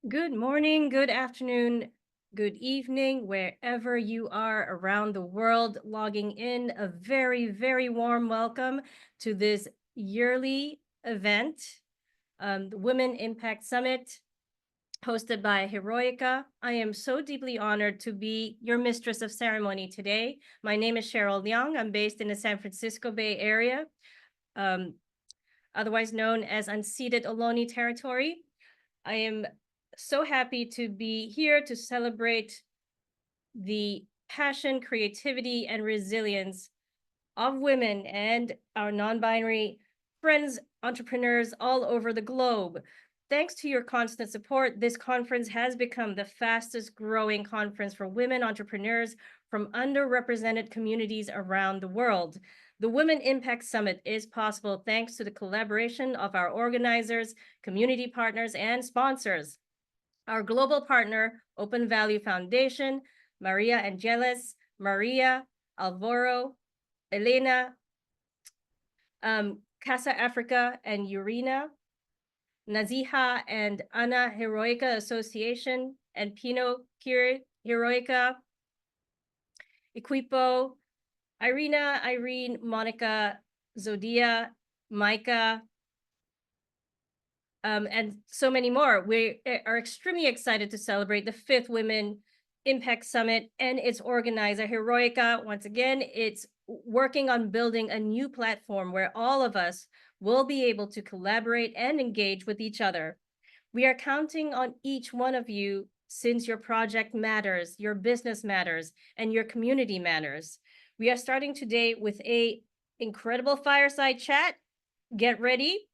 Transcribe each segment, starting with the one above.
Good morning, good afternoon, good evening, wherever you are around the world logging in. A very, very warm welcome to this yearly event, the Women Impact Summit, hosted by Heroikka. I am so deeply honored to be your mistress of ceremony today. My name is Cheryl Liang. I'm based in the San Francisco Bay Area, otherwise known as unceded Ohlone territory. I am so happy to be here to celebrate the passion, creativity, and resilience of women and our non-binary friends, entrepreneurs all over the globe. Thanks to your constant support, this conference has become the fastest growing conference for women entrepreneurs from underrepresented communities around the world. The Women Impact Summit is possible thanks to the collaboration of our organizers, community partners, and sponsors. Our global partner, Open Value Foundation, Maria Angeles, Maria, Alvaro, Elena, Casa África, and Urina, Naziha and Ana Heroikka Association, and Pino Heroikka, Equipo, Irene, Monica, Zodia, Micah, and so many more. We are extremely excited to celebrate the 5th Women Impact Summit and its organizer, Heroikka. Once again, it's working on building a new platform where all of us will be able to collaborate and engage with each other. We are counting on each one of you since your project matters, your business matters, and your community matters. We are starting today with an incredible fireside chat. Get ready.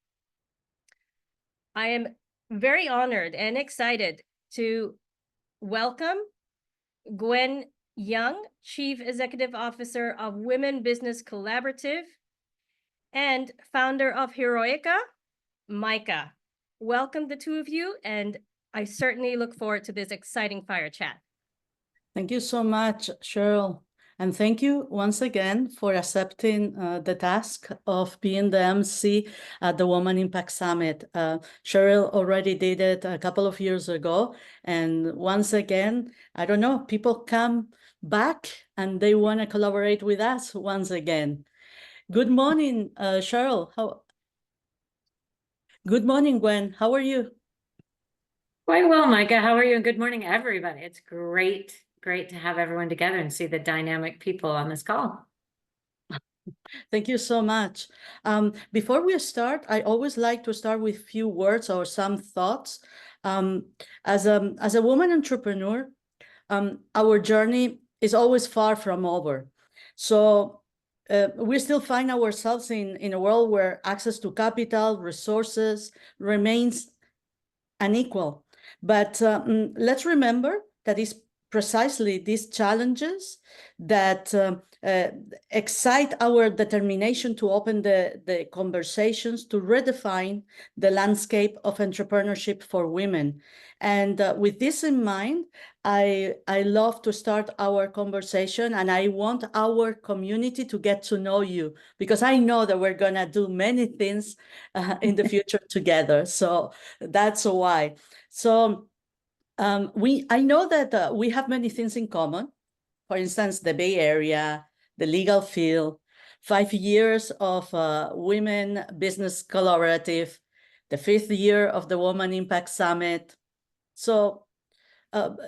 I am very honored and excited to welcome Gwen Young, Chief Executive Officer of Women Business Collaborative and founder of Heroikka, Micah. Welcome, the two of you, and I certainly look forward to this exciting fire chat. Thank you so much, Cheryl. And thank you once again for accepting the task of being the MC at the Women Impact Summit. Cheryl already did it a couple of years ago. And once again, I don't know, people come back and they want to collaborate with us once again. Good morning, Cheryl. Good morning, Gwen. How are you? Quite well, Micah. How are you? And good morning, everybody. It's great to have everyone together and see the dynamic people on this call. Thank you so much. Before we start, I always like to start with a few words or some thoughts. As a woman entrepreneur, our journey is always far from over. So we still find ourselves in a world where access to capital, resources remains unequal. But let's remember that it's precisely these challenges that excite our determination to open the conversations, to redefine the landscape of entrepreneurship for women. And with this in mind, I love to start our conversation, and I want our community to get to know you, because I know that we're going to do many things in the future together. So that's why. So I know that we have many things in common. For instance, the Bay Area, the legal field, 5 years of Women Business Collaborative, the 5th year of the Women Impact Summit. So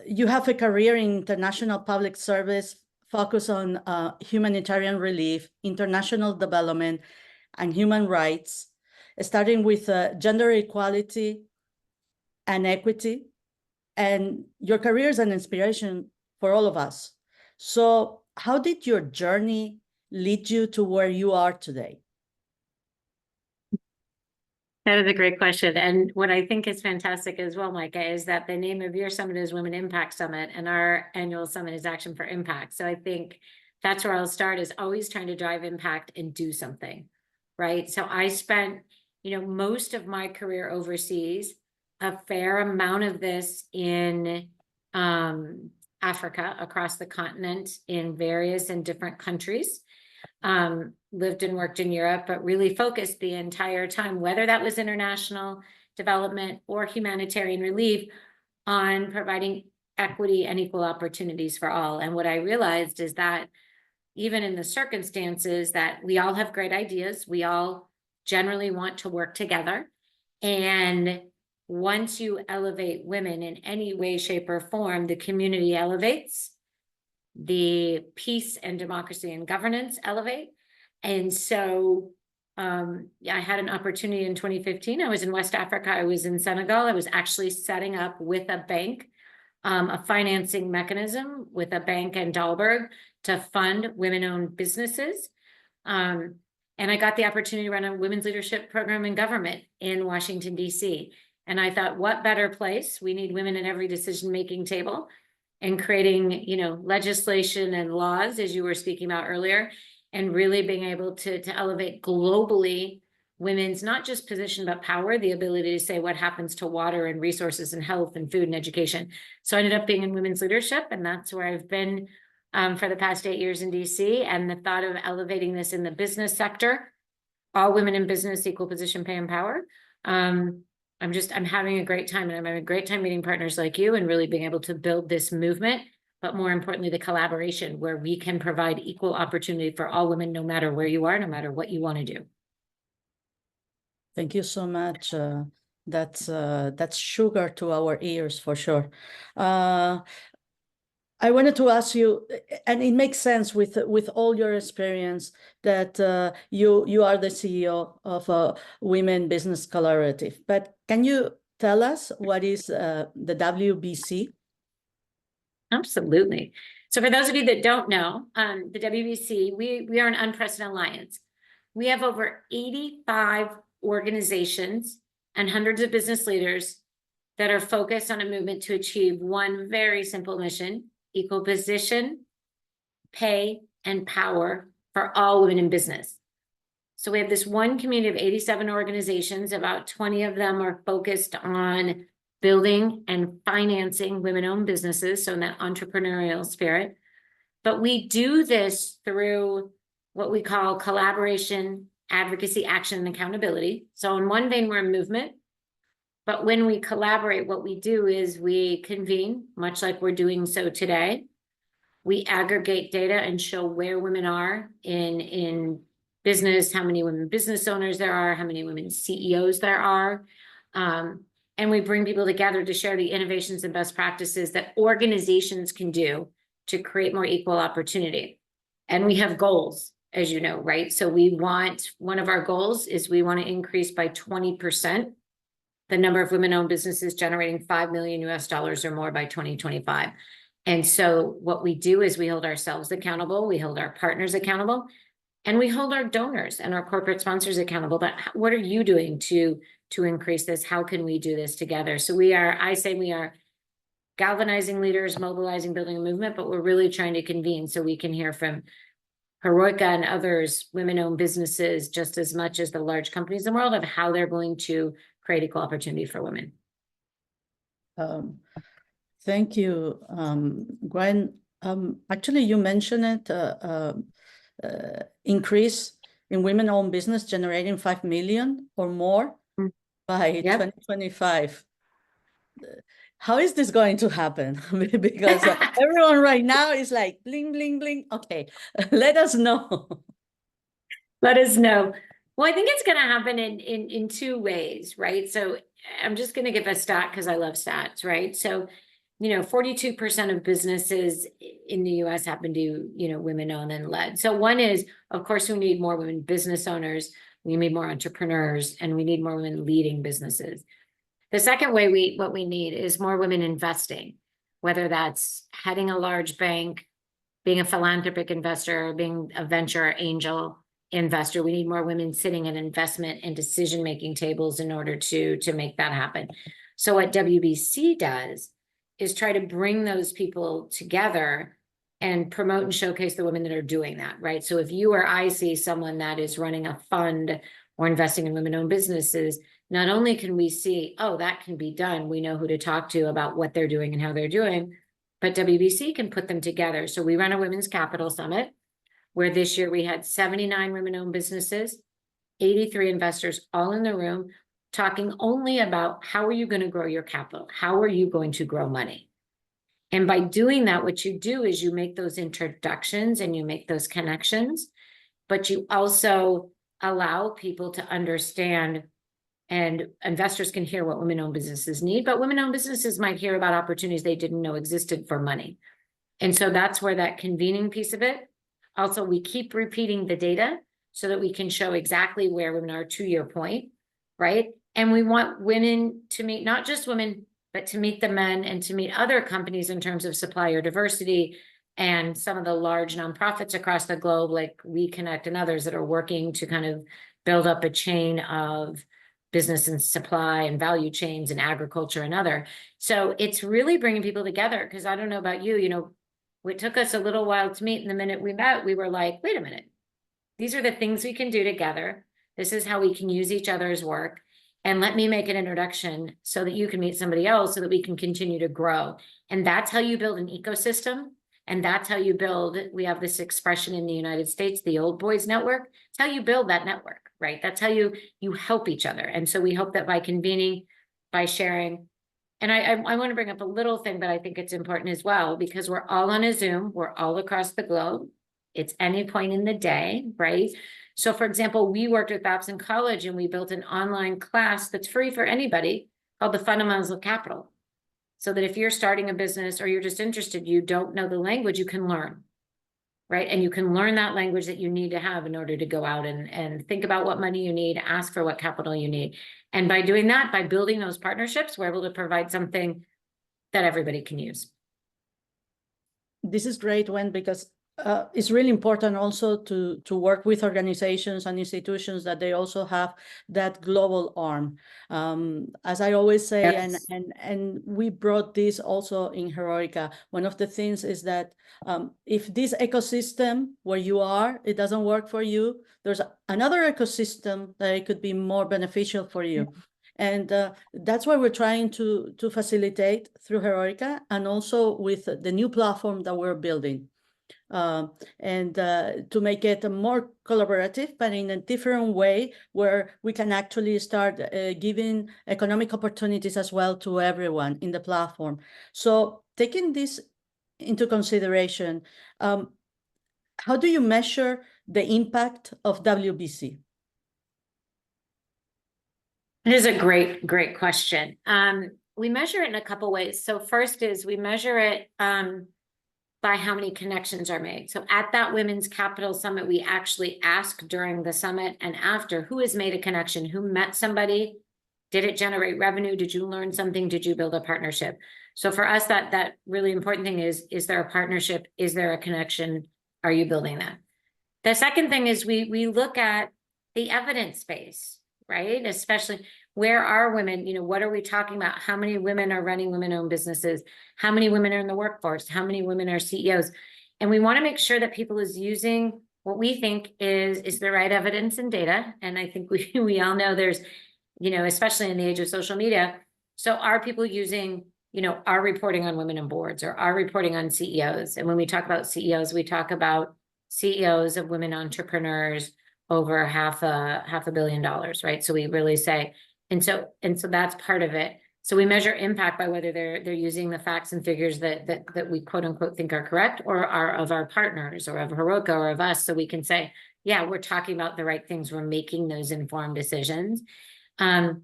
you have a career in international public service, focus on humanitarian relief, international development, and human rights, starting with gender equality and equity. And your career is an inspiration for all of us. So how did your journey lead you to where you are today? That is a great question. And what I think is fantastic as well, Micah, is that the name of your summit is Women Impact Summit, and our annual summit is Action for Impact. So I think that's where I'll start, is always trying to drive impact and do something, right? So I spent, most of my career overseas, a fair amount of this in Africa, across the continent, in various and different countries. Lived and worked in Europe, but really focused the entire time, whether that was international development or humanitarian relief, on providing equity and equal opportunities for all. And what I realized is that even in the circumstances that we all have great ideas, we all generally want to work together. And once you elevate women in any way, shape, or form, the community elevates, the peace and democracy and governance elevate. And so I had an opportunity in 2015. I was in West Africa. I was in Senegal. I was actually setting up with a bank, a financing mechanism with a bank in Dalberg to fund women-owned businesses. And I got the opportunity to run a women's leadership program in government in Washington, D.C. And I thought, what better place? We need women at every decision-making table, and creating, legislation and laws, as you were speaking about earlier, and really being able to elevate globally women's not just position, but power, the ability to say what happens to water and resources and health and food and education. So I ended up being in women's leadership, and that's where I've been for the past 8 years in DC. And the thought of elevating this in the business sector, all women in business, equal position, pay, and power. I'm having a great time, and I'm having a great time meeting partners like you and really being able to build this movement, but more importantly, the collaboration where we can provide equal opportunity for all women, no matter where you are, no matter what you want to do. Thank you so much. That's sugar to our ears for sure. I wanted to ask you, and it makes sense with all your experience that you are the CEO of Women Business Collaborative. But can you tell us what is the WBC? Absolutely. So for those of you that don't know, the WBC, we are an unprecedented alliance. We have over 85 organizations and hundreds of business leaders that are focused on a movement to achieve one very simple mission: equal position, pay, and power for all women in business. So we have this one community of 87 organizations. About 20 of them are focused on building and financing women-owned businesses, so in that entrepreneurial spirit. But we do this through what we call collaboration, advocacy, action, and accountability. So in one vein, we're a movement. But when we collaborate, what we do is we convene, much like we're doing so today. We aggregate data and show where women are in business, how many women business owners there are, how many women CEOs there are. And we bring people together to share the innovations and best practices that organizations can do to create more equal opportunity. And we have goals, as you know, right? So one of our goals is we want to increase by 20% the number of women-owned businesses generating $5 million or more by 2025. And so what we do is we hold ourselves accountable, we hold our partners accountable, and we hold our donors and our corporate sponsors accountable. But what are you doing to increase this? How can we do this together? So I say we are galvanizing leaders, mobilizing, building a movement, but we're really trying to convene so we can hear from Heroikka and others, women-owned businesses, just as much as the large companies in the world, of how they're going to create equal opportunity for women. Thank you, Gwen. Actually, you mentioned it, increase in women-owned business generating 5 million or more by 2025. How is this going to happen? Because everyone right now is like, bling, bling, bling. Okay, let us know. Let us know. Well, I think it's going to happen in two ways, right? So I'm just going to give a stat because I love stats, right? So, 42% of businesses in the US happen to, women-owned and led. So one is, of course, we need more women business owners, we need more entrepreneurs, and we need more women leading businesses. The second way what we need is more women investing, whether that's heading a large bank, being a philanthropic investor, being a venture angel investor. We need more women sitting at investment and decision-making tables in order to make that happen. So what WBC does is try to bring those people together and promote and showcase the women that are doing that, right? So if you or I see someone that is running a fund or investing in women-owned businesses, not only can we see, oh, that can be done, we know who to talk to about what they're doing and how they're doing, but WBC can put them together. So we run a Women's Capital Summit, where this year we had 79 women-owned businesses, 83 investors all in the room, talking only about how are you going to grow your capital? How are you going to grow money? And by doing that, what you do is you make those introductions and you make those connections, but you also allow people to understand, and investors can hear what women-owned businesses need, but women-owned businesses might hear about opportunities they didn't know existed for money. And so that's where that convening piece of it. Also, we keep repeating the data so that we can show exactly where women are, to your point, right? And we want women to meet, not just women, but to meet the men and to meet other companies in terms of supplier diversity and some of the large nonprofits across the globe, like We Connect and others that are working to kind of build up a chain of business and supply and value chains and agriculture and other. So it's really bringing people together, because I don't know about you, you know, it took us a little while to meet. And the minute we met, we were like, wait a minute, these are the things we can do together. This is how we can use each other's work. And let me make an introduction so that you can meet somebody else so that we can continue to grow. And that's how you build an ecosystem. And that's how you build, we have this expression in the United States, the old boys network. It's how you build that network, right? That's how you help each other. And so we hope that by convening, by sharing, and I want to bring up a little thing, but I think it's important as well, because we're all on a Zoom, we're all across the globe. It's any point in the day, right? So for example, we worked with Babson College and we built an online class that's free for anybody called the Fundamentals of Capital. So that if you're starting a business or you're just interested, you don't know the language, you can learn, right? And you can learn that language that you need to have in order to go out and think about what money you need, ask for what capital you need. And by doing that, by building those partnerships, we're able to provide something that everybody can use. This is great, Gwen, because it's really important also to work with organizations and institutions that they also have that global arm. As I always say, Yes. and we brought this also in Heroikka. One of the things is that if this ecosystem where you are, it doesn't work for you, there's another ecosystem that it could be more beneficial for you. Mm-hmm. And that's why we're trying to facilitate through Heroikka, and also with the new platform that we're building. To make it more collaborative, but in a different way, where we can actually start giving economic opportunities as well to everyone in the platform. So taking this into consideration, how do you measure the impact of WBC? It is a great, great question. We measure it in a couple ways. So first is we measure it by how many connections are made. So at that Women's Capital Summit, we actually ask during the summit and after, who has made a connection, who met somebody, did it generate revenue, did you learn something, did you build a partnership? So for us, that really important thing is there a partnership, is there a connection, are you building that? The second thing is we look at the evidence base, right? Especially, where are women? You know, what are we talking about? How many women are running women-owned businesses? How many women are in the workforce? How many women are CEOs? And we want to make sure that people is using what we think is the right evidence and data. And I think we all know there's, you know, especially in the age of social media. So are people using, you know, our reporting on women on boards or our reporting on CEOs? And when we talk about CEOs, we talk about CEOs of women entrepreneurs over half a billion dollars, right? So we really say, and so that's part of it. So we measure impact by whether they're using the facts and figures that we quote unquote think are correct, or are of our partners or of Heroikka or of us. So we can say, yeah, we're talking about the right things. We're making those informed decisions. And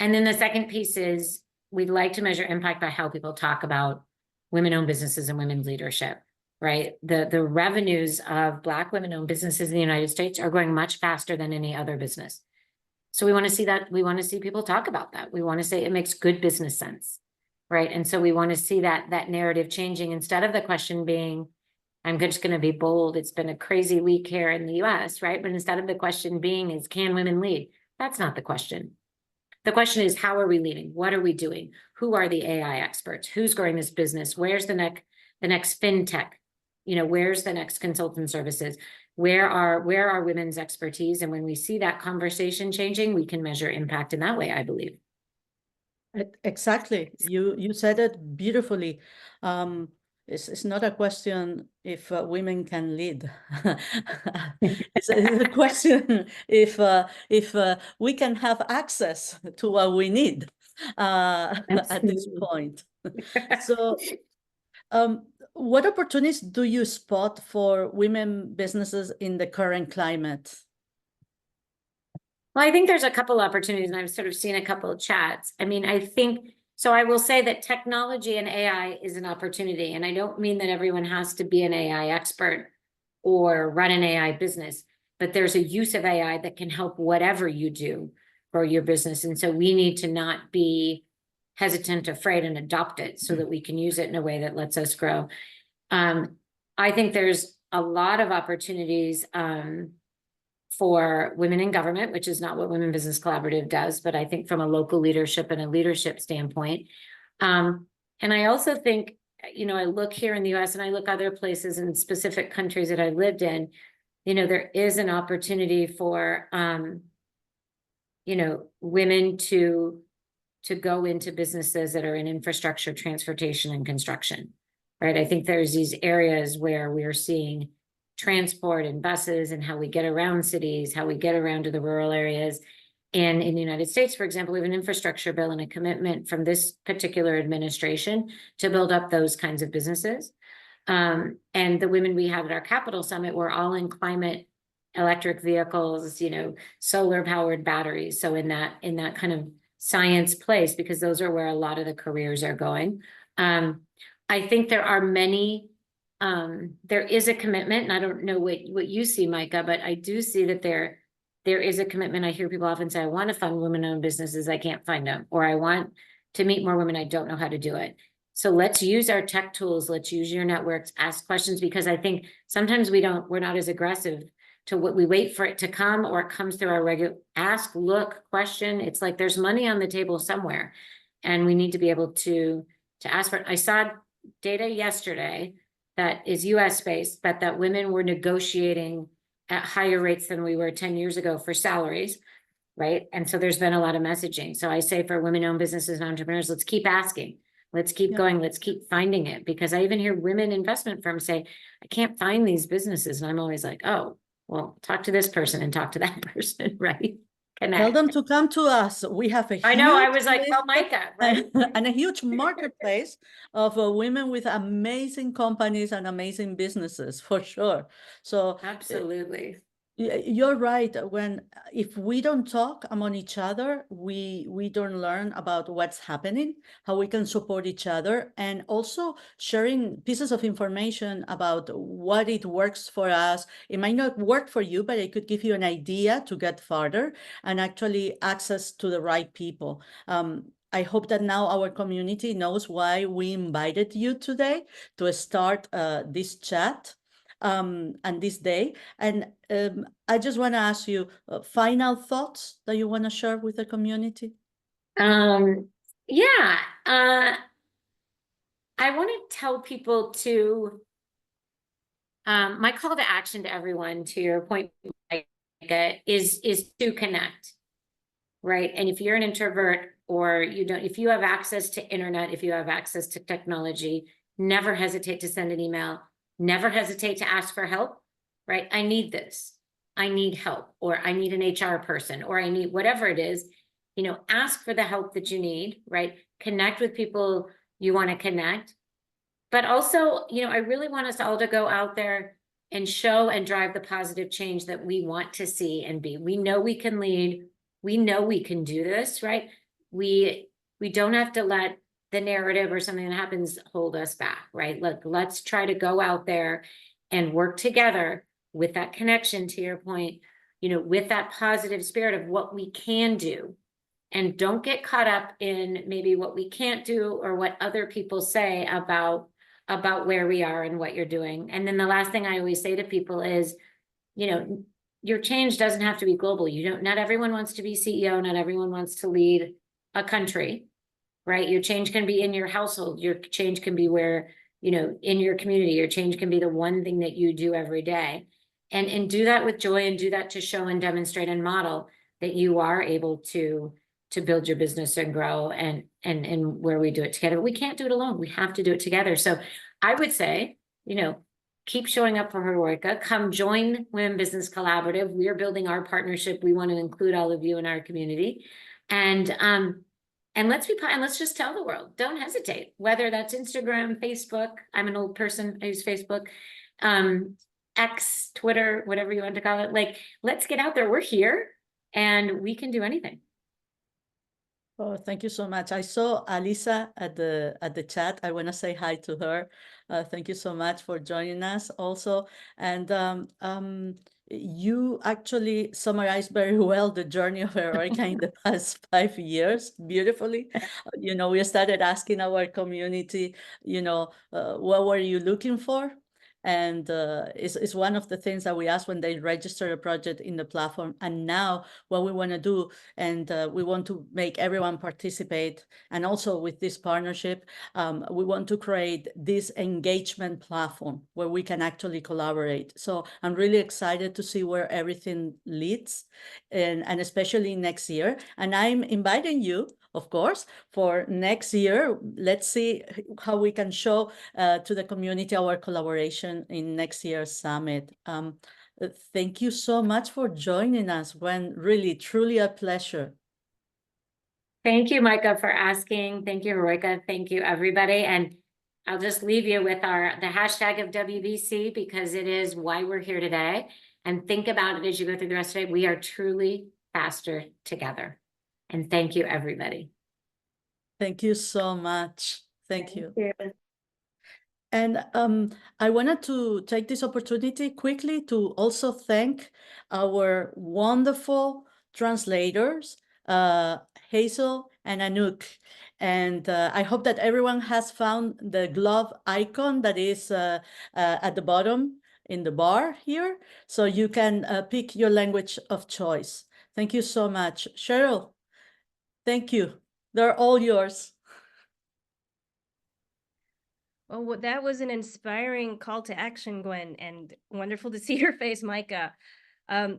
then the second piece is we'd like to measure impact by how people talk about women-owned businesses and women's leadership. Right. The revenues of Black women-owned businesses in the United States are growing much faster than any other business. So we want to see that. We want to see people talk about that. We want to say it makes good business sense. Right. And so we want to see that narrative changing, instead of the question being, I'm just going to be bold, it's been a crazy week here in the US. Right. But instead of the question being is, can women lead? That's not the question. The question is, how are we leading? What are we doing? Who are the AI experts? Who's growing this business? Where's the next fintech? You know, where's the next consultant services? Where are women's expertise? And when we see that conversation changing, we can measure impact in that way, I believe. Exactly. You said it beautifully. it's not a question if women can lead. It's a question if we can have access to what we need at this point. So, what opportunities do you spot for women businesses in the current climate? Well, I think there's a couple opportunities, and I've sort of seen a couple of chats. I mean, I think, so I will say that technology and AI is an opportunity, and I don't mean that everyone has to be an AI expert or run an AI business, but there's a use of AI that can help whatever you do for your business. And so we need to not be hesitant, afraid, and adopt it so that we can use it in a way that lets us grow. I think there's a lot of opportunities for women in government, which is not what Women Business Collaborative does, but I think from a local leadership and a leadership standpoint. And I also think, you know, I look here in the US and I look other places in specific countries that I've lived in, you know, there is an opportunity for, you know, women to go into businesses that are in infrastructure, transportation, and construction, right? I think there's these areas where we're seeing transport and buses and how we get around cities, how we get around to the rural areas. And in the United States, for example, we have an infrastructure bill and a commitment from this particular administration to build up those kinds of businesses. And the women we have at our Capital Summit were all in climate, electric vehicles, you know, solar powered batteries. So in that kind of science place, because those are where a lot of the careers are going. I think there are many, there is a commitment, and I don't know what you see, Micah, but I do see that there is a commitment. I hear people often say, I want to fund women-owned businesses, I can't find them, or I want to meet more women, I don't know how to do it. So let's use our tech tools, let's use your networks, ask questions, because I think sometimes we're not as aggressive to what we wait for it to come, or it comes through our regular ask, look, question. It's like there's money on the table somewhere, and we need to be able to ask for it. I saw data yesterday that is US based, but that women were negotiating at higher rates than we were 10 years ago for salaries, right? And so there's been a lot of messaging. So I say for women-owned businesses and entrepreneurs, let's keep asking, let's keep going, let's keep finding it. Because I even hear women investment firms say, I can't find these businesses. And I'm always like, oh, well, talk to this person and talk to that person, right? Connect. Tell them to come to us. We have a I know, I huge was like, list well, Micah, right? and a huge marketplace of women with amazing companies and amazing businesses, for sure. So Absolutely. you're right. If we don't talk among each other, we don't learn about what's happening, how we can support each other, and also sharing pieces of information about what it works for us. It might not work for you, but it could give you an idea to get farther and actually access to the right people. I hope that now our community knows why we invited you today to start this chat. And this day. And I just want to ask you final thoughts that you want to share with the community. Yeah, I want to tell people to, my call to action to everyone, to your point, is to connect, right? And if you're an introvert, or if you have access to internet, if you have access to technology, never hesitate to send an email. Never hesitate to ask for help, right? I need this. I need help, or I need an HR person, or I need whatever it is, you know, ask for the help that you need, right? Connect with people you want to connect. But also, you know, I really want us all to go out there and show and drive the positive change that we want to see and be. We know we can lead. We know we can do this, right? We don't have to let the narrative or something that happens hold us back, right? Let's try to go out there and work together with that connection, to your point, you know, with that positive spirit of what we can do. And don't get caught up in maybe what we can't do or what other people say about where we are and what you're doing. And then the last thing I always say to people is, you know, your change doesn't have to be global. Not everyone wants to be CEO, not everyone wants to lead a country. Right? Your change can be in your household. Your change can be where, you know, in your community. Your change can be the one thing that you do every day. And do that with joy, and do that to show and demonstrate and model that you are able to build your business and grow, and where we do it together. We can't do it alone. We have to do it together. So I would say, keep showing up for Heroikka. Come join Women Business Collaborative. We are building our partnership. We want to include all of you in our community. And let's just tell the world, don't hesitate, whether that's Instagram, Facebook. I'm an old person, I use Facebook, X, Twitter, whatever you want to call it. Like, let's get out there. We're here and we can do anything. Oh, thank you so much. I saw Alisa at the chat. I want to say hi to her. Thank you so much for joining us also. And you actually summarized very well the journey of Heroikka in the past 5 years, beautifully. We started asking our community, what were you looking for? And it's one of the things that we ask when they register a project in the platform. And now what we want to do, and we want to make everyone participate. And also with this partnership, we want to create this engagement platform where we can actually collaborate. So I'm really excited to see where everything leads, and especially next year. And I'm inviting you, of course, for next year. Let's see how we can show to the community our collaboration in next year's summit. Thank you so much for joining us, Gwen. Really, truly a pleasure. Thank you, Micah, for asking. Thank you, Heroikka. Thank you, everybody. And I'll just leave you with the hashtag of WBC, because it is why we're here today. And think about it as you go through the rest of the day. We are truly faster together. And thank you, everybody. Thank you so much. Thank you. you. And I wanted to take this opportunity quickly to also thank our wonderful translators, Hazel and Anouk. And I hope that everyone has found the glove icon that is at the bottom in the bar here, so you can pick your language of choice. Thank you so much. Cheryl, thank you. They're all yours. Well, that was an inspiring call to action, Gwen, and wonderful to see your face, Micah.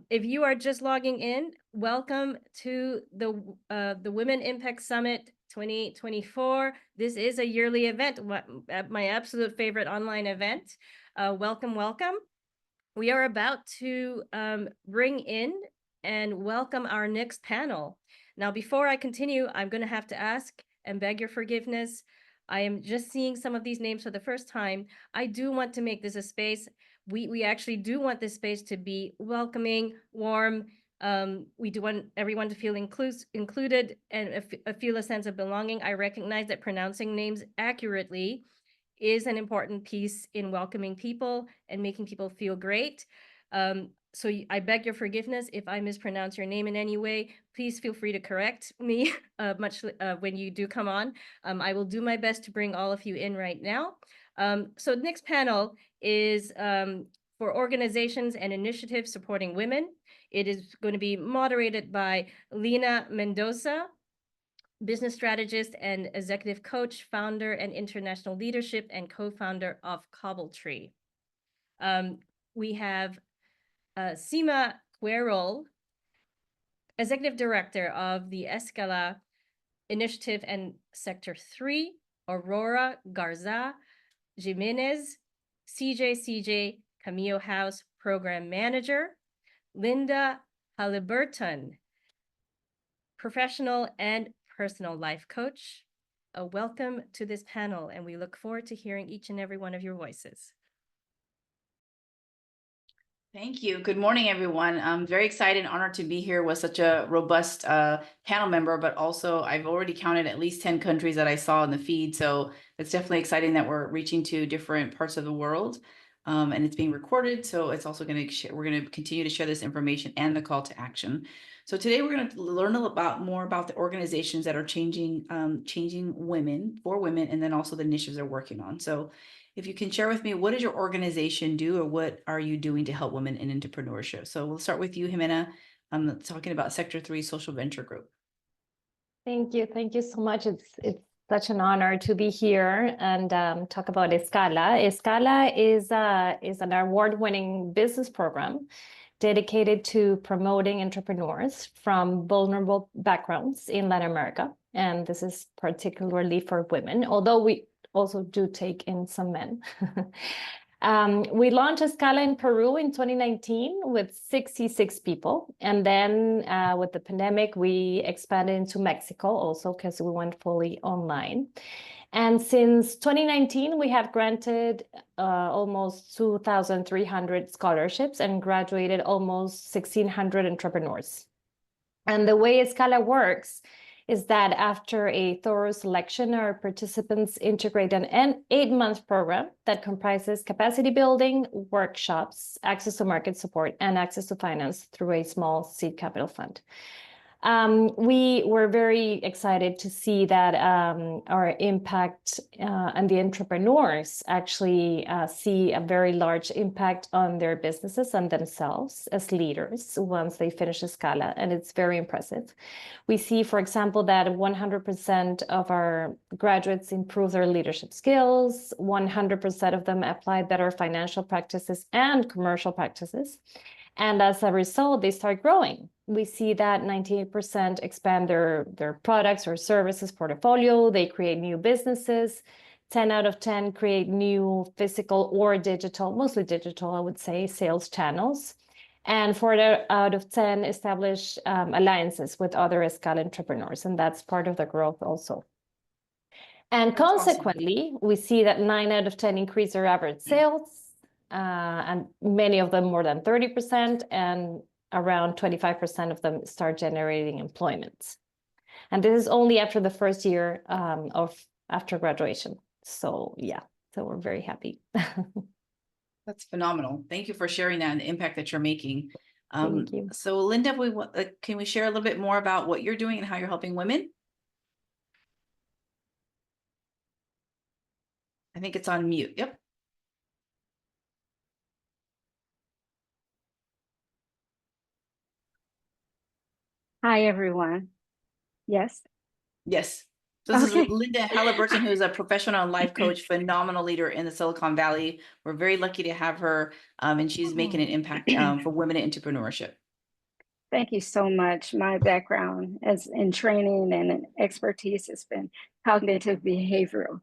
If you are just logging in, welcome to the Women Impact Summit 2024. This is a yearly event, my absolute favorite online event. Welcome, welcome. We are about to bring in and welcome our next panel. Now, before I continue, I'm going to have to ask and beg your forgiveness. I am just seeing some of these names for the first time. I do want to make this a space. We actually do want this space to be welcoming, warm. We do want everyone to feel included and feel a sense of belonging. I recognize that pronouncing names accurately is an important piece in welcoming people and making people feel great. So I beg your forgiveness if I mispronounce your name in any way. Please feel free to correct me when you do come on. I will do my best to bring all of you in right now. So the next panel is for organizations and initiatives supporting women. It is going to be moderated by Lina Mendoza, business strategist and executive coach, founder and international leadership, and co-founder of Cobbletree. We have Sima Querol, executive director of the Escala Initiative and Sector 3, Aurora Garza Jimenez, CJ Camillo House program manager, Linda Halliburton, professional and personal life coach. Welcome to this panel, and we look forward to hearing each and every one of your voices. Thank you. Good morning, everyone. I'm very excited and honored to be here with such a robust panel member, but also I've already counted at least 10 countries that I saw in the feed. So it's definitely exciting that we're reaching to different parts of the world, and it's being recorded. So it's also we're going to continue to share this information and the call to action. So today we're going to learn more about the organizations that are changing women for women, and then also the initiatives they're working on. So if you can share with me, what does your organization do, or what are you doing to help women in entrepreneurship? So we'll start with you, Jimena, talking about Sector 3 Social Venture Group. Thank you. Thank you so much. It's such an honor to be here and talk about Escala. Escala is an award-winning business program dedicated to promoting entrepreneurs from vulnerable backgrounds in Latin America. And this is particularly for women, although we also do take in some men. We launched Escala in Peru in 2019 with 66 people. And then with the pandemic, we expanded into Mexico also because we went fully online. And since 2019, we have granted almost 2,300 scholarships and graduated almost 1,600 entrepreneurs. And the way Escala works is that after a thorough selection, our participants integrate an 8-month program that comprises capacity building, workshops, access to market support, and access to finance through a small seed capital fund. We were very excited to see that our impact and the entrepreneurs actually see a very large impact on their businesses and themselves as leaders once they finish Escala, and it's very impressive. We see, for example, that 100% of our graduates improve their leadership skills, 100% of them apply better financial practices and commercial practices. And as a result, they start growing. We see that 98% expand their products or services portfolio. They create new businesses. 10 out of 10 create new physical or digital, mostly digital, I would say, sales channels. And 4 out of 10 establish alliances with other Escala entrepreneurs. And that's part of the growth also. And That's consequently, awesome. we see that 9 out of 10 increase their average sales. And many of them more than 30%, and around 25% of them start generating employment. And this is only after the first year after graduation. So yeah, so we're very happy. That's phenomenal. Thank you for sharing that and the impact that you're making. Thank you. So Linda, can we share a little bit more about what you're doing and how you're helping women? I think it's on mute. Yep. Hi, everyone. Yes. Yes. So this Okay. is Linda Halliburton, who's a professional and life coach, phenomenal leader in the Silicon Valley. We're very lucky to have her, and she's making an impact for women in entrepreneurship. Thank you so much. My background as in training and expertise has been cognitive behavioral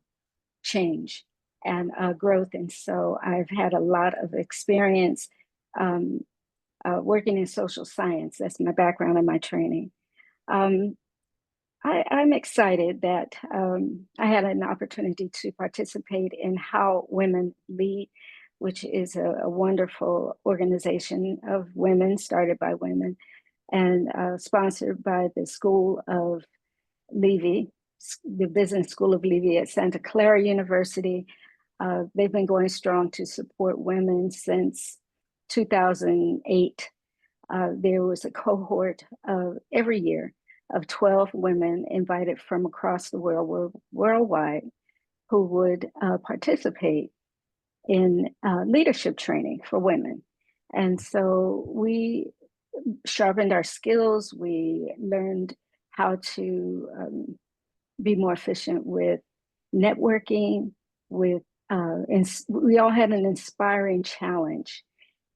change and growth. And so I've had a lot of experience working in social science. That's my background and my training. I'm excited that I had an opportunity to participate in How Women Lead, which is a wonderful organization of women, started by women, and sponsored by the School of Levy, the Business School of Levy at Santa Clara University. They've been going strong to support women since 2008. There was a cohort of every year of 12 women invited from across the world, worldwide, who would participate in leadership training for women. And so we sharpened our skills. We learned how to be more efficient with networking, we all had an inspiring challenge.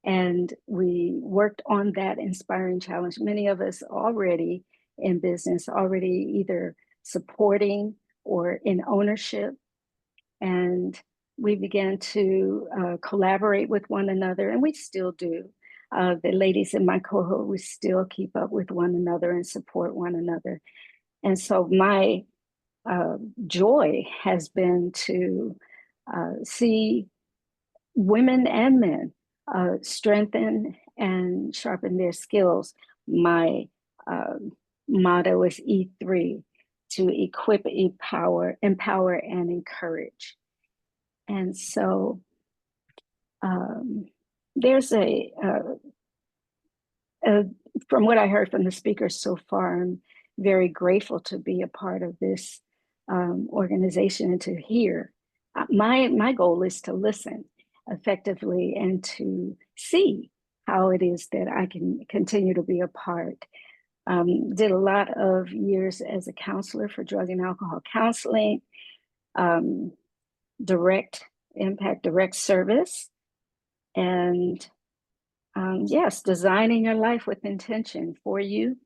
And we worked on that inspiring challenge. Many of us already in business, already either supporting or in ownership. And we began to collaborate with one another, and we still do. The ladies in my cohort, we still keep up with one another and support one another. And so my joy has been to see women and men strengthen and sharpen their skills. My motto is E3, to equip, empower, and encourage. And so there's from what I heard from the speakers so far, I'm very grateful to be a part of this organization and to hear. My goal is to listen effectively and to see how it is that I can continue to be a part. Did a lot of years as a counselor for drug and alcohol counseling, direct impact, direct service, and yes, designing your life with intention for you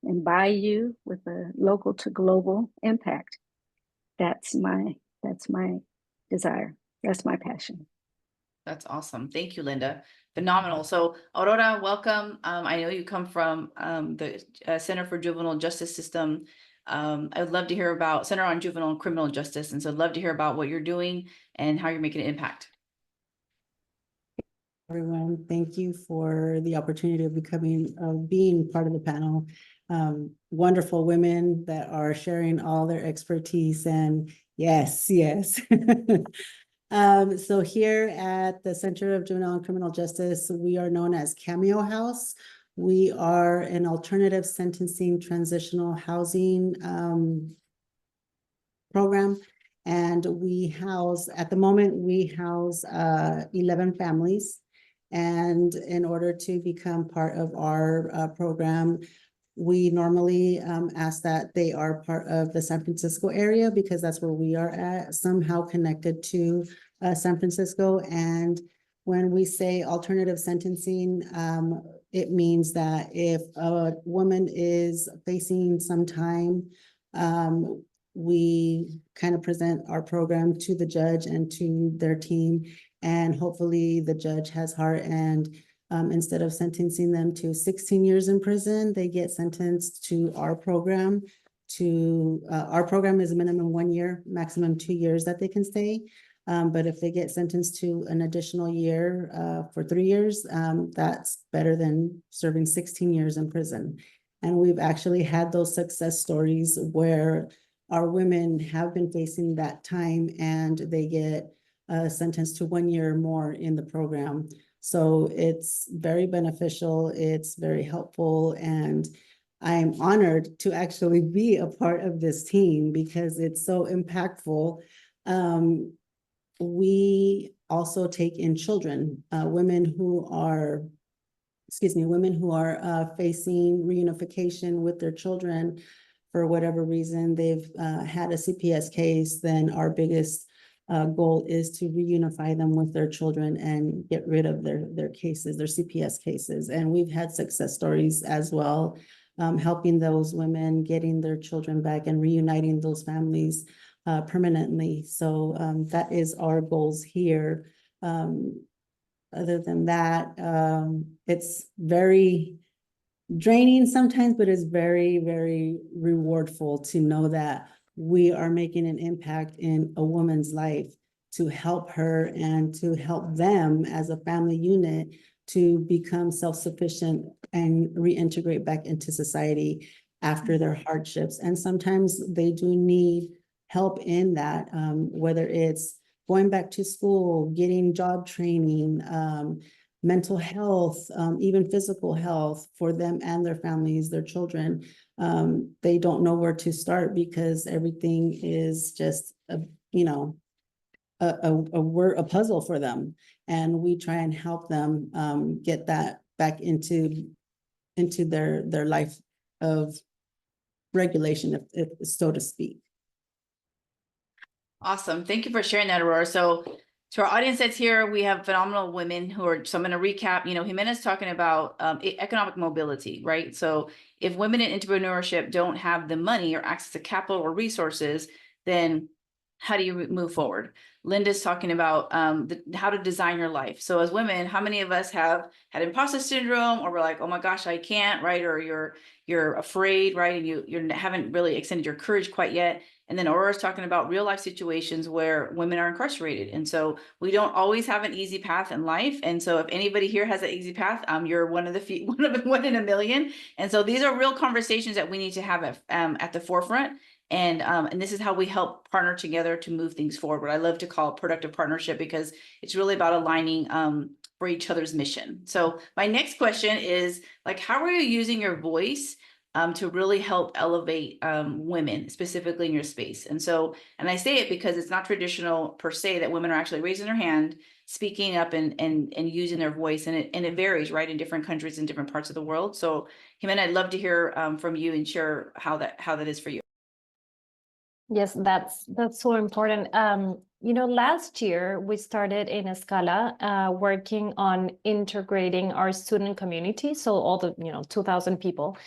and by you with a local to global impact. That's my desire. That's my passion. That's awesome. Thank you, Linda. Phenomenal. So Aurora, welcome. I know you come from the Center for Juvenile Justice System. I would love to hear about Center on Juvenile and Criminal Justice. And so I'd love to hear about what you're doing and how you're making an impact. Everyone, thank you for the opportunity of being part of the panel. Wonderful women that are sharing all their expertise, and yes. So here at the Center of Juvenile and Criminal Justice, we are known as Cameo House. We are an alternative sentencing transitional housing program. And at the moment, we house 11 families. And in order to become part of our program, we normally ask that they are part of the San Francisco area, because that's where we are at, somehow connected to San Francisco. And when we say alternative sentencing, it means that if a woman is facing some time, we kind of present our program to the judge and to their team, and hopefully the judge has heart, and instead of sentencing them to 16 years in prison, they get sentenced to our program. Our program is a minimum 1 year, maximum 2 years that they can stay. But if they get sentenced to an additional year for 3 years, that's better than serving 16 years in prison. And we've actually had those success stories where our women have been facing that time and they get sentenced to 1 year or more in the program. So it's very beneficial, it's very helpful, and I'm honored to actually be a part of this team because it's so impactful. We also take in children, women who are facing reunification with their children for whatever reason. They've had a CPS case. Then our biggest goal is to reunify them with their children and get rid of their cases, their CPS cases. And we've had success stories as well, helping those women, getting their children back and reuniting those families permanently. So that is our goals here. Other than that, it's very draining sometimes, but it's very, very rewardful to know that we are making an impact in a woman's life to help her and to help them as a family unit to become self-sufficient and reintegrate back into society after their hardships. And sometimes they do need help in that, whether it's going back to school, getting job training, mental health, even physical health for them and their families, their children. They don't know where to start because everything is just a puzzle for them. And we try and help them get that back into their life of regulation, if so to speak. Awesome. Thank you for sharing that, Aurora. So to our audience that's here, we have phenomenal women who are, so I'm going to recap, Jimena's talking about economic mobility, right? So if women in entrepreneurship don't have the money or access to capital or resources, then how do you move forward? Linda's talking about how to design your life. So as women, how many of us have had imposter syndrome, or we're like, oh my gosh, I can't, right? Or you're afraid, right? And you haven't really extended your courage quite yet. And then Aurora's talking about real life situations where women are incarcerated. And so we don't always have an easy path in life. And so if anybody here has an easy path, you're one of the few, one in a million. And so these are real conversations that we need to have at the forefront. And this is how we help partner together to move things forward. I love to call it productive partnership, because it's really about aligning for each other's mission. So my next question is, like, how are you using your voice to really help elevate women, specifically in your space? And I say it because it's not traditional per se that women are actually raising their hand, speaking up and using their voice. And it varies, right, in different countries and different parts of the world. So Jimena, I'd love to hear from you and share how that is for you. Yes, that's so important. Last year we started in Escala working on integrating our student community. So all the 2,000 people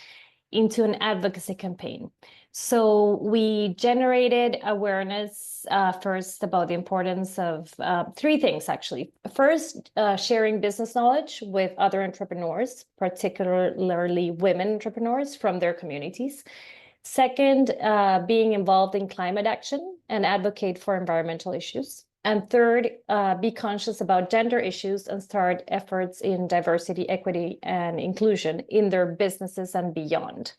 into an advocacy campaign. So we generated awareness first about the importance of three things, actually. First, sharing business knowledge with other entrepreneurs, particularly women entrepreneurs from their communities. Second, being involved in climate action and advocate for environmental issues. And third, be conscious about gender issues and start efforts in diversity, equity, and inclusion in their businesses and beyond.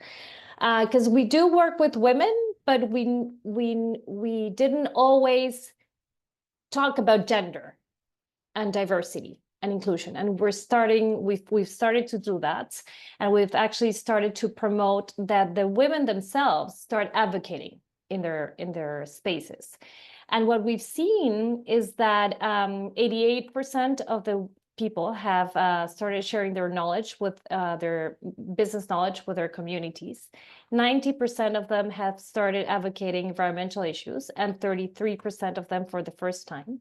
Because we do work with women, but we didn't always talk about gender and diversity and inclusion. And we've started to do that. And we've actually started to promote that the women themselves start advocating in their spaces. And what we've seen is that 88% of the people have started sharing their knowledge with their business knowledge with their communities. 90% of them have started advocating environmental issues, and 33% of them for the first time.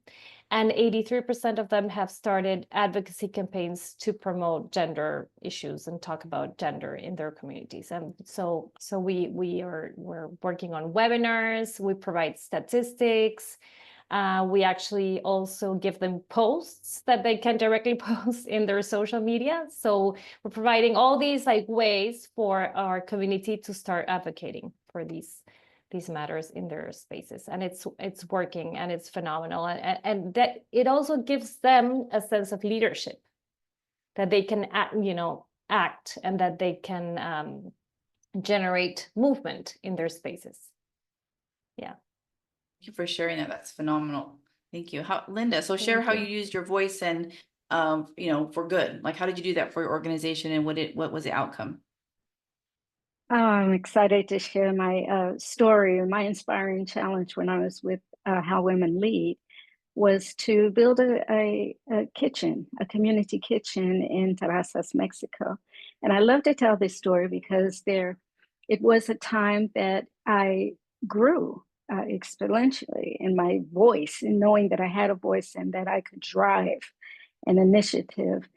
And 83% of them have started advocacy campaigns to promote gender issues and talk about gender in their communities. And so we're working on webinars, we provide statistics, we actually also give them posts that they can directly post in their social media. So we're providing all these ways for our community to start advocating for these matters in their spaces, and it's working, and it's phenomenal, and that it also gives them a sense of leadership, that they can act, and that they can generate movement in their spaces. Yeah. Thank you for sharing that. That's phenomenal. Thank you. Linda, so share how you used your voice and for good. Like, how did you do that for your organization, and what was the outcome? I'm excited to share my story, or my inspiring challenge when I was with How Women Lead, was to build a kitchen, a community kitchen in Terrazas, Mexico. And I love to tell this story because it was a time that I grew exponentially in my voice, and knowing that I had a voice and that I could drive an initiative.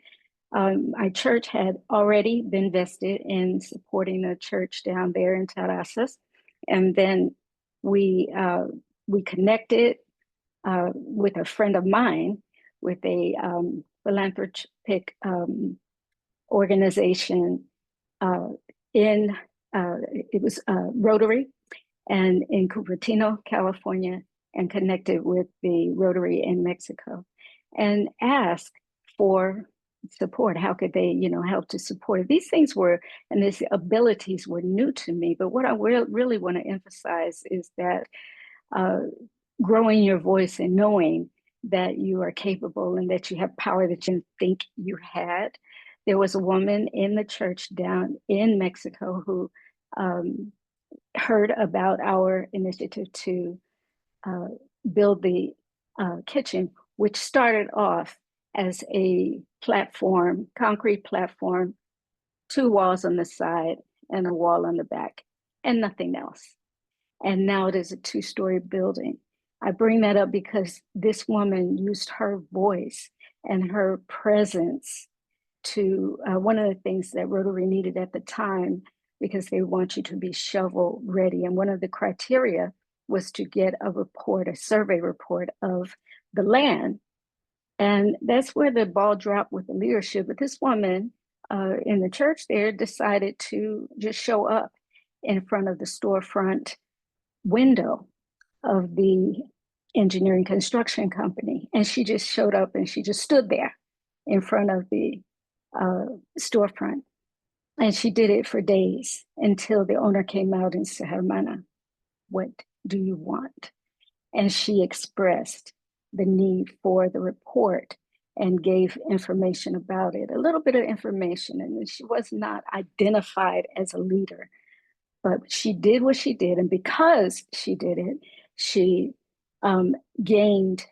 My church had already been vested in supporting a church down there in Terrazas, and then we connected with a friend of mine with a philanthropic organization it was Rotary, and in Cupertino, California, and connected with the Rotary in Mexico, and asked for support. How could they, help to support it? These things and these abilities were new to me. But what I really want to emphasize is that growing your voice and knowing that you are capable and that you have power that you didn't think you had. There was a woman in the church down in Mexico who heard about our initiative to build the kitchen, which started off as a platform, concrete platform, 2 walls on the side and a wall on the back, and nothing else. And now it is a 2-story building. I bring that up because this woman used her voice and her presence to, one of the things that Rotary needed at the time, because they want you to be shovel ready. And one of the criteria was to get a survey report of the land. And that's where the ball dropped with the leadership. But this woman in the church there decided to just show up in front of the storefront window of the engineering construction company. And she just showed up and she just stood there in front of the storefront. And she did it for days until the owner came out and said, "Hermana, what do you want?" And she expressed the need for the report and gave information about it, a little bit of information. And she was not identified as a leader, but she did what she did. And because she did it, she gained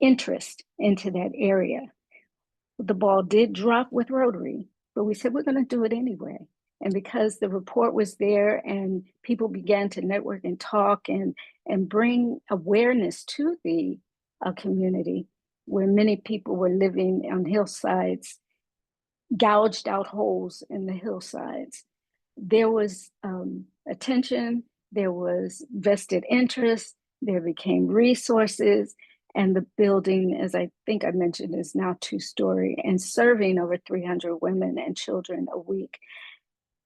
interest into that area. The ball did drop with Rotary, but we said, we're going to do it anyway. And because the report was there and people began to network and talk and bring awareness to the community, where many people were living on hillsides, gouged out holes in the hillsides, there was attention, there was vested interest, there became resources, and the building, as I think I mentioned, is now 2-story and serving over 300 women and children a week.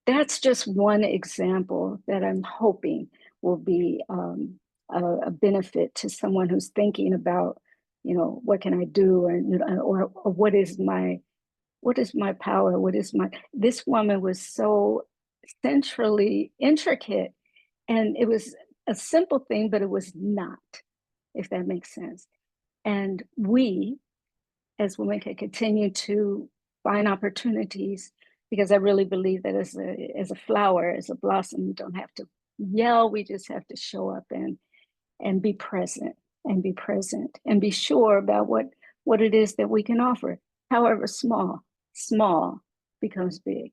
That's just one example that I'm hoping will be a benefit to someone who's thinking about, what can I do, or what is my power? This woman was so centrally intricate, and it was a simple thing, but it was not, if that makes sense. And we, as women, can continue to find opportunities, because I really believe that as a flower, as a blossom, you don't have to yell, we just have to show up and be present, and be sure about what it is that we can offer, however small becomes big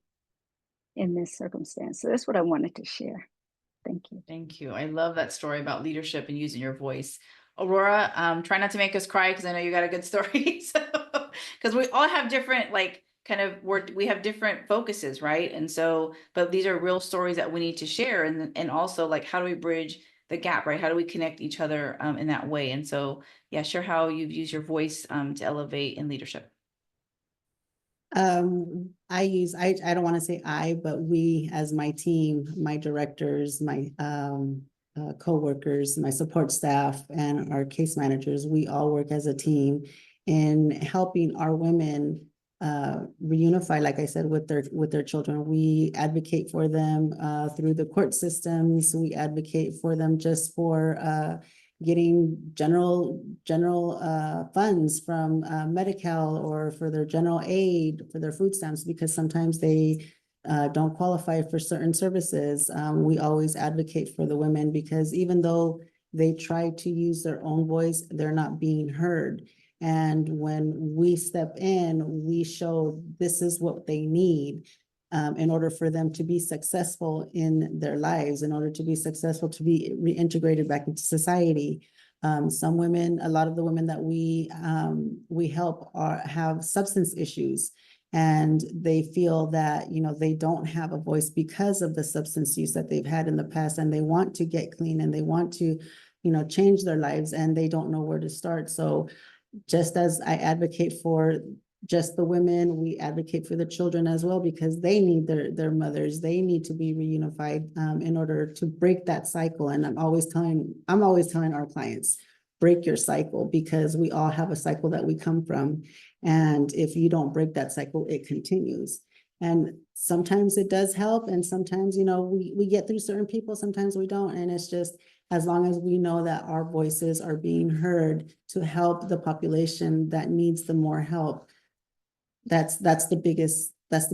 in this circumstance. So that's what I wanted to share. Thank you. Thank you. I love that story about leadership and using your voice. Aurora, try not to make us cry, because I know you got a good story. So, because we all have different, we have different focuses, right? And so, but these are real stories that we need to share. And also, how do we bridge the gap, right? How do we connect each other in that way? And so, yeah, share how you've used your voice to elevate in leadership. I don't want to say but we, as my team, my directors, my co-workers, my support staff, and our case managers, we all work as a team in helping our women reunify, like I said, with their children. We advocate for them through the court systems. We advocate for them just for getting general funds from Medi-Cal, or for their general aid, for their food stamps, because sometimes they don't qualify for certain services. We always advocate for the women, because even though they try to use their own voice, they're not being heard. And when we step in, we show this is what they need in order for them to be successful in their lives, in order to be successful, to be reintegrated back into society. Some women, a lot of the women that we help have substance issues, and they feel that, they don't have a voice because of the substance use that they've had in the past, and they want to get clean, and they want to, change their lives, and they don't know where to start. So just as I advocate for just the women, we advocate for the children as well, because they need their mothers. They need to be reunified in order to break that cycle. And I'm always telling our clients, break your cycle, because we all have a cycle that we come from. And if you don't break that cycle, it continues. And sometimes it does help. And sometimes, we get through certain people, sometimes we don't. And it's just, as long as we know that our voices are being heard to help the population that needs the more help, that's the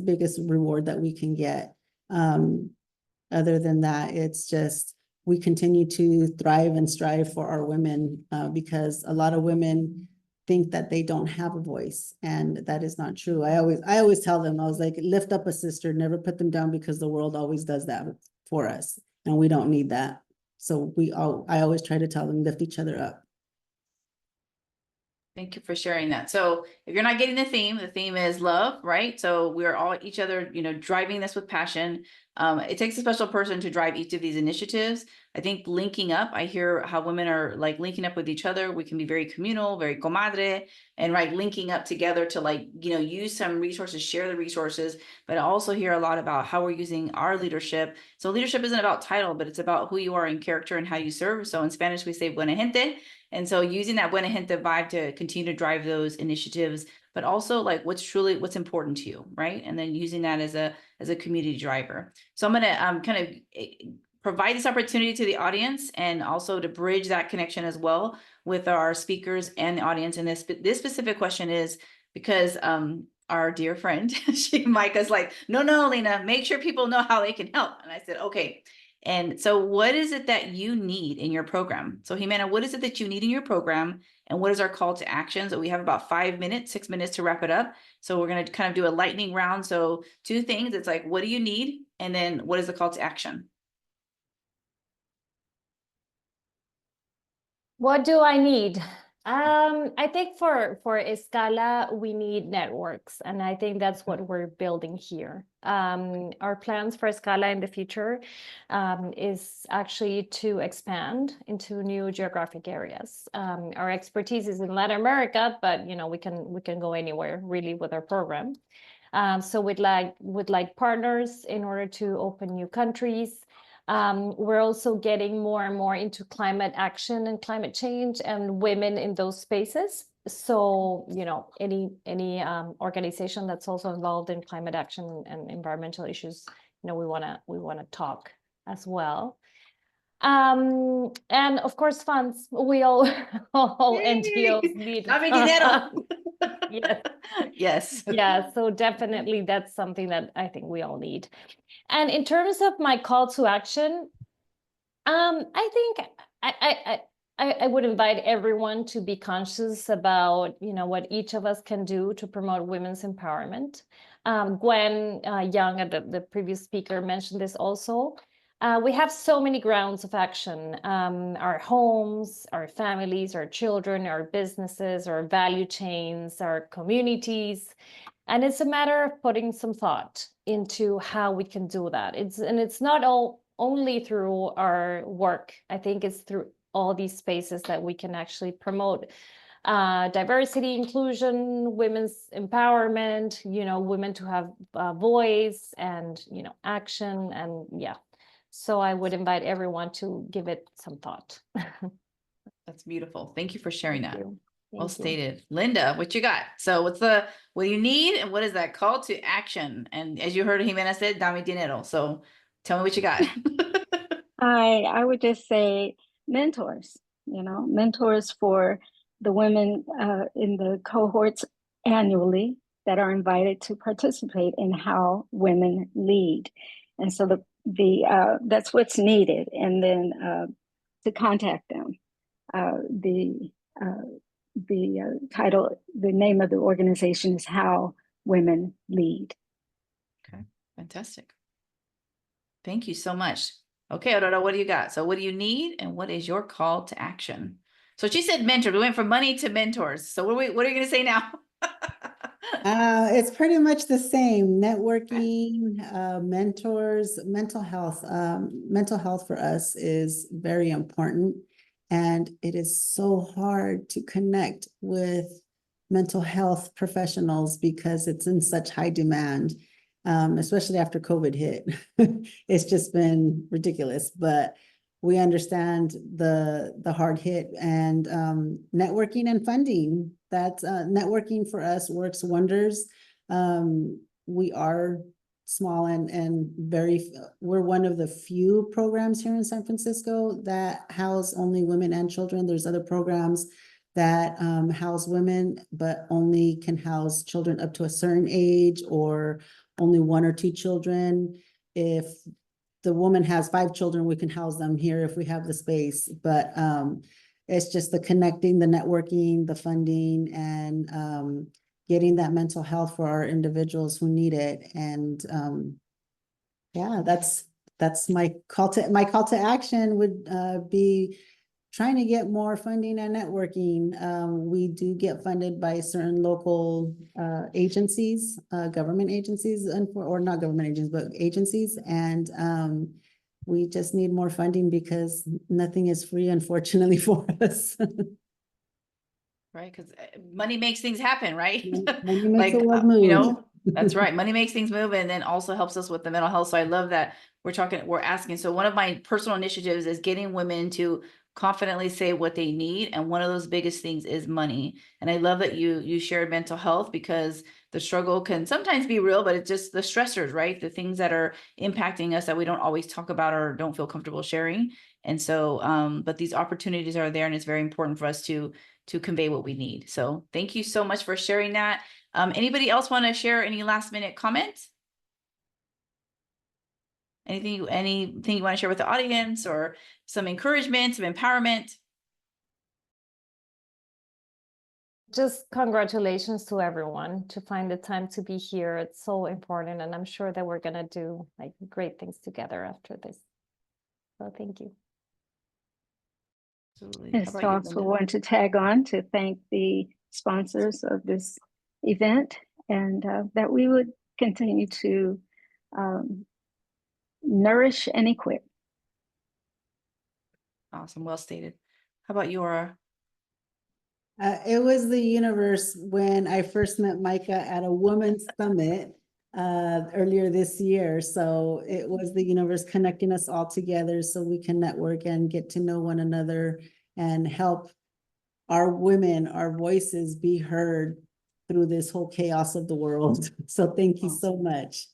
biggest reward that we can get. Other than that, it's just, we continue to thrive and strive for our women, because a lot of women think that they don't have a voice, and that is not true. I always tell them, I was like, lift up a sister, never put them down, because the world always does that for us, and we don't need that. So I always try to tell them, lift each other up. Thank you for sharing that. So if you're not getting the theme is love, right? So we're all each other, driving this with passion. It takes a special person to drive each of these initiatives. I think linking up, I hear how women are linking up with each other. We can be very communal, very comadre, and linking up together to use some resources, share the resources, but I also hear a lot about how we're using our leadership. So leadership isn't about title, but it's about who you are in character and how you serve. So in Spanish, we say buena gente. And so using that buena gente vibe to continue to drive those initiatives, but also what's important to you, right? And then using that as a community driver. So I'm going to kind of provide this opportunity to the audience, and also to bridge that connection as well with our speakers and the audience. And this specific question is because our dear friend, Micah's like, no, Lena, make sure people know how they can help. And I said, okay. And so what is it that you need in your program? So Jimena, what is it that you need in your program? And what is our call to action? So we have about 6 minutes to wrap it up. So we're going to kind of do a lightning round. So 2 things, it's what do you need? And then what is the call to action? What do I need? I think for Escala, we need networks, and I think that's what we're building here. Our plans for Escala in the future is actually to expand into new geographic areas. Our expertise is in Latin America, but you know we can go anywhere really with our program. So we'd like partners in order to open new countries. We're also getting more and more into climate action and climate change and women in those spaces. So, you know, any organization that's also involved in climate action and environmental issues, you know, we wanna talk as well. And of course, funds. We all NGOs need Dame dinero. Yes. Yes. Yeah, so definitely that's something that I think we all need. And in terms of my call to action, I think I would invite everyone to be conscious about, you know, what each of us can do to promote women's empowerment. Gwen Young, the previous speaker, mentioned this also. We have so many grounds of action, our homes, our families, our children, our businesses, our value chains, our communities. And it's a matter of putting some thought into how we can do that. It's not only through our work. I think it's through all these spaces that we can actually promote diversity, inclusion, women's empowerment, you know, women to have a voice and, you know, action. And yeah, so I would invite everyone to give it some thought. That's beautiful. Thank you for sharing that. you. Well Thank you. stated. Linda, what you got? So what do you need and what is that call to action? And as you heard Jimena said, dame dinero. So tell me what you got. I would just say mentors, you know, mentors for the women in the cohorts annually that are invited to participate in how women lead. And so that's what's needed. And then to contact them. The title, the name of the organization is How Women Lead. Okay, fantastic. Thank you so much. Okay, Aurora, what do you got? So what do you need and what is your call to action? So she said mentor. We went from money to mentors. So what are you going to say now? It's pretty much the same. Networking, mentors, mental health. Mental health for us is very important. And it is so hard to connect with mental health professionals because it's in such high demand, especially after COVID hit. It's just been ridiculous, but we understand the hard hit and networking and funding. That networking for us works wonders. We are small and we're one of the few programs here in San Francisco that house only women and children. There's other programs that house women, but only can house children up to a certain age or only 1 or 2 children. If the woman has 5 children, we can house them here if we have the space. But it's just the connecting, the networking, the funding, and getting that mental health for our individuals who need it. And yeah, that's my call to action would be trying to get more funding and networking. We do get funded by certain local agencies, government agencies, or not government agencies, but agencies. And we just need more funding because nothing is free, unfortunately, for us. Right, because money makes things happen, right? Money makes the world move. You know, that's right. Money makes things move and then also helps us with the mental health. So I love that we're asking. So one of my personal initiatives is getting women to confidently say what they need. And one of those biggest things is money. And I love that you shared mental health because the struggle can sometimes be real, but it's just the stressors, right? The things that are impacting us that we don't always talk about or don't feel comfortable sharing. And so, but these opportunities are there and it's very important for us to convey what we need. So thank you so much for sharing that. Anybody else want to share any last minute comments? Anything you want to share with the audience or some encouragement, some empowerment? Just congratulations to everyone to find the time to be here. It's so important. And I'm sure that we're going to do like great things together after this. So thank you. Absolutely. And How so about I you, also Linda? want to tag on to thank the sponsors of this event and that we would continue to nourish and equip. Awesome. Well stated. How about you, Aura? It was the universe when I first met Micah at a women's summit earlier this year. So it was the universe connecting us all together so we can network and get to know one another and help our women, our voices be heard through this whole chaos of the world. So thank you so much.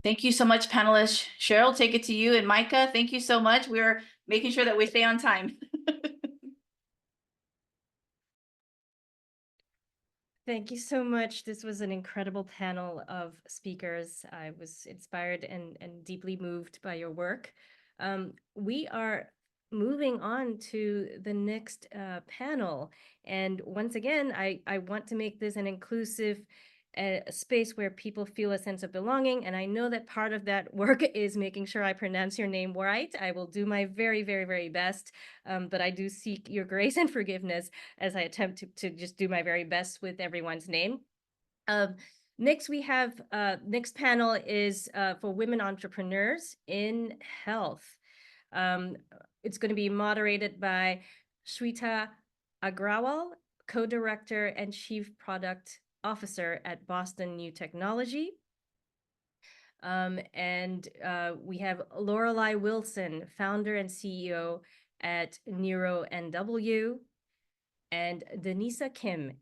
Thank you so much, panelists. Cheryl, take it to you. And Micah, thank you so much. We're making sure that we stay on time. Thank you so much. This was an incredible panel of speakers. I was inspired and deeply moved by your work. We are moving on to the next panel. And once again, I want to make this an inclusive space where people feel a sense of belonging. And I know that part of that work is making sure I pronounce your name right. I will do my very, very, very best. But I do seek your grace and forgiveness as I attempt to just do my very best with everyone's name. Next, we have next panel is for women entrepreneurs in health. It's going to be moderated by Shweta Agrawal, co-director and chief product officer at Boston New Technology. And we have Lorelei Wilson, founder and CEO at Neuro NW, and Denisa Kim,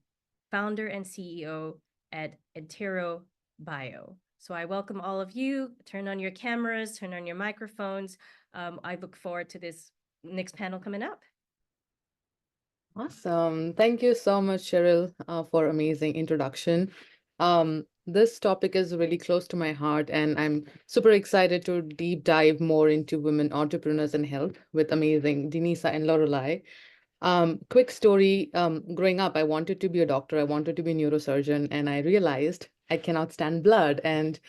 founder and CEO at Entero Bio. So I welcome all of you. Turn on your cameras, turn on your microphones. I look forward to this next panel coming up. Awesome. Thank you so much, Cheryl, for amazing introduction. This topic is really close to my heart, and I'm super excited to deep dive more into women entrepreneurs and health with amazing Denisa and Lorelei. Quick story, growing up, I wanted to be a doctor. I wanted to be a neurosurgeon, and I realized I cannot stand blood. And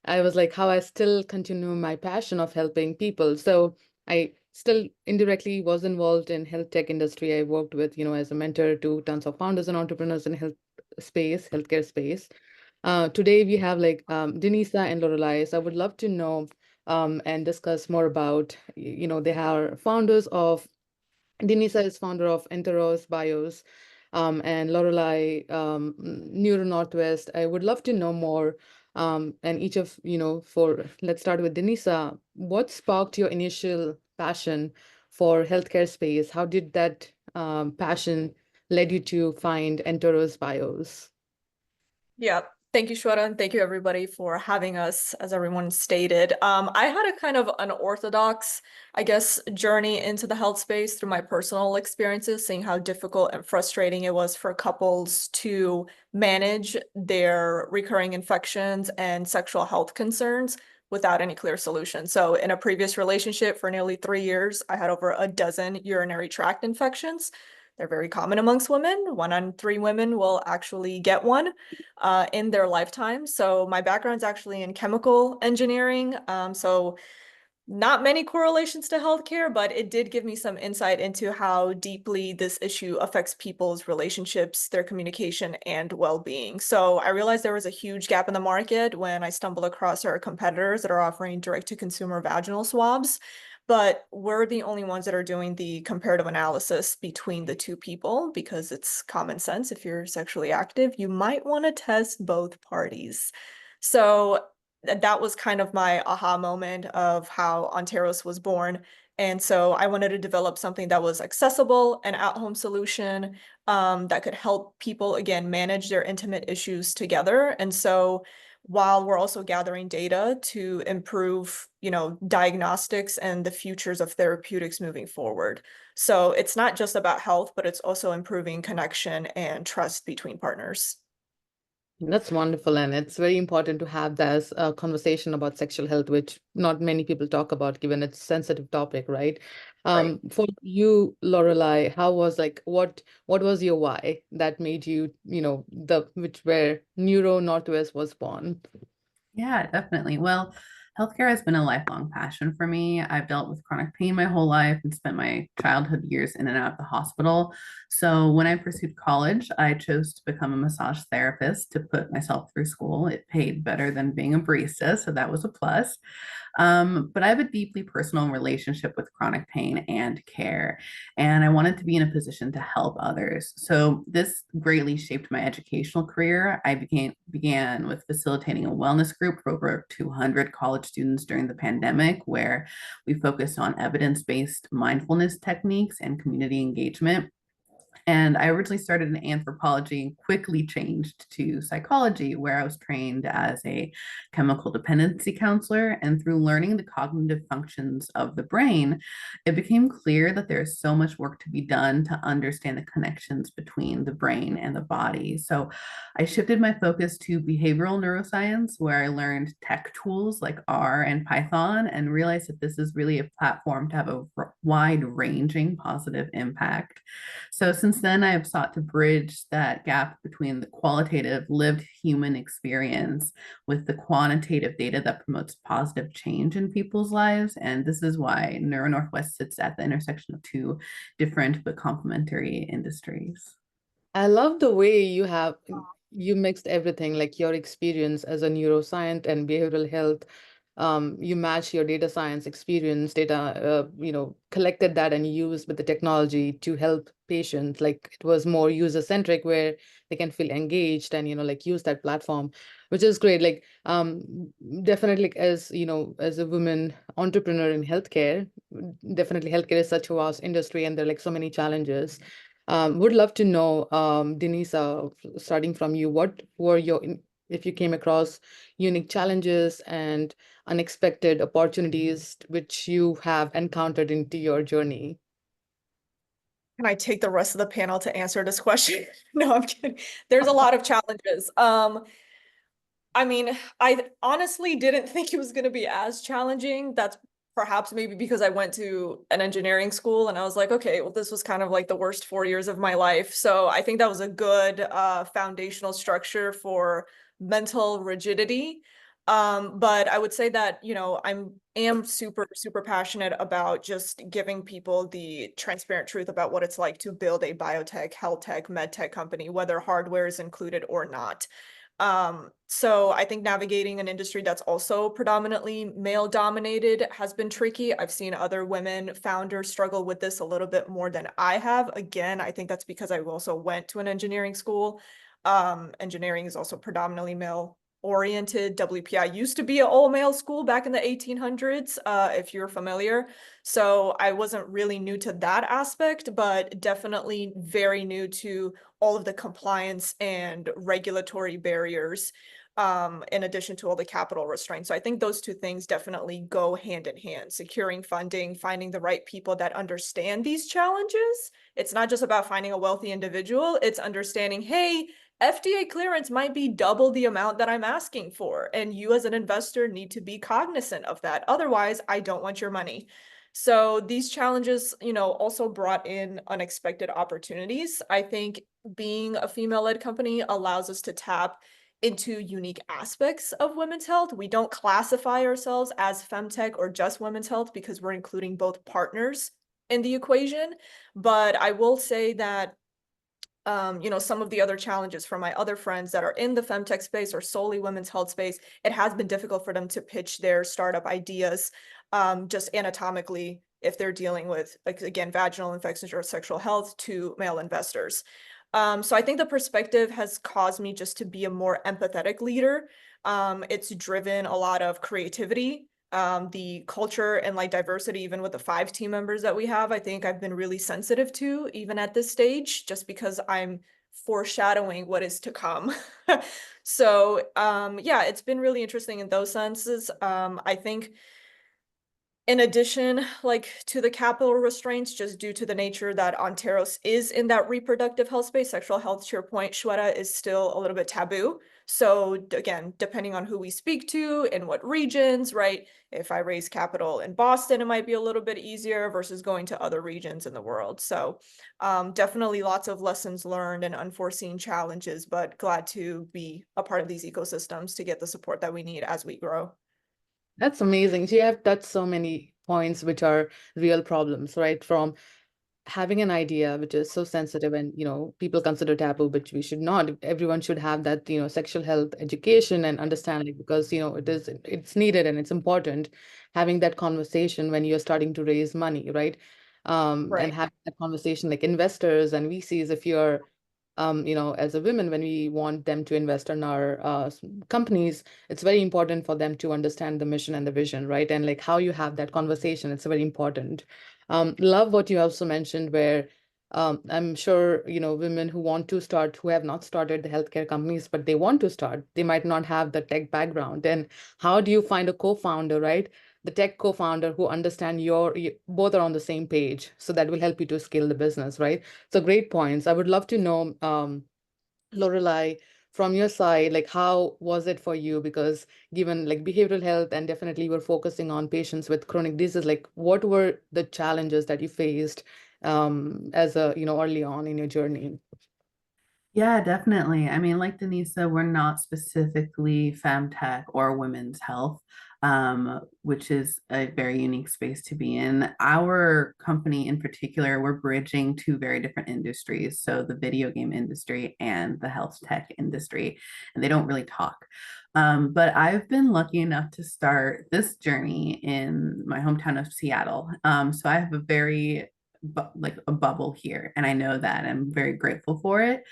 I was like, how I still continue my passion of helping people. So I still indirectly was involved in health tech industry. I worked with, as a mentor to tons of founders and entrepreneurs in healthcare space. Today we have Denisa and Lorelei. So I would love to know and discuss more about, they are founders of, Denisa is founder of Enteros Bios, and Lorelei, Neuro Northwest. I would love to know more. And each of, let's start with Denisa. What sparked your initial passion for healthcare space? How did that passion led you to find Enteros Bios? Yeah, thank you, Shweta, and thank you everybody for having us, as everyone stated. I had a kind of unorthodox, journey into the health space through my personal experiences, seeing how difficult and frustrating it was for couples to manage their recurring infections and sexual health concerns without any clear solution. So in a previous relationship for nearly 3 years, I had over a dozen urinary tract infections. They're very common amongst women. 1 on 3 women will actually get one in their lifetime. So my background's actually in chemical engineering. So not many correlations to healthcare, but it did give me some insight into how deeply this issue affects people's relationships, their communication, and well-being. So I realized there was a huge gap in the market when I stumbled across our competitors that are offering direct-to-consumer vaginal swabs. But we're the only ones that are doing the comparative analysis between the two people, because it's common sense. If you're sexually active, you might want to test both parties. So that was kind of my aha moment of how Enteros was born. And so I wanted to develop something that was accessible, an at-home solution that could help people, again, manage their intimate issues together. And so while we're also gathering data to improve, diagnostics and the futures of therapeutics moving forward. So it's not just about health, but it's also improving connection and trust between partners. That's wonderful. And it's very important to have this conversation about sexual health, which not many people talk about, given it's a sensitive topic, right? Right. For you, Lorelei, how was what was your why that made you, where Neuro Northwest was born? Yeah, definitely. Well, Healthcare has been a lifelong passion for me. I've dealt with chronic pain my whole life and spent my childhood years in and out of the hospital. So when I pursued college, I chose to become a massage therapist to put myself through school. It paid better than being a barista, so that was a plus. But I have a deeply personal relationship with chronic pain and care, and I wanted to be in a position to help others. So this greatly shaped my educational career. I began with facilitating a wellness group for over 200 college students during the pandemic, where we focused on evidence-based mindfulness techniques and community engagement. And I originally started in anthropology and quickly changed to psychology, where I was trained as a chemical dependency counselor. And through learning the cognitive functions of the brain, it became clear that there's so much work to be done to understand the connections between the brain and the body. So I shifted my focus to behavioral neuroscience, where I learned tech tools like R and Python, and realized that this is really a platform to have a wide-ranging positive impact. So since then, I have sought to bridge that gap between the qualitative lived human experience with the quantitative data that promotes positive change in people's lives. And this is why Neuro Northwest sits at the intersection of two different but complementary industries. I love the way you mixed everything, like your experience as a neuroscience and behavioral health. You match your data science experience, collected that and used with the technology to help patients. Like it was more user-centric, where they can feel engaged and, like use that platform, which is great. Like, definitely, as as a woman entrepreneur in healthcare, definitely healthcare is such a vast industry, and there are like so many challenges. Would love to know, Denise, starting from you, what were if you came across unique challenges and unexpected opportunities which you have encountered into your journey? Can I take the rest of the panel to answer this question? No, I'm kidding. There's a lot of challenges. I mean, I honestly didn't think it was going to be as challenging. That's perhaps maybe because I went to an engineering school and I was like, okay, well, this was kind of like the worst 4 years of my life. So I think that was a good foundational structure for mental rigidity. But I would say that, am super, super passionate about just giving people the transparent truth about what it's like to build a biotech, health tech, med tech company, whether hardware is included or not. So I think navigating an industry that's also predominantly male dominated has been tricky. I've seen other women founders struggle with this a little bit more than I have. Again, I think that's because I also went to an engineering school. Engineering is also predominantly male oriented. WPI used to be an all male school back in the 1800s, if you're familiar. So I wasn't really new to that aspect, but definitely very new to all of the compliance and regulatory barriers, in addition to all the capital restraints. So I think those two things definitely go hand in hand: securing funding, finding the right people that understand these challenges. It's not just about finding a wealthy individual, it's understanding, hey, FDA clearance might be double the amount that I'm asking for, and you as an investor need to be cognizant of that. Otherwise, I don't want your money. So these challenges, also brought in unexpected opportunities. I think being a female-led company allows us to tap into unique aspects of women's health. We don't classify ourselves as femtech or just women's health because we're including both partners in the equation. But I will say that some of the other challenges from my other friends that are in the femtech space or solely women's health space, it has been difficult for them to pitch their startup ideas, just anatomically, if they're dealing with, like, again, vaginal infections or sexual health to male investors. So I think the perspective has caused me just to be a more empathetic leader. It's driven a lot of creativity. The culture and like diversity, even with the 5 team members that we have, I think I've been really sensitive to, even at this stage, just because I'm foreshadowing what is to come. So yeah, it's been really interesting in those senses. I think in addition, like to the capital restraints, just due to the nature that Ontario is in that reproductive health space, sexual health, to your point, Shweta, is still a little bit taboo. So again, depending on who we speak to and what regions, right? If I raise capital in Boston, it might be a little bit easier versus going to other regions in the world. So definitely lots of lessons learned and unforeseen challenges, but glad to be a part of these ecosystems to get the support that we need as we grow. That's amazing. So you have touched so many points which are real problems, right? From having an idea which is so sensitive and people consider taboo, but we should not. Everyone should have that sexual health education and understanding, because it's needed and it's important having that conversation when you're starting to raise money, right? And Right. having that conversation like investors and VCs, if you're as a women, when we want them to invest in our companies, it's very important for them to understand the mission and the vision, right? And like how you have that conversation, it's very important. Love what you also mentioned, where I'm sure, women who want to start, who have not started the healthcare companies, but they want to start, they might not have the tech background. And how do you find a co-founder, right? The tech co-founder who understand both are on the same page. So that will help you to scale the business, right? So great points. I would love to know, Lorelai, from your side, like how was it for you? Because given like behavioral health and definitely we're focusing on patients with chronic diseases, like what were the challenges that you faced as early on in your journey? Yeah, definitely. I mean, like Denise said, we're not specifically femtech or women's health, which is a very unique space to be in. Our company in particular, we're bridging two very different industries. So the video game industry and the health tech industry, and they don't really talk. But I've been lucky enough to start this journey in my hometown of Seattle. So I have a very like a bubble here, and I know that I'm very grateful for it.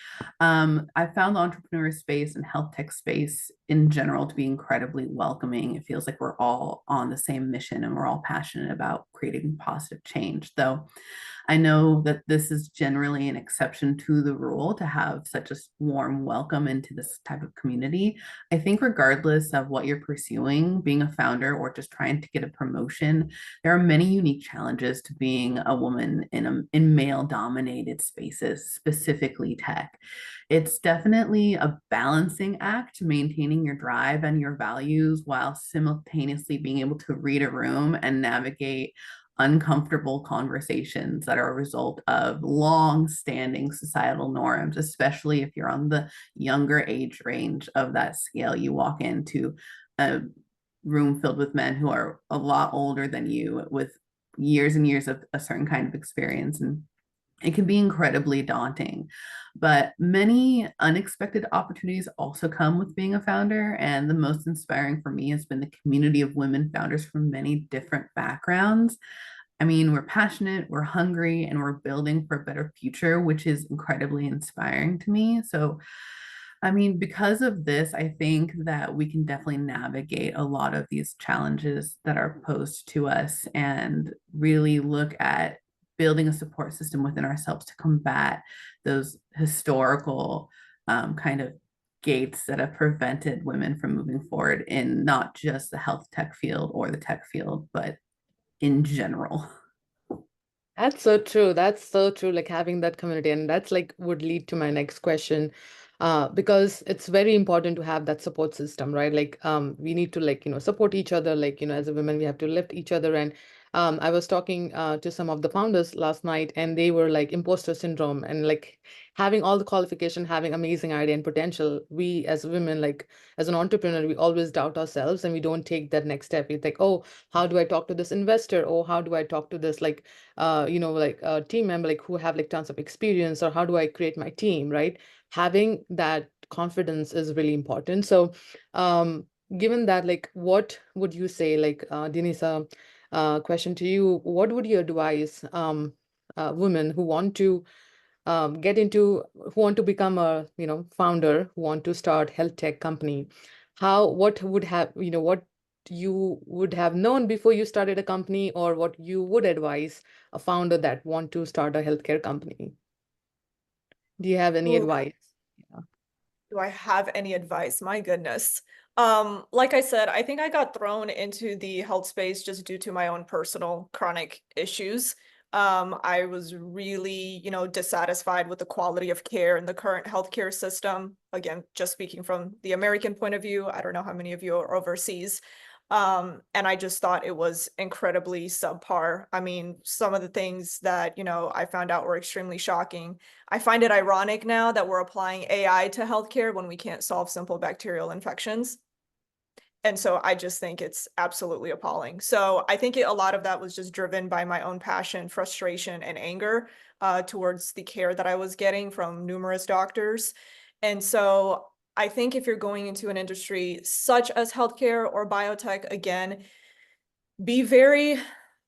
I found the entrepreneur space and health tech space in general to be incredibly welcoming. It feels like we're all on the same mission and we're all passionate about creating positive change. Though I know that this is generally an exception to the rule to have such a warm welcome into this type of community. I think regardless of what you're pursuing, being a founder or just trying to get a promotion, there are many unique challenges to being a woman in male dominated spaces, specifically tech. It's definitely a balancing act, maintaining your drive and your values while simultaneously being able to read a room and navigate uncomfortable conversations that are a result of long-standing societal norms, especially if you're on the younger age range of that scale. You walk into a room filled with men who are a lot older than you with years and years of a certain kind of experience, and it can be incredibly daunting. But many unexpected opportunities also come with being a founder. And the most inspiring for me has been the community of women founders from many different backgrounds. I mean, we're passionate, we're hungry, and we're building for a better future, which is incredibly inspiring to me. So, I mean, because of this, I think that we can definitely navigate a lot of these challenges that are posed to us and really look at building a support system within ourselves to combat those historical kind of gates that have prevented women from moving forward in not just the health tech field or the tech field, but in general. That's so true. That's so true. Like having that community, and that's like would lead to my next question, because it's very important to have that support system, right? Like, we need to like support each other. Like as a woman, we have to lift each other. And I was talking to some of the founders last night, and they were like imposter syndrome and like having all the qualification, having amazing idea and potential. We as women, like as an entrepreneur, we always doubt ourselves and we don't take that next step. We think, oh, how do I talk to this investor? Or how do I talk to this like like a team member like who have like tons of experience, or how do I create my team, right? Having that confidence is really important. So given that, like what would you say, like Denisa, question to you, what would you advise women who want to who want to become a founder, who want to start health tech company? What would have what you would have known before you started a company, or what you would advise a founder that want to start a healthcare company? Do you have any Ooh, advice? do I have any advice? My goodness. Like I said, I think I got thrown into the health space just due to my own personal chronic issues. I was really, dissatisfied with the quality of care in the current healthcare system. Again, just speaking from the American point of view, I don't know how many of you are overseas. And I just thought it was incredibly subpar. I mean, some of the things that, I found out were extremely shocking. I find it ironic now that we're applying AI to healthcare when we can't solve simple bacterial infections. And so I just think it's absolutely appalling. So I think a lot of that was just driven by my own passion, frustration, and anger towards the care that I was getting from numerous doctors. And so I think if you're going into an industry such as healthcare or biotech, again, be very,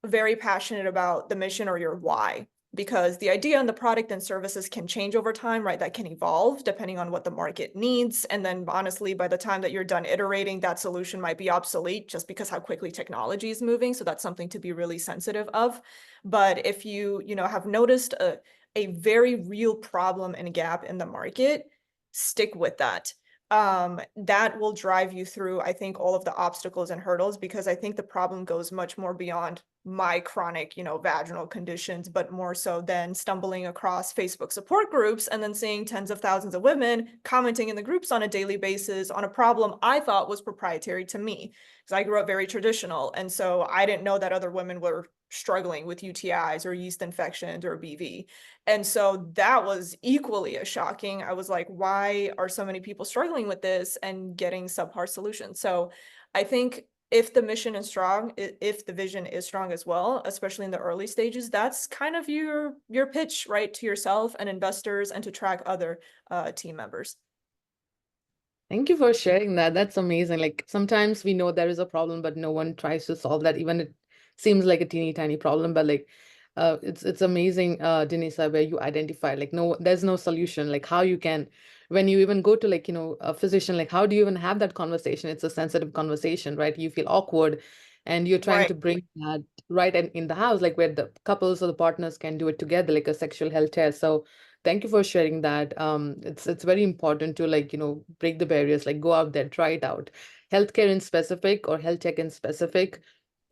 very passionate about the mission or your why, because the idea and the product and services can change over time, right? That can evolve depending on what the market needs. And then honestly, by the time that you're done iterating, that solution might be obsolete just because how quickly technology is moving. So that's something to be really sensitive of. But if you have noticed a very real problem and gap in the market, stick with that. That will drive you through, I think, all of the obstacles and hurdles, because I think the problem goes much more beyond my chronic, vaginal conditions, but more so than stumbling across Facebook support groups and then seeing tens of thousands of women commenting in the groups on a daily basis on a problem I thought was proprietary to me, because I grew up very traditional. And so I didn't know that other women were struggling with UTIs or yeast infections or BV. And so that was equally as shocking. I was like, why are so many people struggling with this and getting subpar solutions? So I think if the mission is strong, if the vision is strong as well, especially in the early stages, that's kind of your pitch, right, to yourself and investors, and to track other team members. Thank you for sharing that. That's amazing. Like sometimes we know there is a problem, but no one tries to solve that. Even it seems like a teeny tiny problem, but like it's amazing, Denisa, where you identify like no, there's no solution. Like how you can, when you even go to like a physician, like how do you even have that conversation? It's a sensitive conversation, right? You feel awkward, and you're trying Right. to bring that right in the house, like where the couples or the partners can do it together, like a sexual health test. So thank you for sharing that. It's very important to like, break the barriers, like go out there, try it out. Healthcare in specific or health tech in specific,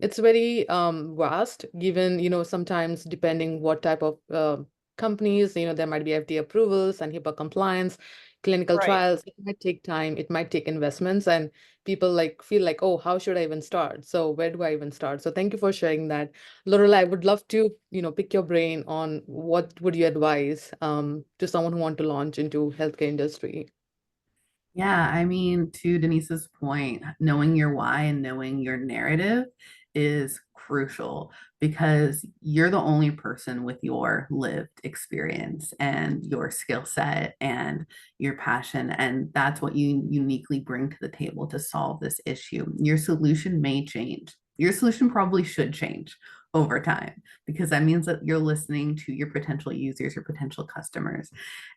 it's very vast, given, sometimes depending what type of companies, there might be FDA approvals and HIPAA compliance, clinical Right. trials. It might take time, it might take investments, and people like feel like, oh, how should I even start? So where do I even start? So thank you for sharing that. Laurel, I would love to, pick your brain on what would you advise to someone who want to launch into healthcare industry? Yeah, I mean, to Denise's point, knowing your why and knowing your narrative is crucial, because you're the only person with your lived experience and your skill set and your passion. And that's what you uniquely bring to the table to solve this issue. Your solution may change. Your solution probably should change over time, because that means that you're listening to your potential users, your potential customers.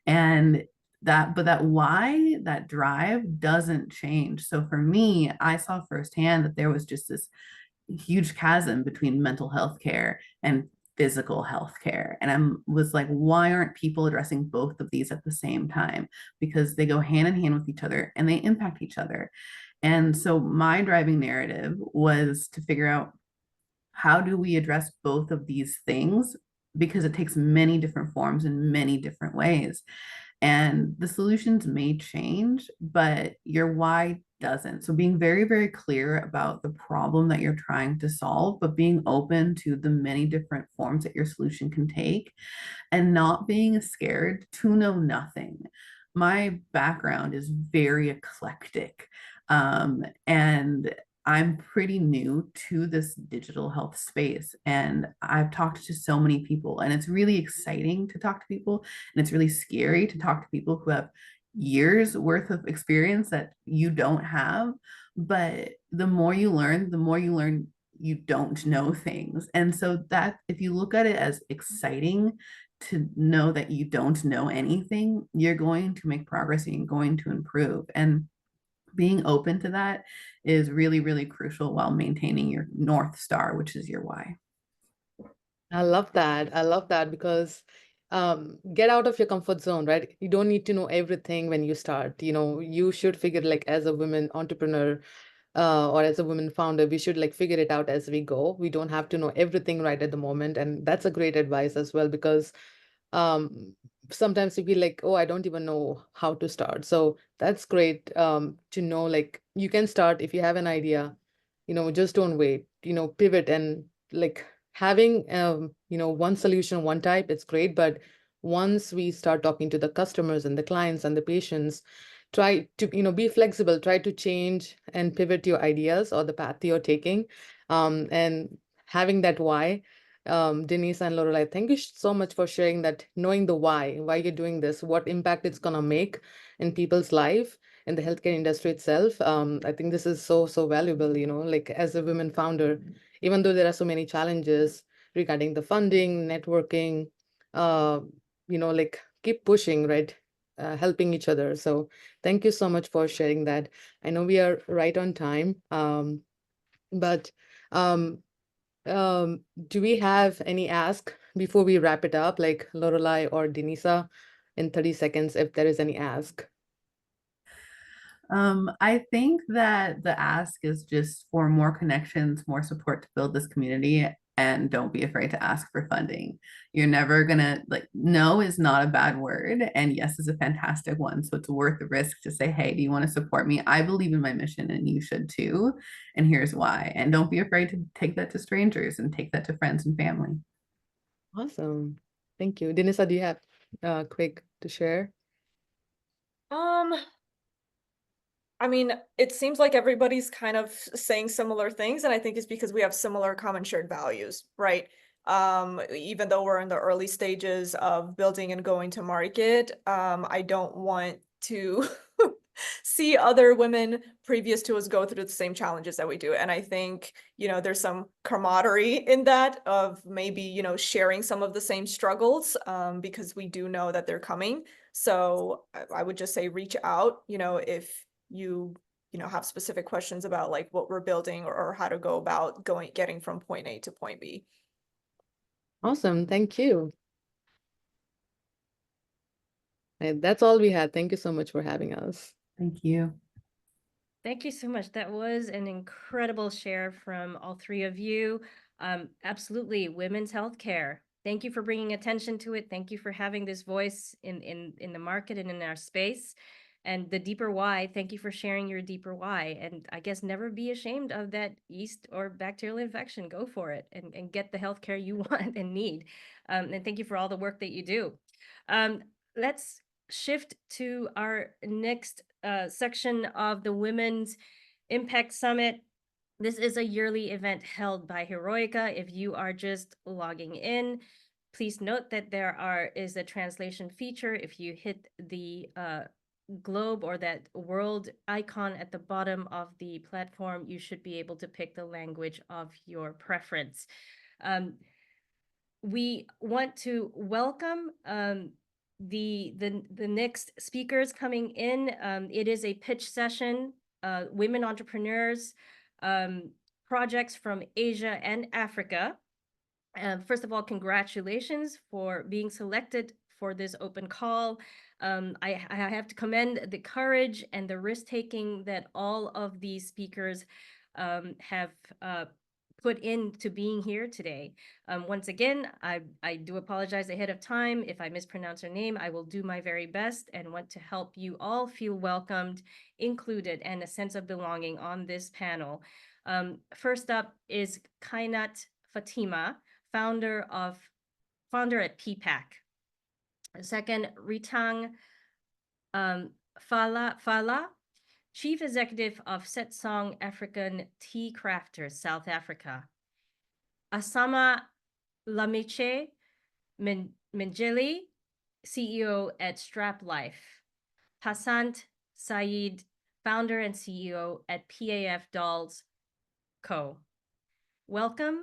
And that why, that drive doesn't change. So for me, I saw firsthand that there was just this huge chasm between mental health care and physical health care. And I was like, why aren't people addressing both of these at the same time? Because they go hand in hand with each other and they impact each other. And so my driving narrative was to figure out, how do we address both of these things? Because it takes many different forms in many different ways. And the solutions may change, but your why doesn't. So being very, very clear about the problem that you're trying to solve, but being open to the many different forms that your solution can take, and not being scared to know nothing. My background is very eclectic. And I'm pretty new to this digital health space, and I've talked to so many people, and it's really exciting to talk to people, and it's really scary to talk to people who have years worth of experience that you don't have. But the more you learn, you don't know things. And so that, if you look at it as exciting to know that you don't know anything, you're going to make progress and you're going to improve. And being open to that is really, really crucial while maintaining your North Star, which is your why. I love that. I love that because get out of your comfort zone, right? You don't need to know everything when you start. You should figure, like, as a women entrepreneur or as a women founder, we should like figure it out as we go. We don't have to know everything right at the moment. And that's a great advice as well, because um, sometimes you feel like, oh, I don't even know how to start. So that's great to know, like, you can start if you have an idea, just don't wait, pivot. And like having, one solution, one type, it's great. But once we start talking to the customers and the clients and the patients try to, be flexible, try to change and pivot your ideas or the path you're taking. And having that why, Denise and Lorelai, thank you so much for sharing that, knowing the why you're doing this, what impact it's gonna make in people's life, in the healthcare industry itself. I think this is so valuable, like as a women founder, even though there are so many challenges regarding the funding, networking, like keep pushing, right? Helping each other. So thank you so much for sharing that. I know we are right on time, but do we have any ask before we wrap it up, like Lorelai or Denisa, in 30 seconds, if there is any ask? I think that the ask is just for more connections, more support to build this community, and don't be afraid to ask for funding. You're never gonna, like, no is not a bad word, and yes is a fantastic one. So it's worth the risk to say, hey, do you want to support me? I believe in my mission and you should too. And here's why. And don't be afraid to take that to strangers and take that to friends and family. Awesome. Thank you. Denisa, do you have quick to share? I mean, it seems like everybody's kind of saying similar things, and I think it's because we have similar common shared values, right? Even though we're in the early stages of building and going to market, I don't want to see other women previous to us go through the same challenges that we do. And I think, there's some camaraderie in that of maybe, sharing some of the same struggles, because we do know that they're coming. So I would just say reach out, if you have specific questions about like what we're building or how to go about getting from point A to point B. Awesome. Thank you. And that's all we had. Thank you so much for having us. Thank you. Thank you so much. That was an incredible share from all three of you. Absolutely, women's healthcare. Thank you for bringing attention to it. Thank you for having this voice in the market and in our space. And the deeper why, thank you for sharing your deeper why. And I guess never be ashamed of that yeast or bacterial infection. Go for it and get the healthcare you want and need. And thank you for all the work that you do. Let's shift to our next section of the Women's Impact Summit. This is a yearly event held by Heroikka. If you are just logging in, please note that there is a translation feature. If you hit the globe or that world icon at the bottom of the platform, you should be able to pick the language of your preference. We want to welcome the next speakers coming in. It is a pitch session, women entrepreneurs, projects from Asia and Africa. First of all, congratulations for being selected for this open call. I have to commend the courage and the risk-taking that all of these speakers have put into being here today. Once again, I do apologize ahead of time. If I mispronounce your name, I will do my very best and want to help you all feel welcomed, included, and a sense of belonging on this panel. First up is Kainat Fatima, founder at PPAC. Second, Ritang Fala, Chief Executive of Setsong African Tea Crafters, South Africa. Asama Lamiche Menjeli, CEO at Strap Life. Passant Saeed, founder and CEO at PAF Dolls Co. Welcome.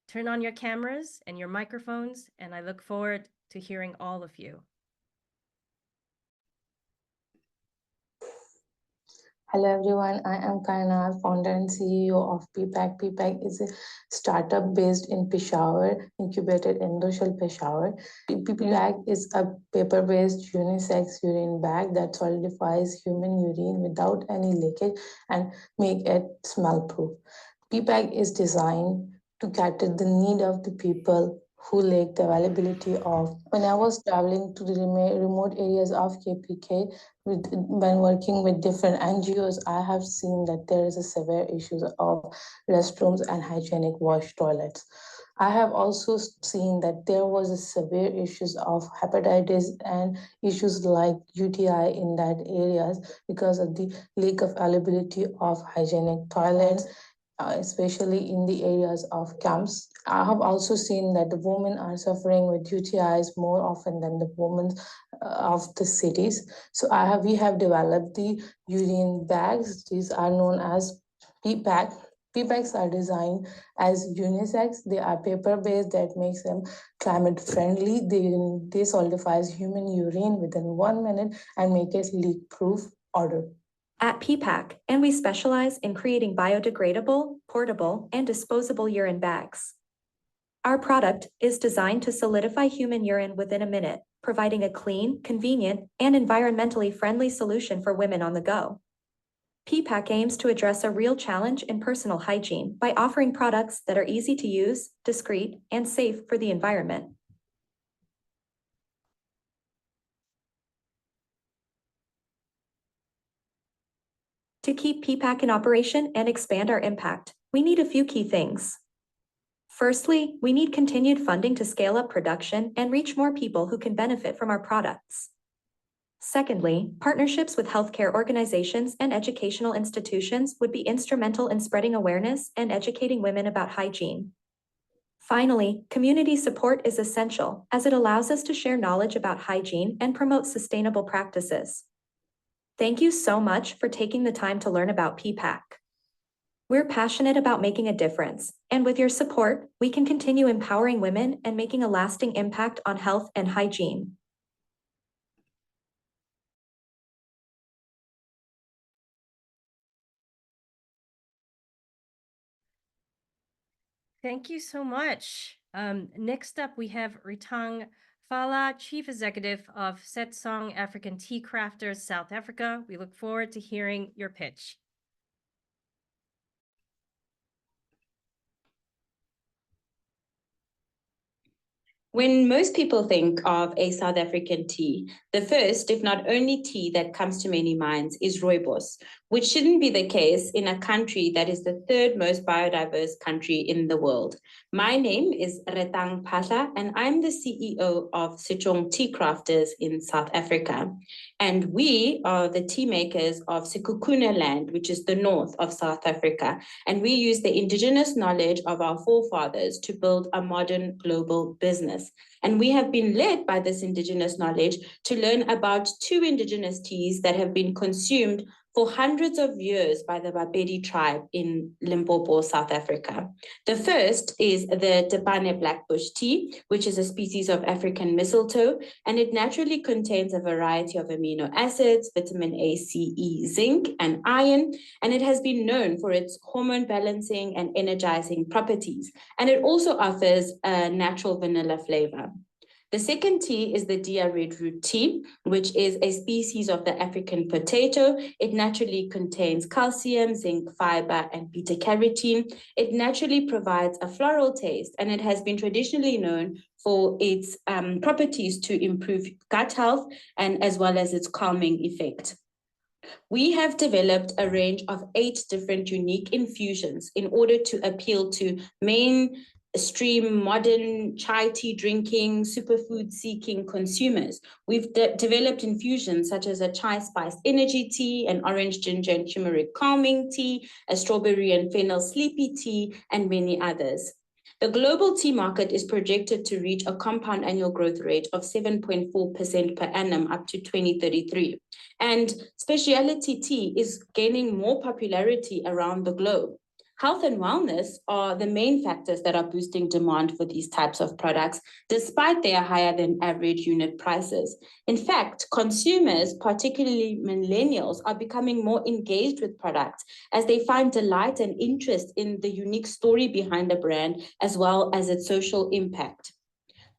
Turn on your cameras and your microphones, and I look forward to hearing all of you. Hello everyone, I am Kainat, founder and CEO of PPAC. PPAC is a startup based in Peshawar, incubated in Doshal, Peshawar. PPAC is a paper-based unisex urine bag that solidifies human urine without any leakage and make it smell-proof. PPAC is designed to cater the need of the people who lack the availability of. When I was traveling to the remote areas of KPK, when working with different NGOs, I have seen that there is a severe issues of restrooms and hygienic wash toilets. I have also seen that there was a severe issues of hepatitis and issues like UTI in that areas because of the lack of availability of hygienic toilets, especially in the areas of camps. I have also seen that the women are suffering with UTIs more often than the women of the cities. So we have developed the urine bags. These are known as PPAC. PPACs are designed as unisex. They are paper-based that makes them climate friendly. They solidifies human urine within 1 minute and make it leak-proof order. At PPAC, and we specialize in creating biodegradable, portable, and disposable urine bags. Our product is designed to solidify human urine within a minute, providing a clean, convenient, and environmentally friendly solution for women on the go. PPAC aims to address a real challenge in personal hygiene by offering products that are easy to use, discreet, and safe for the environment. To keep PPAC in operation and expand our impact, we need a few key things. Firstly, we need continued funding to scale up production and reach more people who can benefit from our products. Secondly, partnerships with healthcare organizations and educational institutions would be instrumental in spreading awareness and educating women about hygiene. Finally, community support is essential as it allows us to share knowledge about hygiene and promote sustainable practices. Thank you so much for taking the time to learn about PPAC. We're passionate about making a difference, and with your support, we can continue empowering women and making a lasting impact on health and hygiene. Thank you so much. Next up, we have Ritang Fala, Chief Executive of Setsong African Tea Crafters, South Africa. We look forward to hearing your pitch. When most people think of a South African tea, the first, if not only tea that comes to many minds is rooibos, which shouldn't be the case in a country that is the third most biodiverse country in the world. My name is Retang Phahla, and I'm the CEO of Setsong Tea Crafters in South Africa. And we are the tea makers of Sekhukhune land, which is the north of South Africa. And we use the indigenous knowledge of our forefathers to build a modern global business. And we have been led by this indigenous knowledge to learn about 2 indigenous teas that have been consumed for hundreds of years by the Bapedi tribe in Limpopo, South Africa. The first is the Tepane Blackbush tea, which is a species of African mistletoe, and it naturally contains a variety of amino acids, vitamin A, C, E, zinc, and iron, and it has been known for its hormone balancing and energizing properties, and it also offers a natural vanilla flavor. The second tea is the Dia red root tea, which is a species of the African potato. It naturally contains calcium, zinc, fiber, and beta-carotene. It naturally provides a floral taste, and it has been traditionally known for its properties to improve gut health and as well as its calming effect. We have developed a range of 8 different unique infusions in order to appeal to mainstream modern chai tea drinking, superfood seeking consumers. We've developed infusions such as a chai spice energy tea, an orange ginger and turmeric calming tea, a strawberry and fennel sleepy tea, and many others. The global tea market is projected to reach a compound annual growth rate of 7.4% per annum up to 2033. And specialty tea is gaining more popularity around the globe. Health and wellness are the main factors that are boosting demand for these types of products, despite their higher than average unit prices. In fact, consumers, particularly millennials, are becoming more engaged with products as they find delight and interest in the unique story behind the brand, as well as its social impact.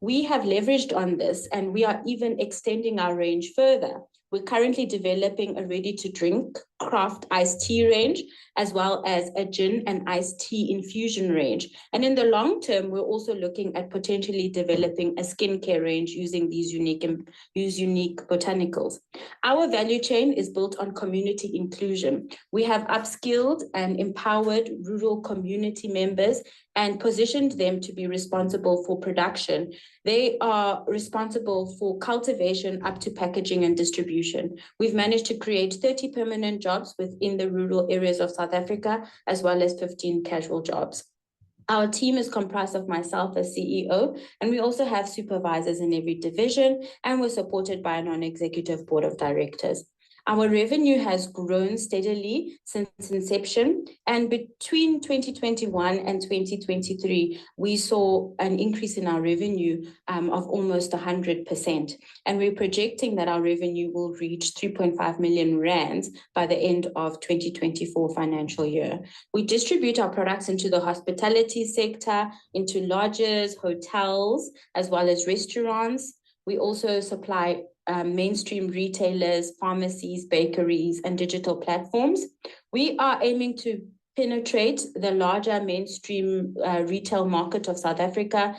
We have leveraged on this, and we are even extending our range further. We're currently developing a ready-to-drink craft iced tea range, as well as a gin and iced tea infusion range. And in the long term, we're also looking at potentially developing a skincare range using these unique botanicals. Our value chain is built on community inclusion. We have upskilled and empowered rural community members and positioned them to be responsible for production. They are responsible for cultivation up to packaging and distribution. We've managed to create 30 permanent jobs within the rural areas of South Africa, as well as 15 casual jobs. Our team is comprised of myself as CEO, and we also have supervisors in every division, and we're supported by a non-executive board of directors. Our revenue has grown steadily since inception, and between 2021 and 2023, we saw an increase in our revenue of almost 100%. And we're projecting that our revenue will reach 3.5 million rands by the end of 2024 financial year. We distribute our products into the hospitality sector, into lodges, hotels, as well as restaurants. We also supply mainstream retailers, pharmacies, bakeries, and digital platforms. We are aiming to penetrate the larger mainstream retail market of South Africa,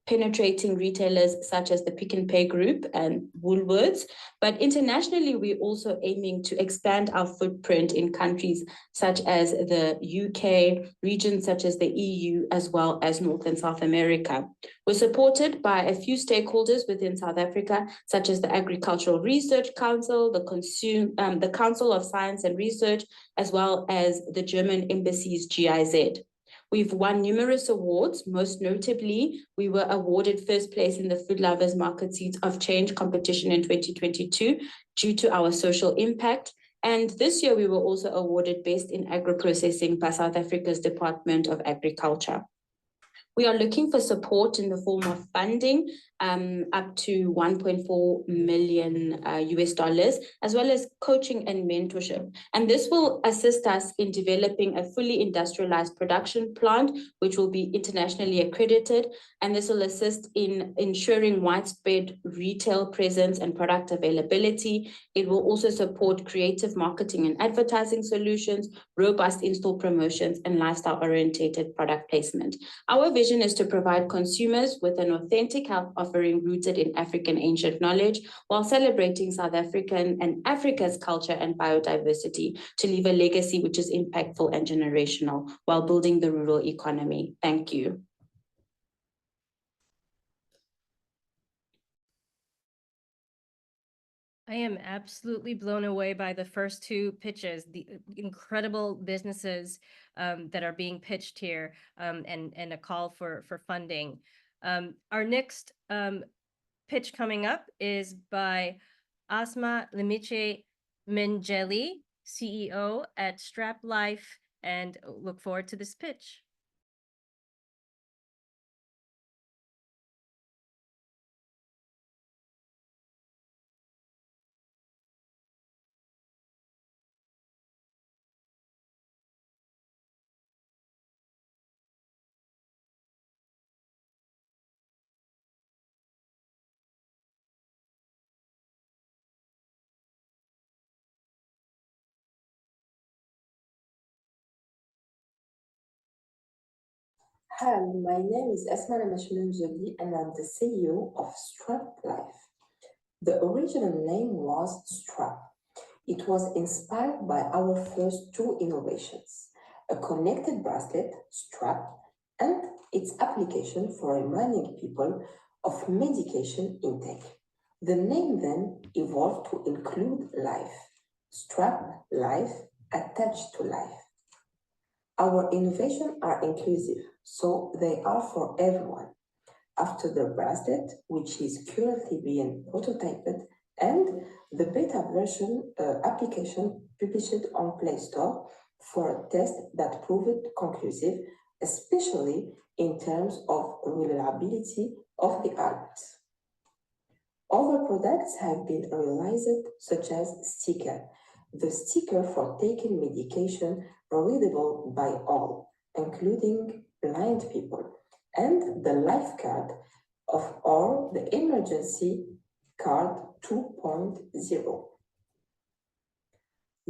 penetrating retailers such as the Pick n Pay Group and Woolworths. But internationally, we're also aiming to expand our footprint in countries such as the UK, regions such as the EU, as well as North and South America. We're supported by a few stakeholders within South Africa, such as the Agricultural Research Council, the Council of Science and Research, as well as the German Embassy's GIZ. We've won numerous awards. Most notably, we were awarded first place in the Food Lovers Market Seeds of Change competition in 2022 due to our social impact. And this year, we were also awarded Best in Agro-Processing by South Africa's Department of Agriculture. We are looking for support in the form of funding, up to $1.4 million US, as well as coaching and mentorship. And this will assist us in developing a fully industrialized production plant, which will be internationally accredited. And this will assist in ensuring widespread retail presence and product availability. It will also support creative marketing and advertising solutions, robust in-store promotions, and lifestyle-oriented product placement. Our vision is to provide consumers with an authentic health offering rooted in African ancient knowledge, while celebrating South African and Africa's culture and biodiversity to leave a legacy which is impactful and generational while building the rural economy. Thank you. I am absolutely blown away by the first two pitches, the incredible businesses that are being pitched here, and a call for funding. Our next pitch coming up is by Asma Limiche Menjeli, CEO at Strap Life, and look forward to this pitch. Hi, my name is Asma Limiche and I'm the CEO of Strap Life. The original name was Strap. It was inspired by our first two innovations, a connected bracelet, Strap, and its application for reminding people of medication intake. The name then evolved to include life, Strap Life, attached to life. Our innovations are inclusive, so they are for everyone. After the bracelet, which is currently being prototyped, and the beta version application published on Play Store for a test that proved conclusive, especially in terms of reliability of the alerts. Other products have been realized, such as sticker. The sticker for taking medication readable by all, including blind people, and the life card or the emergency card 2.0.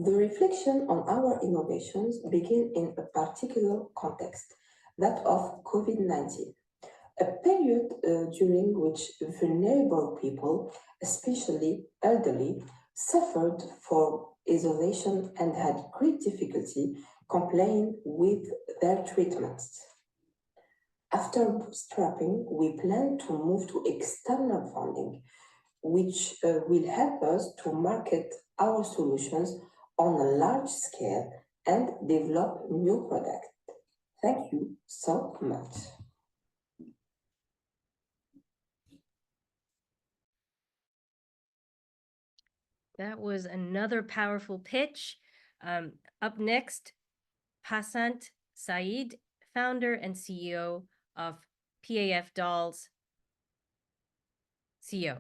The reflection on our innovations begin in a particular context, that of COVID-19, a period during which vulnerable people, especially elderly, suffered from isolation and had great difficulty complying with their treatments. After bootstrapping, we plan to move to external funding, which will help us to market our solutions on a large scale and develop new products. Thank you so much. That was another powerful pitch. Up next, Passant Said, founder and CEO of PAF Dolls, CEO.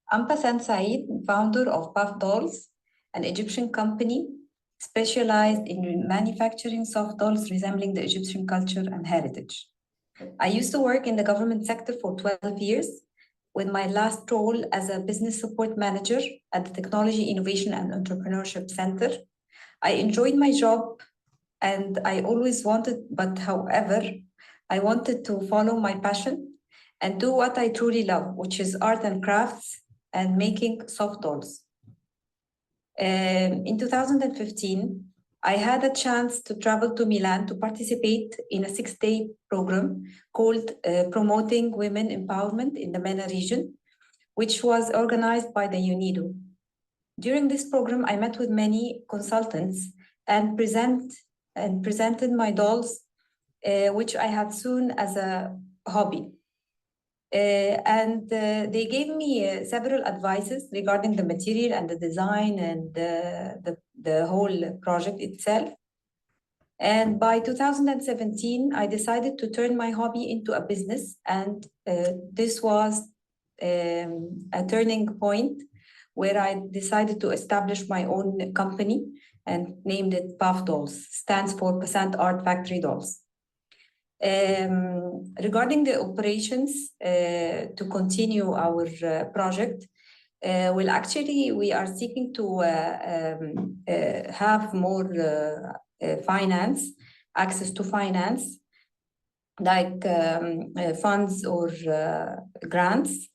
I'm Passant Said, founder of PAF Dolls, an Egyptian company specialized in manufacturing soft dolls resembling the Egyptian culture and heritage. I used to work in the government sector for 12 years, with my last role as a business support manager at the Technology, Innovation and Entrepreneurship Center. I enjoyed my job and I always wanted, but however, I wanted to follow my passion and do what I truly love, which is art and crafts and making soft dolls. In 2015, I had a chance to travel to Milan to participate in a 6-day program called Promoting Women Empowerment in the MENA region, which was organized by the UNIDO. During this program, I met with many consultants and presented my dolls, which I had soon as a hobby. They gave me several advices regarding the material and the design and the whole project itself. And by 2017, I decided to turn my hobby into a business. And this was a turning point where I decided to establish my own company and named it PAF Dolls, stands for Passant Art Factory Dolls. Regarding the operations, to continue our project, well, actually, we are seeking to have more finance, access to finance, like funds or grants,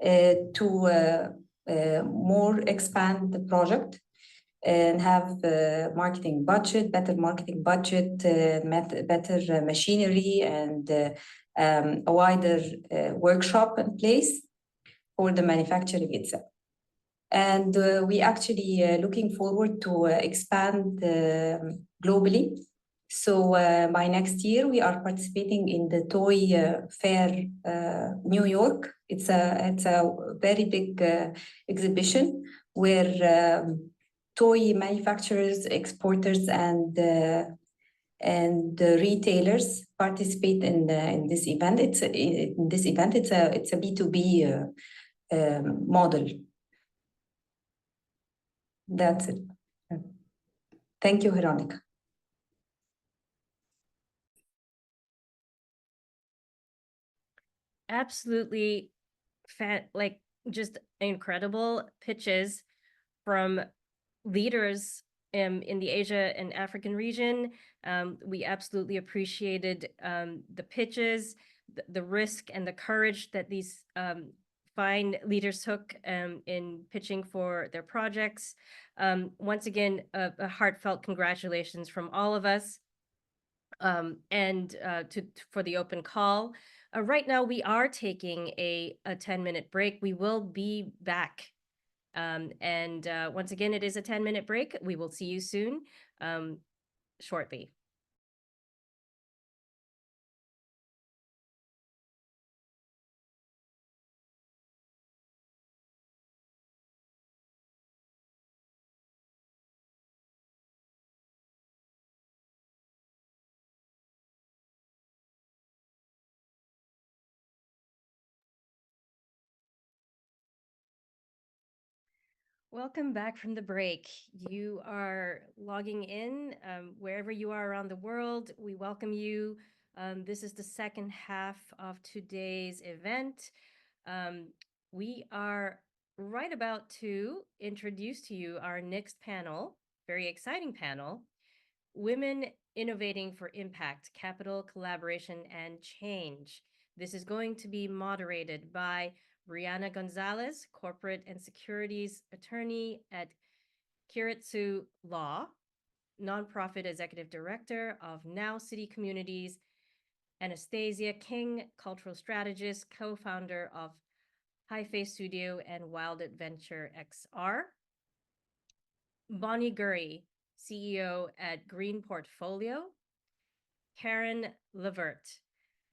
to more expand the project and have marketing budget, better marketing budget, better machinery, and a wider workshop in place for the manufacturing itself. And we actually looking forward to expand globally. So by next year, we are participating in the Toy Fair New York. It's a very big exhibition where toy manufacturers, exporters, and retailers participate in this event. It's a B2B model. That's it. Thank you, Veronica. Absolutely, like just incredible pitches from leaders in the Asia and African region. We absolutely appreciated the pitches, the risk and the courage that these fine leaders took in pitching for their projects. Once again, a heartfelt congratulations from all of us, and for the open call. Right now, we are taking a 10-minute break. We will be back. Once again, it is a 10-minute break. We will see you soon, shortly. Welcome back from the break. You are logging in wherever you are around the world. We welcome you This is the second half of today's event. We are right about to introduce to you our next panel, very exciting panel, Women Innovating for Impact, Capital, Collaboration, and Change. This is going to be moderated by Brianna Gonzalez, Corporate and Securities Attorney at Kiritsu Law, Nonprofit Executive Director of Now City Communities, Anastasia King, Cultural Strategist, Co-founder of High Face Studio and Wild Adventure XR, Bonnie Gurry, CEO at Green Portfolio, Karen Levert,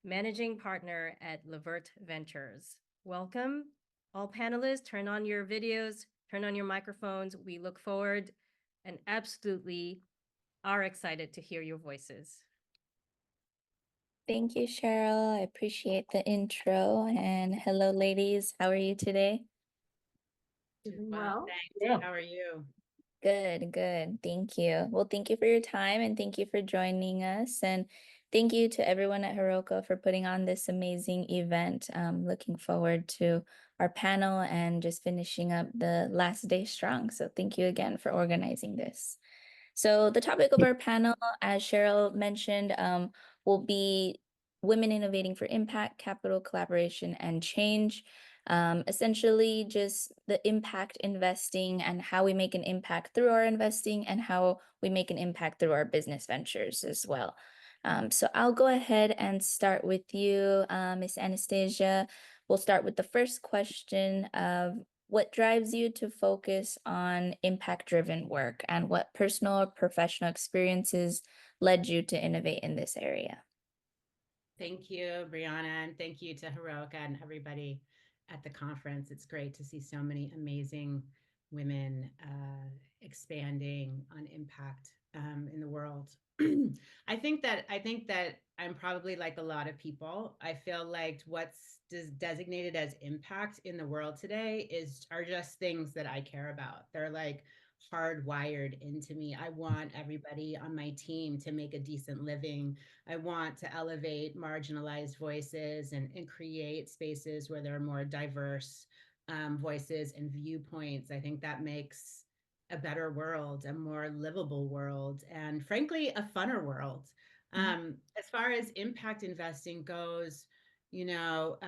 Managing Partner at Levert Ventures. Welcome, all panelists. Turn on your videos, turn on your microphones. We look forward and absolutely are excited to hear your voices. Thank you, Cheryl. I appreciate the intro. And hello, ladies. How are you today? Well, thanks. How are you? Good, good. Thank you. Well, thank you for your time and thank you for joining us. And thank you to everyone at Heroikka for putting on this amazing event. Looking forward to our panel and just finishing up the last day strong. So thank you again for organizing this. So the topic of our panel, as Cheryl mentioned, will be Women Innovating for Impact, Capital, Collaboration, and Change. Essentially just the impact investing and how we make an impact through our investing and how we make an impact through our business ventures as well. So I'll go ahead and start with you, Ms. Anastasia. We'll start with the first question of what drives you to focus on impact-driven work and what personal or professional experiences led you to innovate in this area? Thank you, Brianna, and thank you to Heroikka and everybody at the conference. It's great to see so many amazing women expanding on impact in the world. I think that I'm probably like a lot of people. I feel like what's designated as impact in the world today are just things that I care about. They're like hardwired into me. I want everybody on my team to make a decent living. I want to elevate marginalized voices and create spaces where there are more diverse voices and viewpoints. I think that makes a better world, a more livable world, and frankly, a funner world. As far as impact investing goes, you know,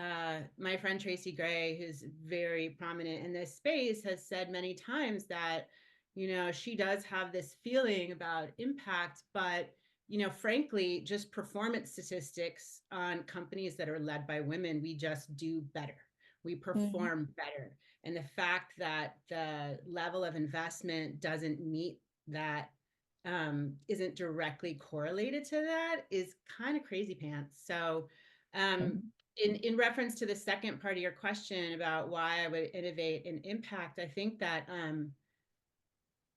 my friend Tracy Gray, who's very prominent in this space, has said many times that, you know, she does have this feeling about impact, but, you know, frankly, just performance statistics on companies that are led by women, we just do better. We perform better. And the fact that the level of investment doesn't meet that, isn't directly correlated to that, is kind of crazy pants. So in reference to the second part of your question about why I would innovate in impact, I think that,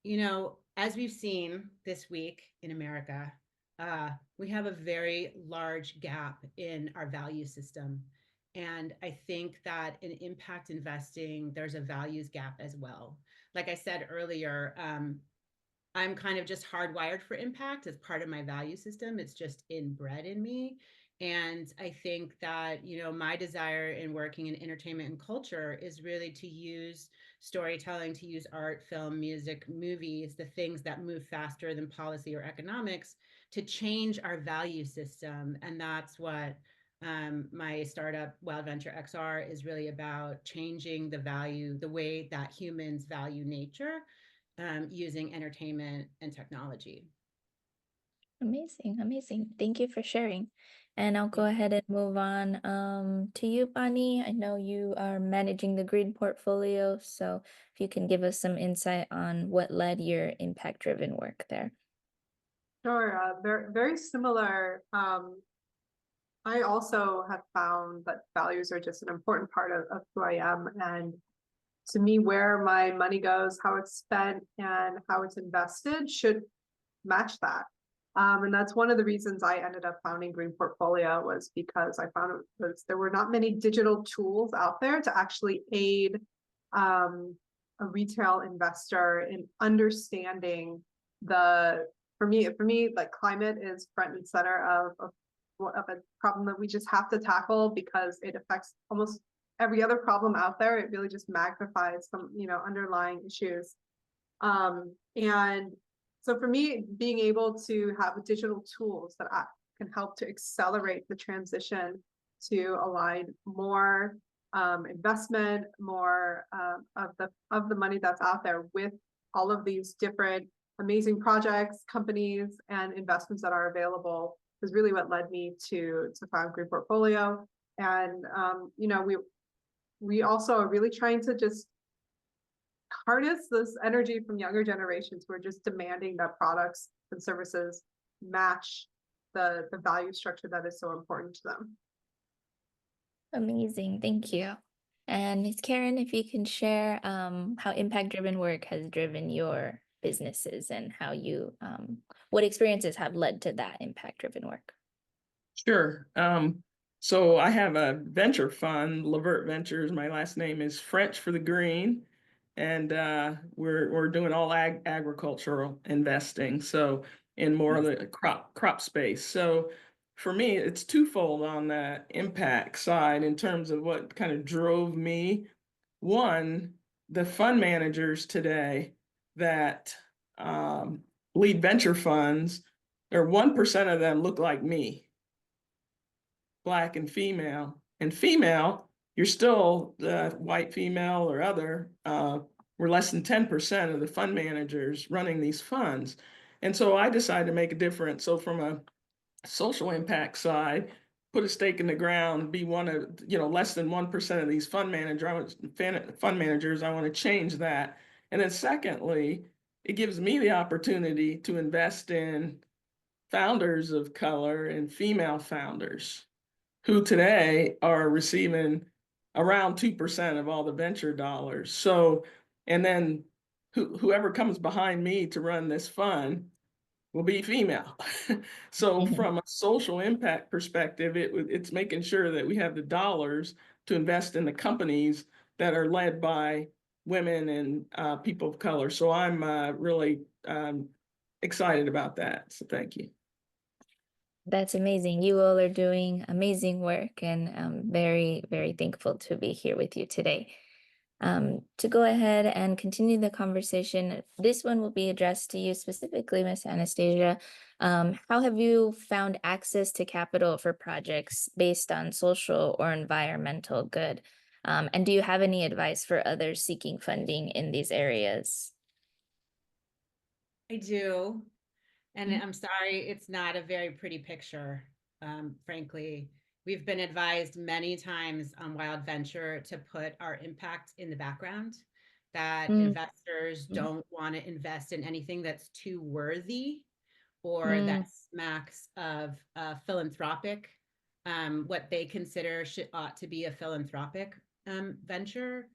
you know, as we've seen this week in America, we have a very large gap in our value system. And I think that in impact investing, there's a values gap as well. Like I said earlier, I'm kind of just hardwired for impact as part of my value system. It's just inbred in me. And I think that, you know, my desire in working in entertainment and culture is really to use storytelling, to use art, film, music, movies, the things that move faster than policy or economics, to change our value system. And that's what my startup, Wild Venture XR, is really about: changing the value, the way that humans value nature, using entertainment and technology. Amazing, amazing. Thank you for sharing. And I'll go ahead and move on to you, Bonnie. I know you are managing the Green Portfolio, so if you can give us some insight on what led your impact-driven work there. Sure, very similar. I also have found that values are just an important part of who I am, and to me, where my money goes, how it's spent, and how it's invested should match that. And that's one of the reasons I ended up founding Green Portfolio, was because I found there were not many digital tools out there to actually aid a retail investor in understanding for me, like climate is front and center of of a problem that we just have to tackle because it affects almost every other problem out there. It really just magnifies some, underlying issues. And so for me, being able to have digital tools that can help to accelerate the transition to align more investment, more of the money that's out there with all of these different amazing projects, companies, and investments that are available is really what led me to found Green Portfolio. And we also are really trying to just harness this energy from younger generations who are just demanding that products and services match the value structure that is so important to them. Amazing, thank you. And Ms. Karen, if you can share how impact-driven work has driven your businesses and how you, what experiences have led to that impact-driven work? Sure. So I have a venture fund, Levert Ventures. My last name is French for the green, and we're doing all agricultural investing. So in more of the crop space. So for me, it's twofold on that impact side in terms of what kind of drove me. One, the fund managers today that lead venture funds, or 1% of them look like me. Black and female. And female, you're still white female or other, we're less than 10% of the fund managers running these funds. And so I decided to make a difference. So from a social impact side, put a stake in the ground, be one of, less than 1% of these fund managers. I want to change that. And then secondly, it gives me the opportunity to invest in founders of color and female founders who today are receiving around 2% of all the venture dollars. So, and then whoever comes behind me to run this fund will be female. So from a social impact perspective, it's making sure that we have the dollars to invest in the companies that are led by women and people of color. So I'm really excited about that. So thank you. That's amazing. You all are doing amazing work, and I'm very, very thankful to be here with you today. To go ahead and continue the conversation, this one will be addressed to you specifically, Ms. Anastasia. How have you found access to capital for projects based on social or environmental good? And do you have any advice for others seeking funding in these areas? I do. And I'm sorry, it's not a very pretty picture, frankly. We've been advised many times on Wild Venture to put our impact in the background, that investors don't want to invest in anything that's too worthy or that smacks of philanthropic, what they consider ought to be a philanthropic venture.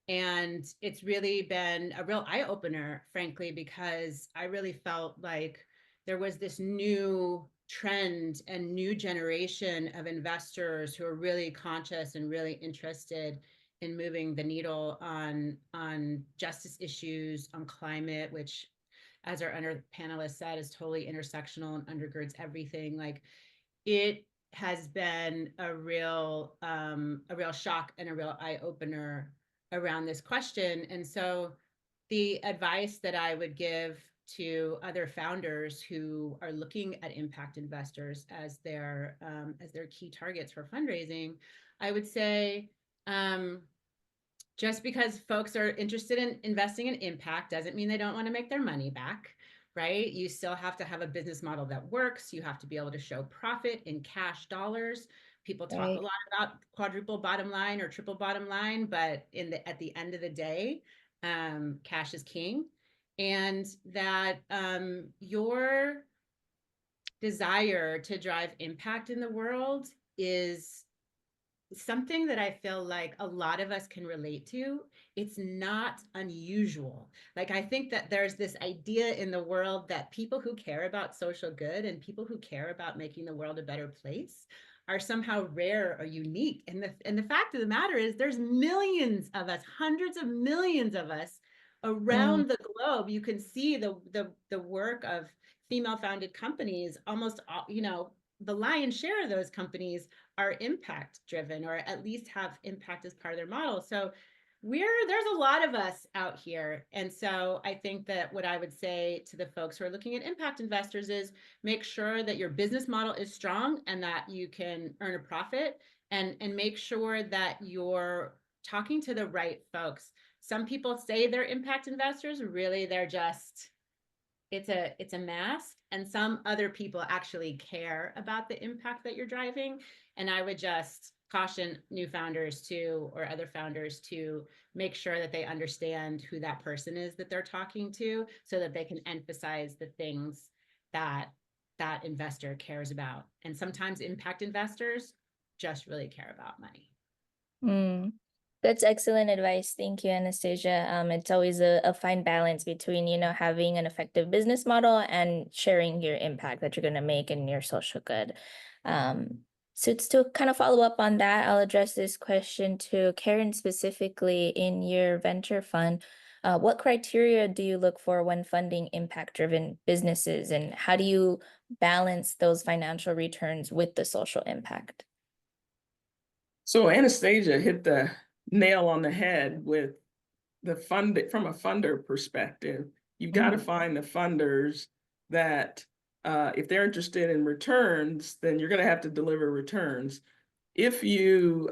And it's really been a real eye-opener, frankly, because I really felt like there was this new trend and new generation of investors who are really conscious and really interested in moving the needle on justice issues, on climate, which, as our panelist said, is totally intersectional and undergirds everything. Like, it has been a real shock and a real eye-opener around this question. And so the advice that I would give to other founders who are looking at impact investors as their key targets for fundraising, I would say, just because folks are interested in investing in impact doesn't mean they don't want to make their money back, right? You still have to have a business model that works. You have to be able to show profit in cash dollars. People talk a lot about quadruple bottom line or triple bottom line, but at the end of the day, cash is king. And that your desire to drive impact in the world is something that I feel like a lot of us can relate to. It's not unusual. Like, I think that there's this idea in the world that people who care about social good and people who care about making the world a better place are somehow rare or unique. And the fact of the matter is there's millions of us, hundreds of millions of us around the globe. You can see the work of female founded companies almost, the lion's share of those companies are impact driven, or at least have impact as part of their model. So there's a lot of us out here. And so I think that what I would say to the folks who are looking at impact investors is make sure that your business model is strong and that you can earn a profit, and make sure that you're talking to the right folks. Some people say they're impact investors, really they're just, it's a mask, and some other people actually care about the impact that you're driving. And I would just caution new founders to, or other founders to, make sure that they understand who that person is that they're talking to, so that they can emphasize the things that that investor cares about. And sometimes impact investors just really care about money. That's excellent advice. Thank you, Anastasia. It's always a fine balance between, having an effective business model and sharing your impact that you're going to make in your social good. So to kind of follow up on that, I'll address this question to Karen specifically. In your venture fund, what criteria do you look for when funding impact-driven businesses, and how do you balance those financial returns with the social impact? So Anastasia hit the nail on the head with the fund. From a funder perspective, you've got to find the funders that if they're interested in returns, then you're going to have to deliver returns. If it's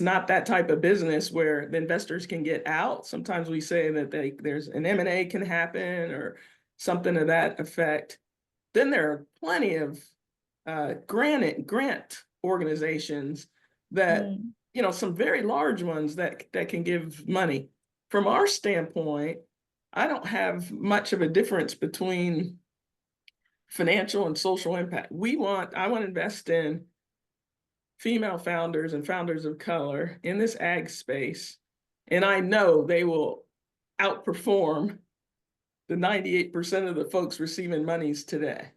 not that type of business where the investors can get out, sometimes we say that there's an M&A can happen or something to that effect. Then there are plenty of grant organizations that, some very large ones that can give money. From our standpoint, I don't have much of a difference between financial and social impact. I want to invest in female founders and founders of color in this ag space, and I know they will outperform the 98% of the folks receiving monies today.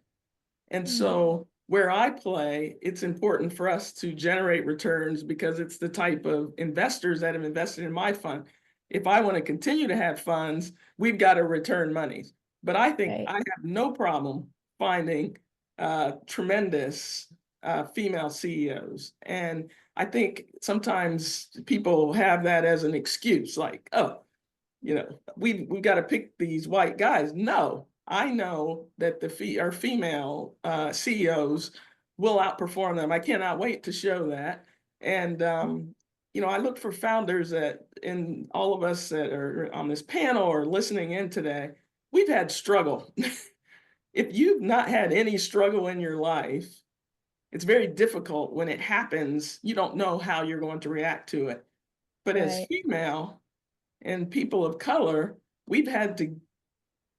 And so where I play, it's important for us to generate returns because it's the type of investors that have invested in my fund. If I want to continue to have funds, we've got to return monies. But I think I have no problem finding tremendous female CEOs. And I think sometimes people have that as an excuse, like, oh, we've got to pick these white guys. No, I know that our female CEOs will outperform them. I cannot wait to show that. And, I look for founders in all of us that are on this panel or listening in today, we've had struggle. If you've not had any struggle in your life, it's very difficult when it happens. You don't know how you're going to react to it. But as female and people of color, we've had to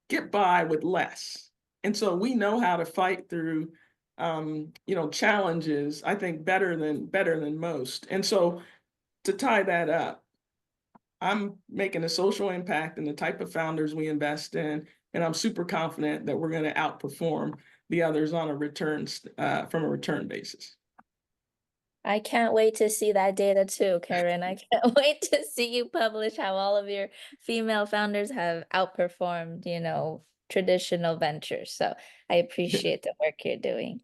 get by with less. And so we know how to fight through, challenges, I think better than most. And so to tie that up, I'm making a social impact in the type of founders we invest in, and I'm super confident that we're going to outperform the others on from a return basis. I can't wait to see that data too, Karen. I can't wait to see you publish how all of your female founders have outperformed, traditional ventures. So I appreciate the work you're doing.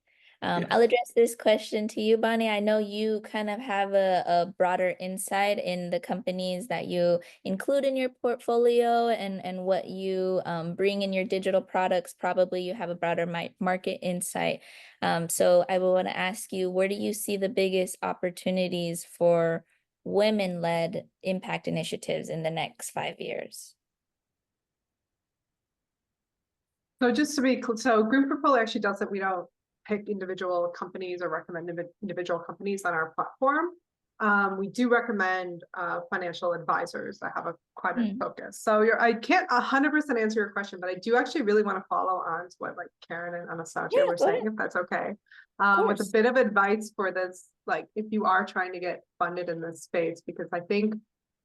I'll address this question to you, Bonnie. I know you kind of have a broader insight in the companies that you include in your portfolio and what you bring in your digital products. Probably you have a broader market insight. So I will want to ask you, where do you see the biggest opportunities for women-led impact initiatives in the next 5 years? So just to be clear, so Green Portfolio actually does it. We don't pick individual companies or recommend individual companies on our platform. We do recommend financial advisors that have a climate focus. So I can't 100% answer your question, but I do actually really want to follow on to what Karen and Anastasia were saying, if that's okay. With a bit of advice for this, if you are trying to get funded in this space, because I think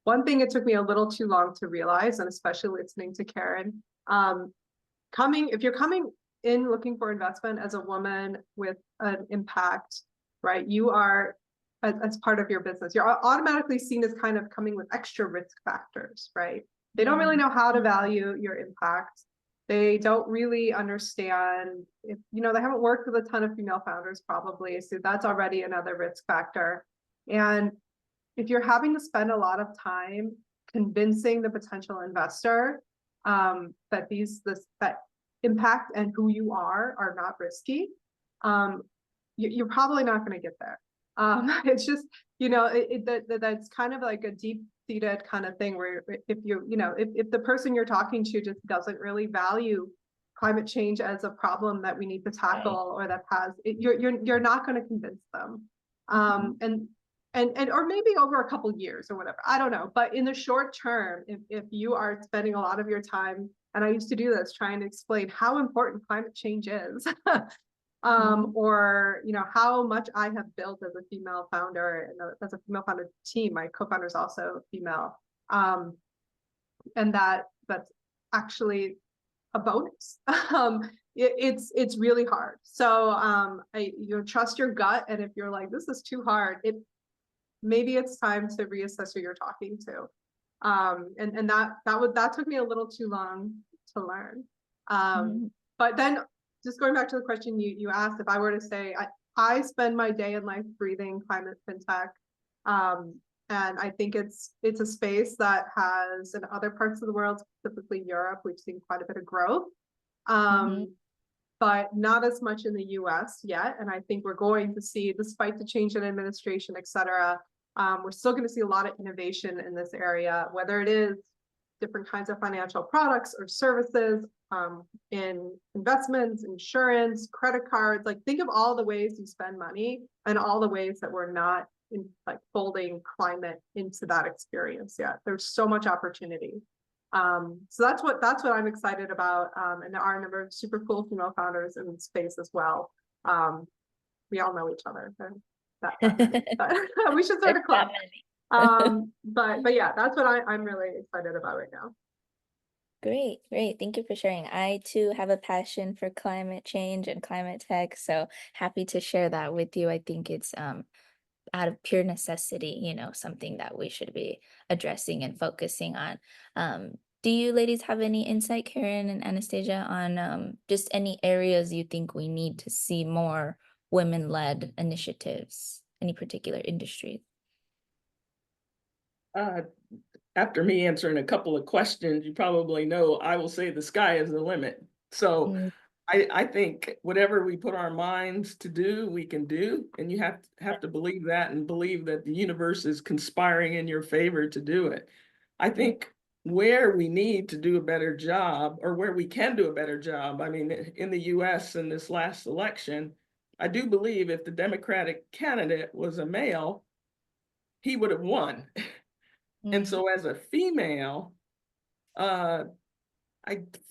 one thing it took me a little too long to realize, and especially listening to Karen, if you're coming in looking for investment as a woman with an impact, right? You are, as part of your business, you're automatically seen as kind of coming with extra risk factors, right? They don't really know how to value your impact. They don't really understand if, you know, they haven't worked with a ton of female founders probably, so that's already another risk factor. And if you're having to spend a lot of time convincing the potential investor that that impact and who you are not risky, you're probably not going to get there. It's just, you know, that's kind of like a deep-seated kind of thing where if if the person you're talking to just doesn't really value climate change as a problem that we need to tackle, or that you're not going to convince them. And or maybe over a couple years or whatever, I don't know. But in the short term, if you are spending a lot of your time, and I used to do this, trying to explain how important climate change is, or you know how much I have built as a female founder and as a female founder team. My co-founder is also female, and that's actually a bonus. It's really hard. So you trust your gut, and if you're like, this is too hard, maybe it's time to reassess who you're talking to. And that took me a little too long to learn. But then just going back to the question you asked, if I were to say, I spend my day and life breathing climate fintech. And I think it's a space that has, in other parts of the world, specifically Europe, we've seen quite a bit of growth. But not as much in the US yet. And I think we're going to see, despite the change in administration, et cetera, we're still going to see a lot of innovation in this area, whether it is different kinds of financial products or services, in investments, insurance, credit cards. Like, think of all the ways you spend money and all the ways that we're not folding climate into that experience yet. There's so much opportunity. So that's what I'm excited about. And there are a number of super cool female founders in the space as well. We all know each other. But we should start a club. But yeah, that's what I'm really excited about right now. Great. Thank you for sharing. I too have a passion for climate change and climate tech, so happy to share that with you. I think it's out of pure necessity, you know, something that we should be addressing and focusing on. Do you ladies have any insight, Karen and Anastasia, on just any areas you think we need to see more women-led initiatives, any particular industries? After me answering a couple of questions, you probably know I will say the sky is the limit. So I think whatever we put our minds to do, we can do. And you have to believe that, and believe that the universe is conspiring in your favor to do it. I think where we need to do a better job, or where we can do a better job, I mean, in the US in this last election, I do believe if the Democratic candidate was a male, he would have won. And so as a female, I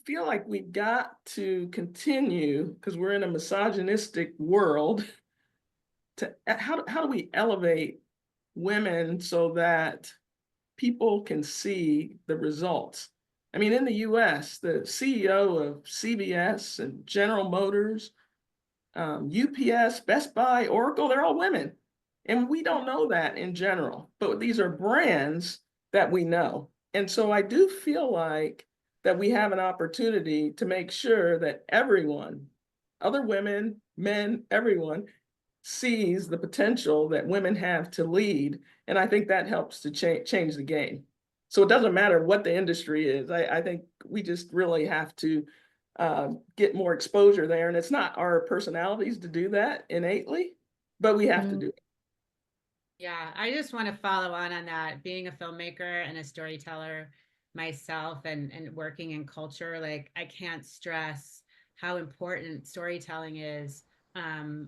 feel like we've got to continue, because we're in a misogynistic world, to how do we elevate women so that people can see the results? I mean, in the US, the CEO of CVS and General Motors, UPS, Best Buy, Oracle, they're all women. And we don't know that in general, but these are brands that we know. And so I do feel like that we have an opportunity to make sure that everyone, other women, men, everyone, sees the potential that women have to lead. And I think that helps to change the game. So it doesn't matter what the industry is. I think we just really have to get more exposure there. And it's not our personalities to do that innately, but we have to do it. Yeah, I just want to follow on that. Being a filmmaker and a storyteller myself, and working in culture, like, I can't stress how important storytelling is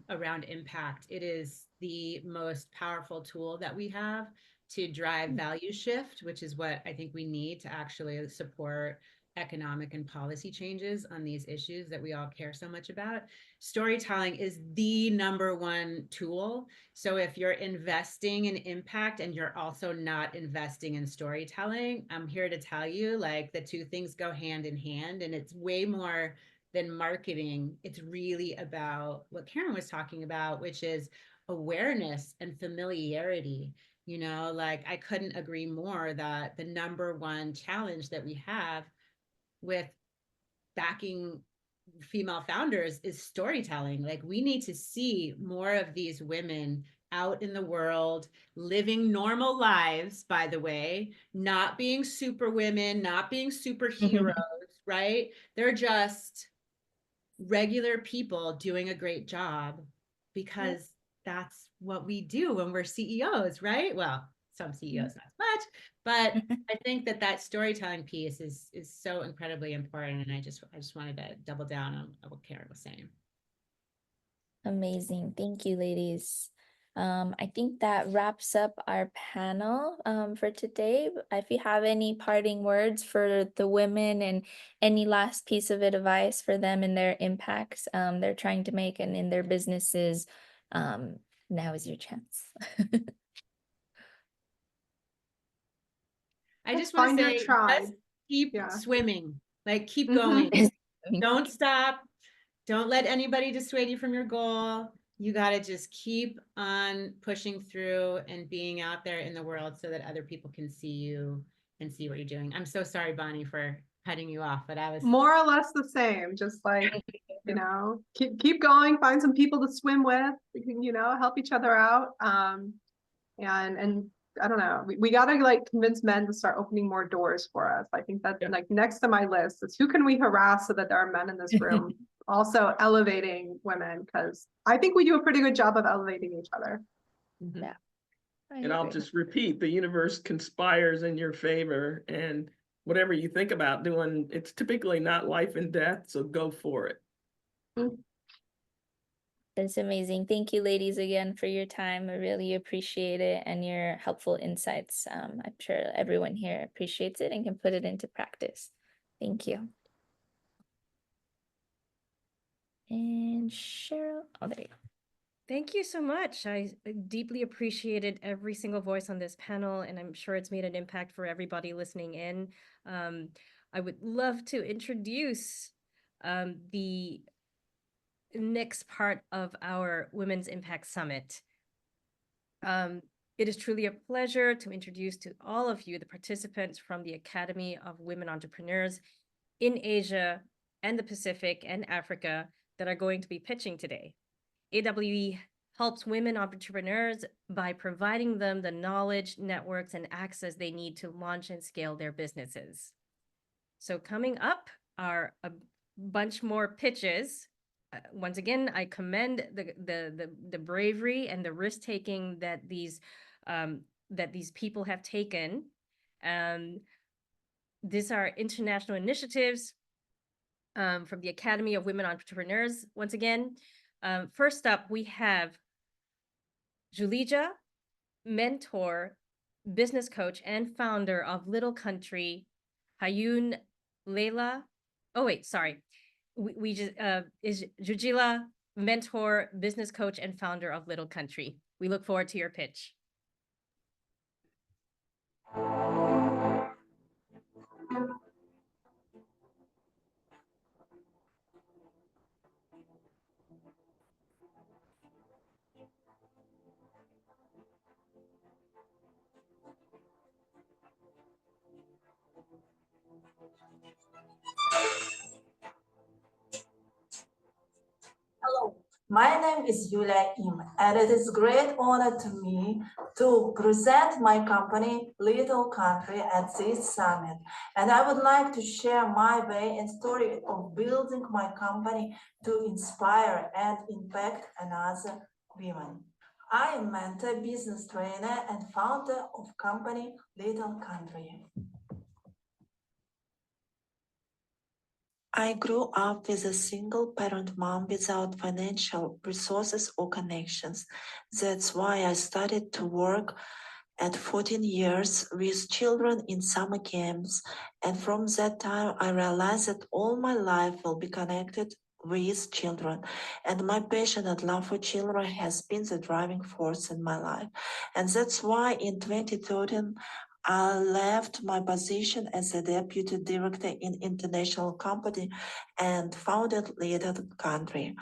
around impact. It is the most powerful tool that we have to drive value shift, which is what I think we need to actually support economic and policy changes on these issues that we all care so much about. Storytelling is the #1 tool. So if you're investing in impact and you're also not investing in storytelling, I'm here to tell you, like, the two things go hand in hand, and it's way more than marketing. It's really about what Karen was talking about, which is awareness and familiarity. You know, like, I couldn't agree more that the #1 challenge that we have with backing female founders is storytelling. Like, we need to see more of these women out in the world, living normal lives, by the way, not being super women, not being superheroes, right? They're just regular people doing a great job, because that's what we do when we're CEOs, right? Well, some CEOs not much, but I think that storytelling piece is so incredibly important, and I just wanted to double down on what Karen was saying. Amazing. Thank you, ladies. I think that wraps up our panel for today. If you have any parting words for the women and any last piece of advice for them and their impacts they're trying to make and in their businesses, now is your chance. I just want Find to your say, tribe. just keep swimming, like keep Mhm. going. Don't stop. Don't let anybody dissuade you from your goal. You got to just keep on pushing through and being out there in the world so that other people can see you and see what you're doing. I'm so sorry, Bonnie, for cutting you off, but I was More or less the same, just like, you know, keep going, find some people to swim with, you know, help each other out. And I don't know, we got to like convince men to start opening more doors for us. I think that's like next to my list is who can we harass so that there are men in this room also elevating women, because I think we do a pretty good job of elevating each other. Yeah. And I'll just repeat, the universe conspires in your favor, and whatever you think about doing, it's typically not life and death, so go for it. That's amazing. Thank you, ladies, again for your time. I really appreciate it and your helpful insights. I'm sure everyone here appreciates it and can put it into practice. Thank you. And Cheryl, oh, there you go. Thank you so much. I deeply appreciated every single voice on this panel, and I'm sure it's made an impact for everybody listening in. I would love to introduce the next part of our Women's Impact Summit. It is truly a pleasure to introduce to all of you the participants from the Academy of Women Entrepreneurs in Asia and the Pacific and Africa that are going to be pitching today. AWE helps women entrepreneurs by providing them the knowledge, networks, and access they need to launch and scale their businesses. So coming up are a bunch more pitches. Once again, I commend the bravery and the risk taking that these people have taken. These are international initiatives from the Academy of Women Entrepreneurs. Once again, first up, we have Julija, mentor, business coach, and founder of Little Country, Hayun Leila. Oh, wait, sorry. We just is Julija, mentor, business coach, and founder of Little Country. We look forward to your pitch. Hello, my name is Yulia Im, and it is a great honor to me to present my company, Little Country, at this summit. And I would like to share my way and story of building my company to inspire and impact another women. I am mentor, business trainer, and founder of company Little Country. I grew up with a single parent mom without financial resources or connections. That's why I started to work at 14 years with children in summer camps. And from that time, I realized that all my life will be connected with children. And my passion and love for children has been the driving force in my life. And that's why in 2013, I left my position as a deputy director in international company and founded Little Country.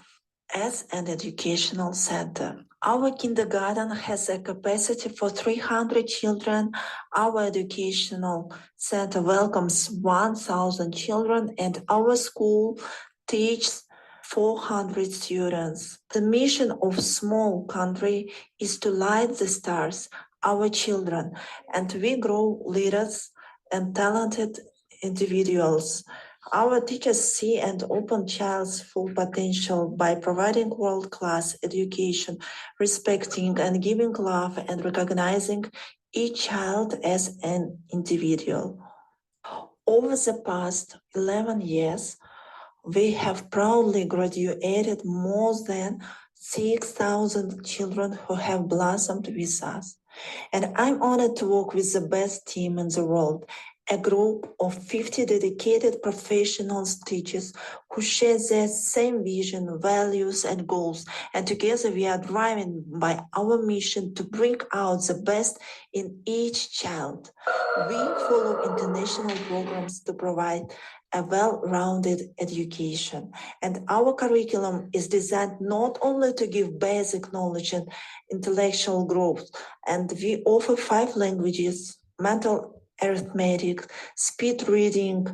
as an educational center. Our kindergarten has a capacity for 300 children. Our educational center welcomes 1,000 children, and our school teaches 400 students. The mission of small country is to light the stars, our children, and we grow leaders and talented individuals. Our teachers see and open child's full potential by providing world-class education, respecting and giving love and recognizing each child as an individual. Over the past 11 years, we have proudly graduated more than 6,000 children who have blossomed with us. And I'm honored to work with the best team in the world, a group of 50 dedicated professionals, teachers who share the same vision, values, and goals. And together we are driven by our mission to bring out the best in each child. We follow international programs to provide a well-rounded education. And our curriculum is designed not only to give basic knowledge and intellectual growth, and we offer 5 languages, mental arithmetic, speed reading,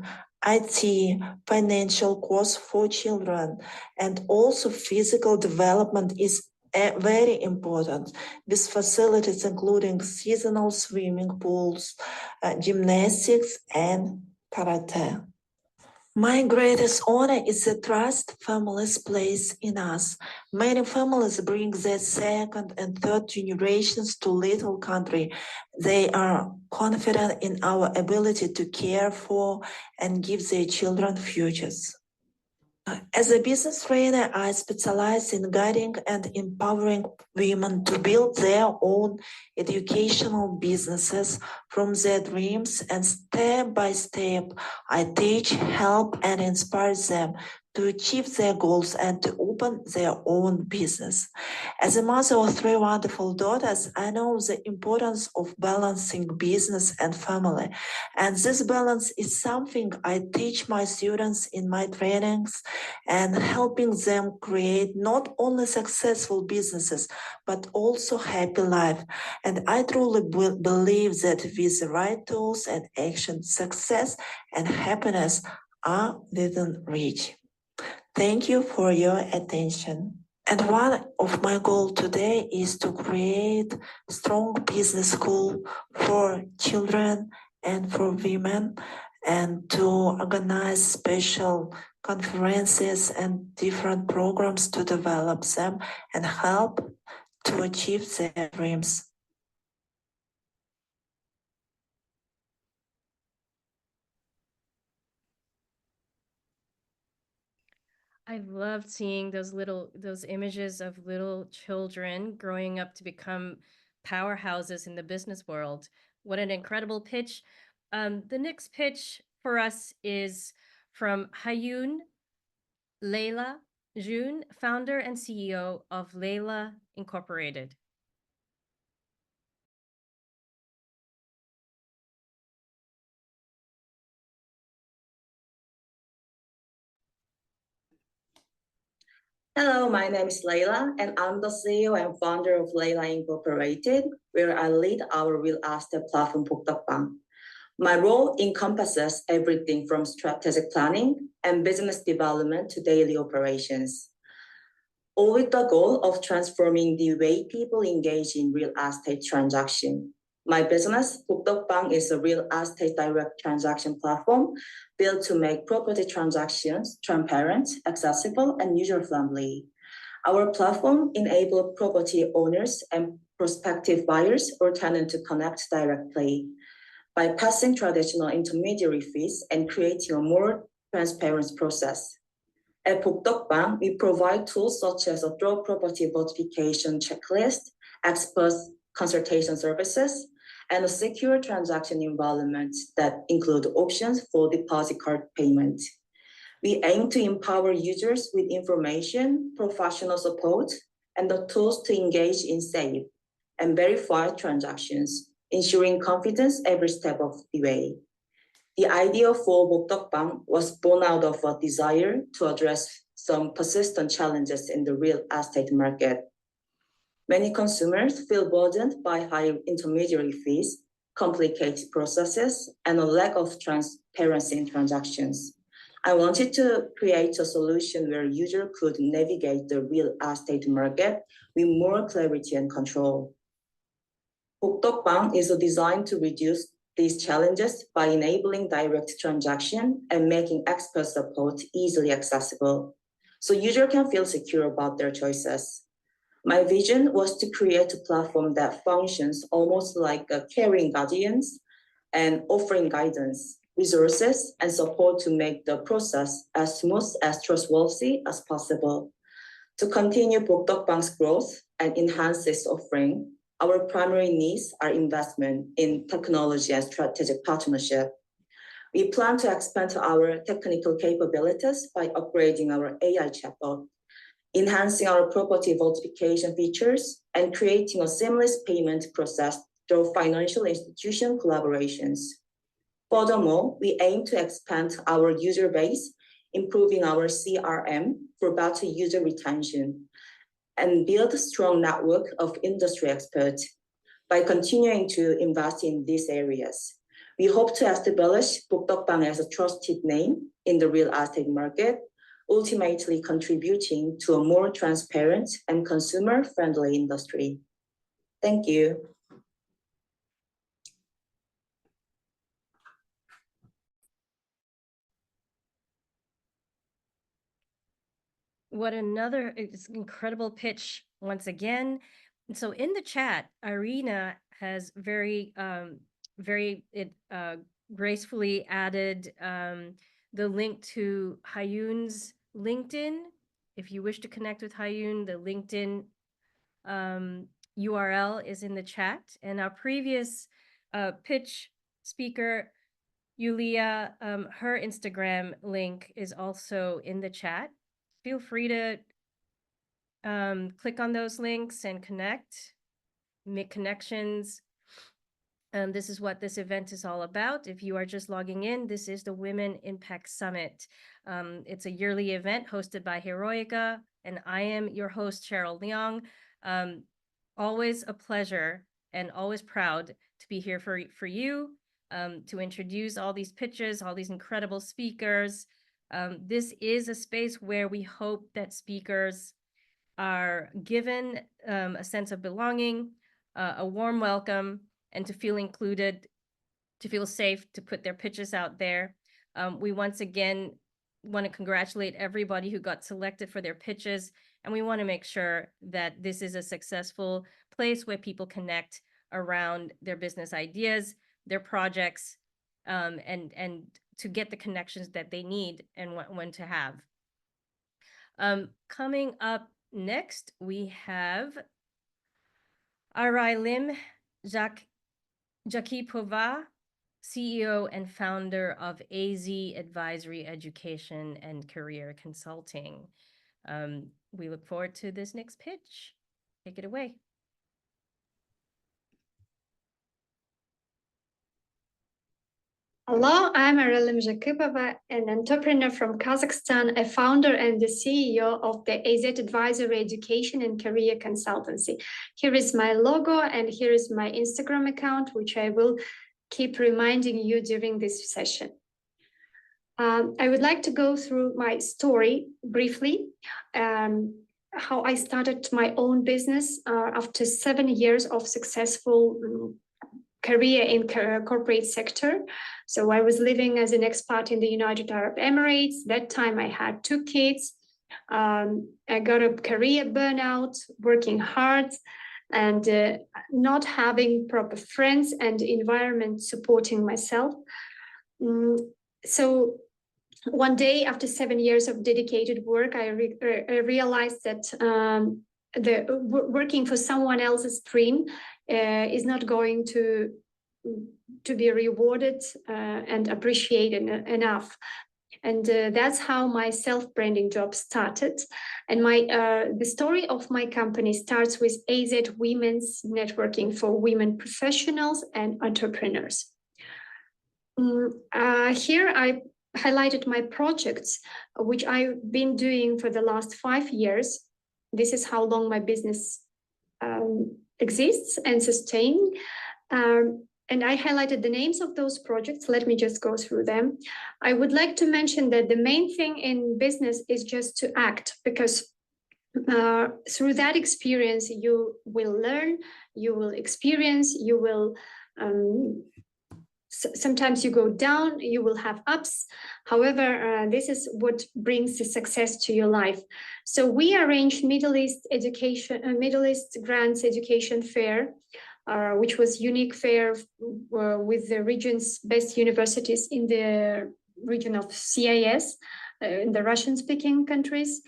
IT, financial course for children, and also physical development is very important, with facilities including seasonal swimming pools, gymnastics, and karate. My greatest honor is the trust families place in us. Many families bring their second and third generations to little country. They are confident in our ability to care for and give their children futures. As a business trainer, I specialize in guiding and empowering women to build their own educational businesses from their dreams, and step by step, I teach, help, and inspire them to achieve their goals and to open their own business. As a mother of 3 wonderful daughters, I know the importance of balancing business and family. And this balance is something I teach my students in my trainings, and helping them create not only successful businesses, but also happy life. And I truly believe that with the right tools and action, success and happiness are within reach. Thank you for your attention. And one of my goals today is to create strong business school for children and for women, and to organize special conferences and different programs to develop them and help to achieve their dreams. I loved seeing those images of little children growing up to become powerhouses in the business world. What an incredible pitch. The next pitch for us is from Hayun Leila June, founder and CEO of Leila Incorporated. Hello, my name is Leila, and I'm the CEO and founder of Leila Incorporated, where I lead our real estate platform, 북덕방. My role encompasses everything from strategic planning and business development to daily operations, all with the goal of transforming the way people engage in real estate transaction. My business, 북덕방, is a real estate direct transaction platform built to make property transactions transparent, accessible, and user-friendly. Our platform enables property owners and prospective buyers or tenants to connect directly, bypassing traditional intermediary fees and creating a more transparent process. At 북덕방, we provide tools such as a thorough property verification checklist, expert consultation services, and a secure transaction environment that include options for deposit card payment. We aim to empower users with information, professional support, and the tools to engage in safe and verified transactions, ensuring confidence every step of the way. The idea for 북덕방 was born out of a desire to address some persistent challenges in the real estate market. Many consumers feel burdened by high intermediary fees, complicated processes, and a lack of transparency in transactions. I wanted to create a solution where users could navigate the real estate market with more clarity and control. Bookdokbang is designed to reduce these challenges by enabling direct transaction and making expert support easily accessible, so users can feel secure about their choices. My vision was to create a platform that functions almost like a caring guardians and offering guidance, resources, and support to make the process as smooth as trustworthy as possible. To continue Bookdokbang's growth and enhance its offering, our primary needs are investment in technology and strategic partnership. We plan to expand our technical capabilities by upgrading our AI chatbot, enhancing our property verification features, and creating a seamless payment process through financial institution collaborations. Furthermore, we aim to expand our user base, improving our CRM for better user retention, and build a strong network of industry experts. By continuing to invest in these areas, we hope to establish Bookdokbang as a trusted name in the real estate market, ultimately contributing to a more transparent and consumer-friendly industry. Thank you. What another incredible pitch once again. So in the chat, Irina has very gracefully added the link to Hayun's LinkedIn. If you wish to connect with Hayun, the LinkedIn URL is in the chat. And our previous pitch speaker, Yulia, her Instagram link is also in the chat. Feel free to click on those links and connect, make connections. This is what this event is all about. If you are just logging in, this is the Women Impact Summit. It's a yearly event hosted by Heroikka, and I am your host, Cheryl Leong. Always a pleasure and always proud to be here for you, to introduce all these pitches, all these incredible speakers. This is a space where we hope that speakers are given a sense of belonging, a warm welcome, and to feel included, to feel safe, to put their pitches out there. We once again want to congratulate everybody who got selected for their pitches, and we want to make sure that this is a successful place where people connect around their business ideas, their projects, and to get the connections that they need and when to have. Coming up next, we have Arai Lim Jakipova, CEO and founder of AZ Advisory Education and Career Consulting. We look forward to this next pitch. Take it away. Hello, I'm Arai Jakipova, an entrepreneur from Kazakhstan, a founder and the CEO of the AZ Advisory Education and Career Consultancy. Here is my logo and here is my Instagram account, which I will keep reminding you during this session. I would like to go through my story briefly, how I started my own business after 7 years of successful career in corporate sector. So I was living as an expat in the United Arab Emirates. That time I had 2 kids. I got a career burnout, working hard, and not having proper friends and environment supporting myself. So one day, after 7 years of dedicated work, I realized that working for someone else's dream is not going to be rewarded and appreciated enough. And that's how my self-branding job started. And the story of my company starts with AZ Women's Networking for women professionals and entrepreneurs. Here I highlighted my projects, which I've been doing for the last 5 years. This is how long my business exists and sustain. And I highlighted the names of those projects. Let me just go through them. I would like to mention that the main thing in business is just to act, because through that experience, you will learn, you will experience, you will sometimes you go down, you will have ups. However, this is what brings the success to your life. So we arranged Middle East Grants Education Fair, which was unique fair with the region's best universities in the region of CIS, in the Russian-speaking countries.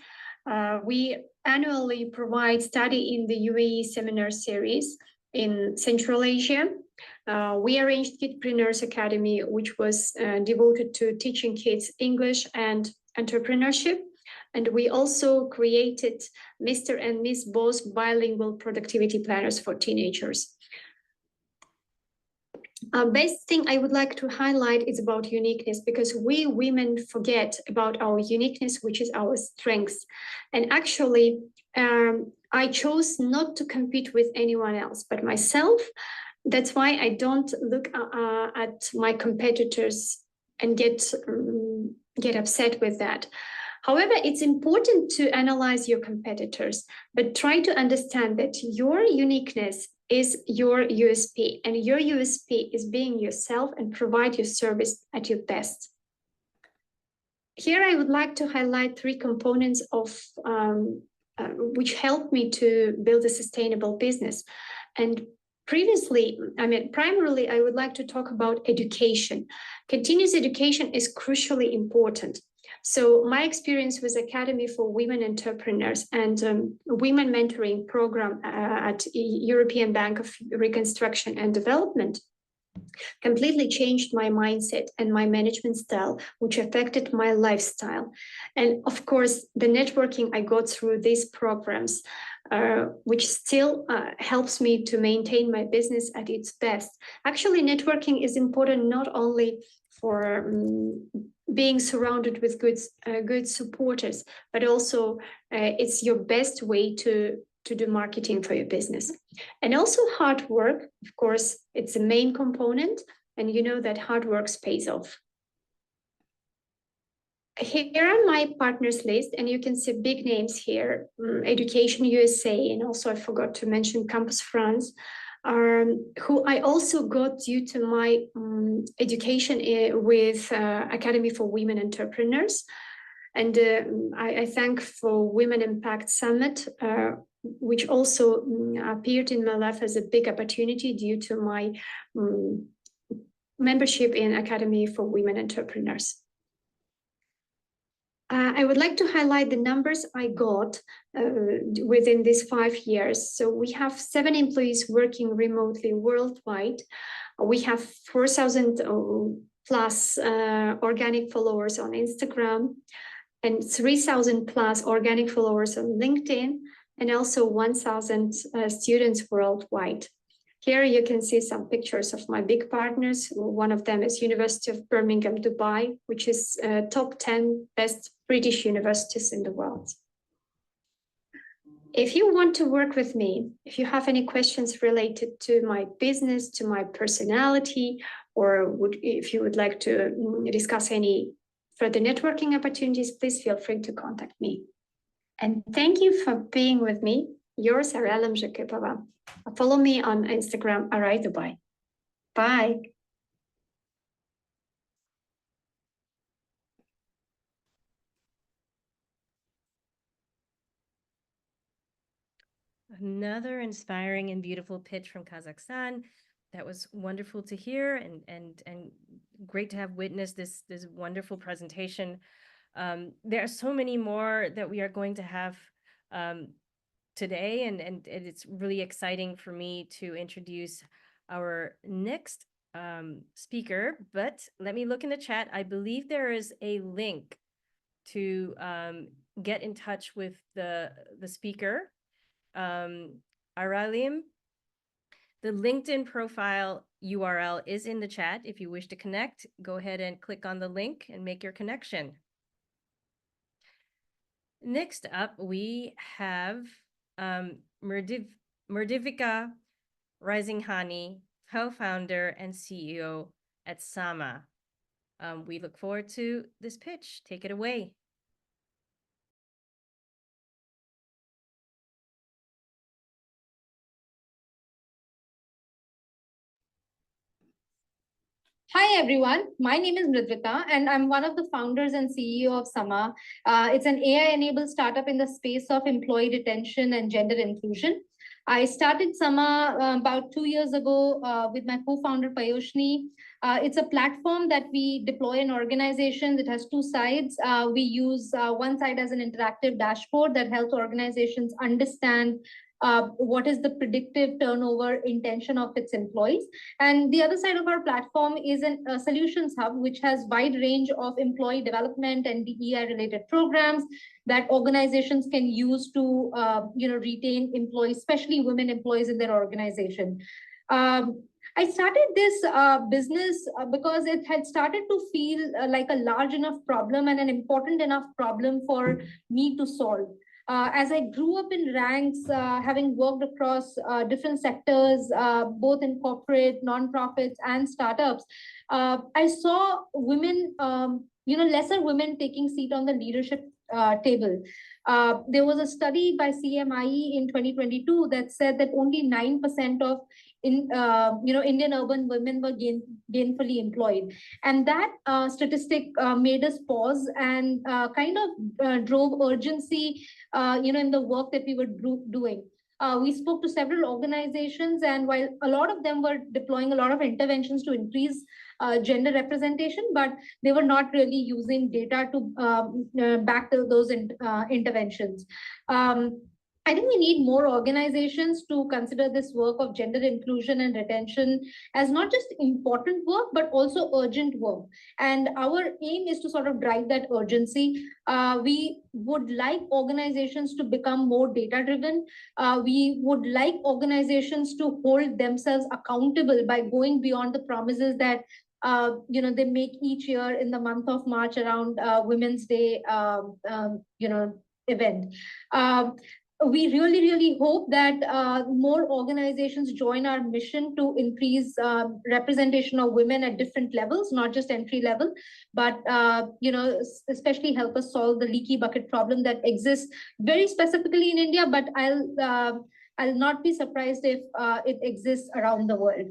We annually provide study in the UAE seminar series in Central Asia. We arranged Kidpreneurs Academy, which was devoted to teaching kids English and entrepreneurship. And we also created Mr. and Miss Boss bilingual productivity planners for teenagers. Best thing I would like to highlight is about uniqueness, because we women forget about our uniqueness, which is our strengths. And actually, I chose not to compete with anyone else but myself. That's why I don't look at my competitors and get upset with that. However, it's important to analyze your competitors, but try to understand that your uniqueness is your USP, and your USP is being yourself and provide your service at your best. Here, I would like to highlight 3 components of which helped me to build a sustainable business. And primarily, I would like to talk about education. Continuous education is crucially important. So my experience with Academy for Women Entrepreneurs and Women Mentoring Program at European Bank of Reconstruction and Development completely changed my mindset and my management style, which affected my lifestyle. And of course, the networking I got through these programs, which still helps me to maintain my business at its best. Actually, networking is important not only for being surrounded with good supporters, but also it's your best way to do marketing for your business. And also hard work, of course, it's the main component, and you know that hard work pays off. Here are my partners list, and you can see big names here, Education USA, and also I forgot to mention Campus France, who I also got due to my education with Academy for Women Entrepreneurs. And I thank for Women Impact Summit, which also appeared in my life as a big opportunity due to my membership in Academy for Women Entrepreneurs. I would like to highlight the numbers I got within these 5 years. So we have 7 employees working remotely worldwide. We have 4,000 plus organic followers on Instagram, and 3,000 plus organic followers on LinkedIn, and also 1,000 students worldwide. Here you can see some pictures of my big partners. One of them is University of Birmingham, Dubai, which is top 10 best British universities in the world. If you want to work with me, if you have any questions related to my business, to my personality, or if you would like to discuss any further networking opportunities, please feel free to contact me. And thank you for being with me. Yours, Aralam Jakipova. Follow me on Instagram, Arai Dubai. Bye. Another inspiring and beautiful pitch from Kazakhstan. That was wonderful to hear, and great to have witnessed this wonderful presentation. There are so many more that we are going to have today, and it's really exciting for me to introduce our next speaker. But let me look in the chat. I believe there is a link to get in touch with the speaker, Aralim. The LinkedIn profile URL is in the chat. If you wish to connect, go ahead and click on the link and make your connection. Next up, we have Murdivika Risinghani, co-founder and CEO at Sama. We look forward to this pitch. Take it away. Hi, everyone. My name is Mridvita, and I'm one of the founders and CEO of Sama. It's an AI-enabled startup in the space of employee retention and gender inclusion. I started Sama about 2 years ago with my co-founder Payoshni. It's a platform that we deploy in organizations. It has two sides. We use one side as an interactive dashboard that helps organizations understand what is the predictive turnover intention of its employees. And the other side of our platform is a solutions hub, which has wide range of employee development and DEI related programs that organizations can use to retain employees, especially women employees in their organization. I started this business because it had started to feel like a large enough problem and an important enough problem for me to solve. As I grew up in ranks, having worked across different sectors, both in corporate, nonprofits, and startups, I saw women, lesser women taking seat on the leadership table. There was a study by CMIE in 2022 that said that only 9% of Indian urban women were gainfully employed, and that statistic made us pause and kind of drove urgency, in the work that we were doing. We spoke to several organizations, and while a lot of them were deploying a lot of interventions to increase gender representation, but they were not really using data to back those interventions. I think we need more organizations to consider this work of gender inclusion and retention as not just important work, but also urgent work. And our aim is to sort of drive that urgency. We would like organizations to become more data-driven. We would like organizations to hold themselves accountable by going beyond the promises that they make each year in the month of March around Women's Day, event. We really, really hope that more organizations join our mission to increase representation of women at different levels, not just entry level, but especially help us solve the leaky bucket problem that exists very specifically in India. But I'll not be surprised if it exists around the world.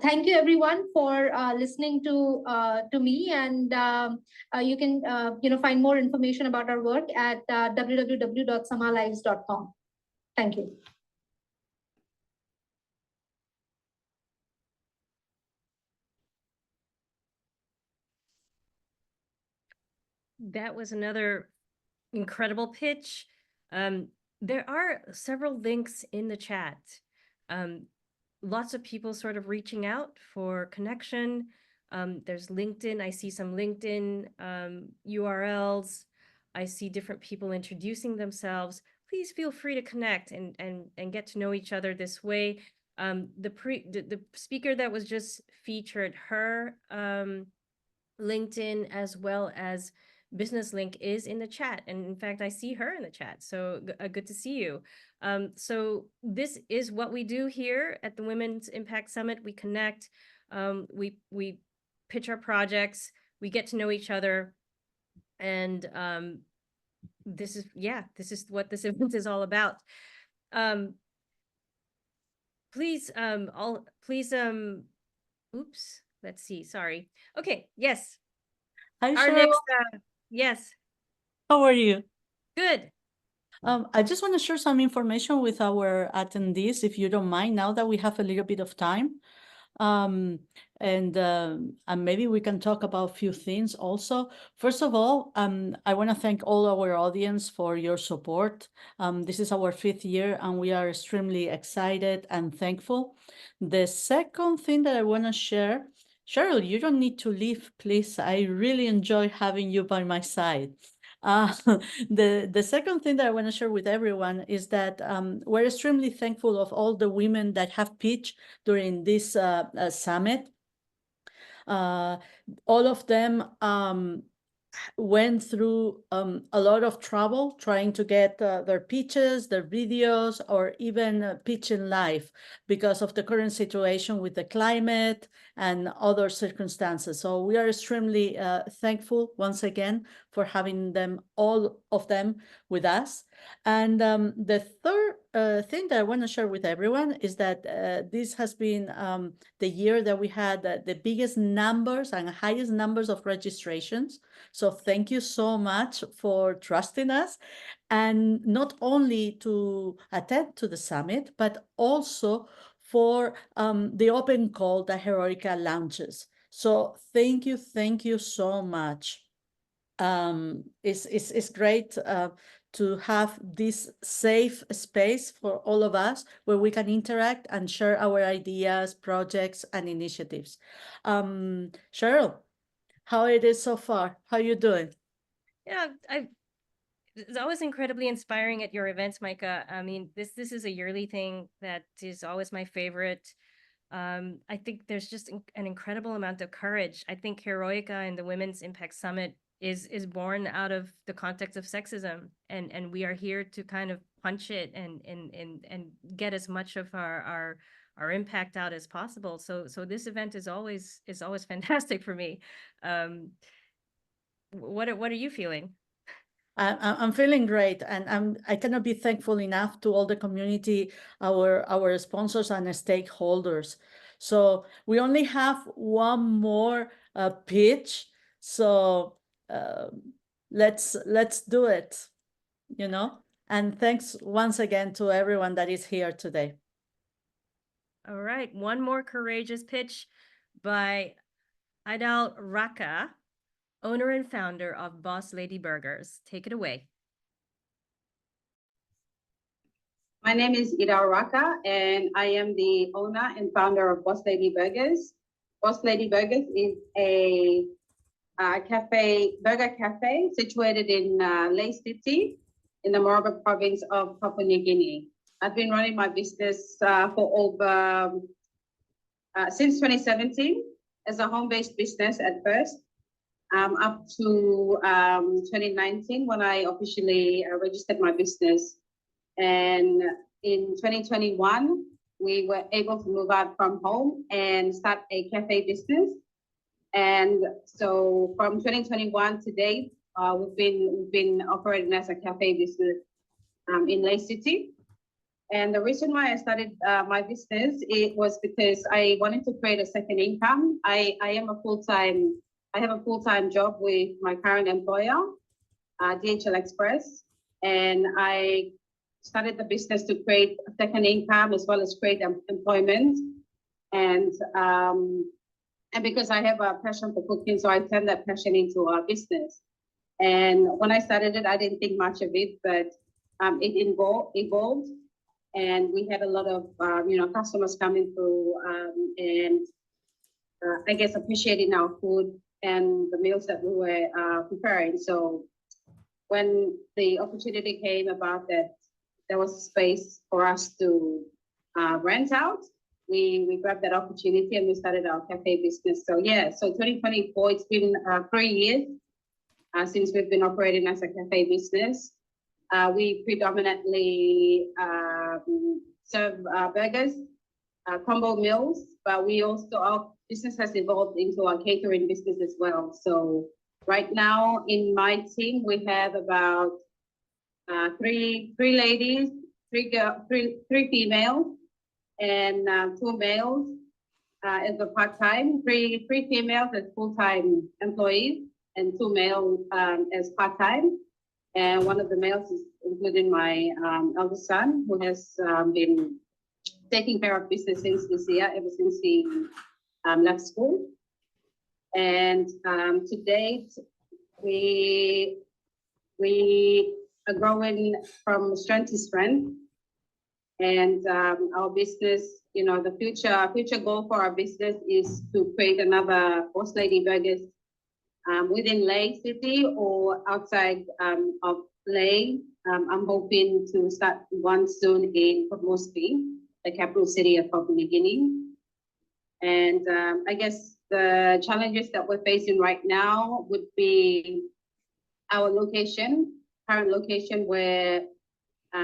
Thank you, everyone, for listening to me, and you can find more information about our work at www.samalives.com. Thank you. That was another incredible pitch. There are several links in the chat. Lots of people sort of reaching out for connection. There's LinkedIn. I see some LinkedIn URLs. I see different people introducing themselves. Please feel free to connect and get to know each other this way. The speaker that was just featured, her LinkedIn as well as business link is in the chat, and in fact I see her in the chat, so good to see you. So this is what we do here at the Women's Impact Summit. We connect, we pitch our projects, we get to know each other, and this is what this event is all about. Please oops, let's see, sorry. Okay, yes. Hi, Our Cheryl. next yes. How are you? Good. I just want to share some information with our attendees, if you don't mind, now that we have a little bit of time. And maybe we can talk about a few things also. First of all, I want to thank all our audience for your support. This is our 5th year, and we are extremely excited and thankful. The second thing that I want to share, Cheryl, you don't need to leave, please. I really enjoy having you by my side. The second thing that I want to share with everyone is that we're extremely thankful of all the women that have pitched during this summit. All of them went through a lot of trouble trying to get their pitches, their videos, or even pitching live because of the current situation with the climate and other circumstances. So we are extremely thankful once again for having them, all of them, with us. And the third thing that I want to share with everyone is that this has been the year that we had the biggest numbers and highest numbers of registrations. So thank you so much for trusting us, and not only to attend to the summit, but also for the open call that Heroikka launches. So thank you so much. It's great to have this safe space for all of us where we can interact and share our ideas, projects, and initiatives. Cheryl, how it is so far? How you doing? Yeah, it's always incredibly inspiring at your events, Micah. I mean, this is a yearly thing that is always my favorite. I think there's just an incredible amount of courage. I think Heroikka and the Women's Impact Summit is born out of the context of sexism, and we are here to kind of punch it and get as much of our impact out as possible. So this event is always fantastic for me. What are you feeling? I'm feeling great, and I cannot be thankful enough to all the community, our sponsors and stakeholders. So we only have one more pitch. So let's do it, you know. And thanks once again to everyone that is here today. All right, one more courageous pitch by Idal Raka, owner and founder of Boss Lady Burgers. Take it away. My name is Idal Raka, and I am the owner and founder of Boss Lady Burgers. Boss Lady Burgers is a burger cafe situated in Ley City in the Moraba province of Papua New Guinea. I've been running my business for over since 2017 as a home-based business at first, up to 2019 when I officially registered my business. And in 2021, we were able to move out from home and start a cafe business. And so from 2021 to date, we've been operating as a cafe business in Ley City. And the reason why I started my business, it was because I wanted to create a second income. I have a full-time job with my current employer, DHL Express, and I started the business to create a second income as well as create employment. And because I have a passion for cooking, so I turned that passion into a business. And when I started it, I didn't think much of it, but it evolved. And we had a lot of customers coming through and I guess appreciating our food and the meals that we were preparing. So when the opportunity came about that there was space for us to rent out, we grabbed that opportunity and we started our cafe business. So yeah, so 2024, it's been 3 years since we've been operating as a cafe business. We predominantly serve burgers, combo meals, but we also, our business has evolved into a catering business as well. So right now in my team, we have about three ladies, three females, and 2 males as a part-time, three females as full-time employees, and 2 males as part-time. And one of the males is including my eldest son, who has been taking care of business since this year, ever since he left school. And to date, we are growing from strength to strength. And our business, the future goal for our business is to create another Boss Lady Burgers within Lake City or outside of Lake. I'm hoping to start one soon in Port Moresby, the capital city of Papua New Guinea. And I guess the challenges that we're facing right now would be our location, current location, where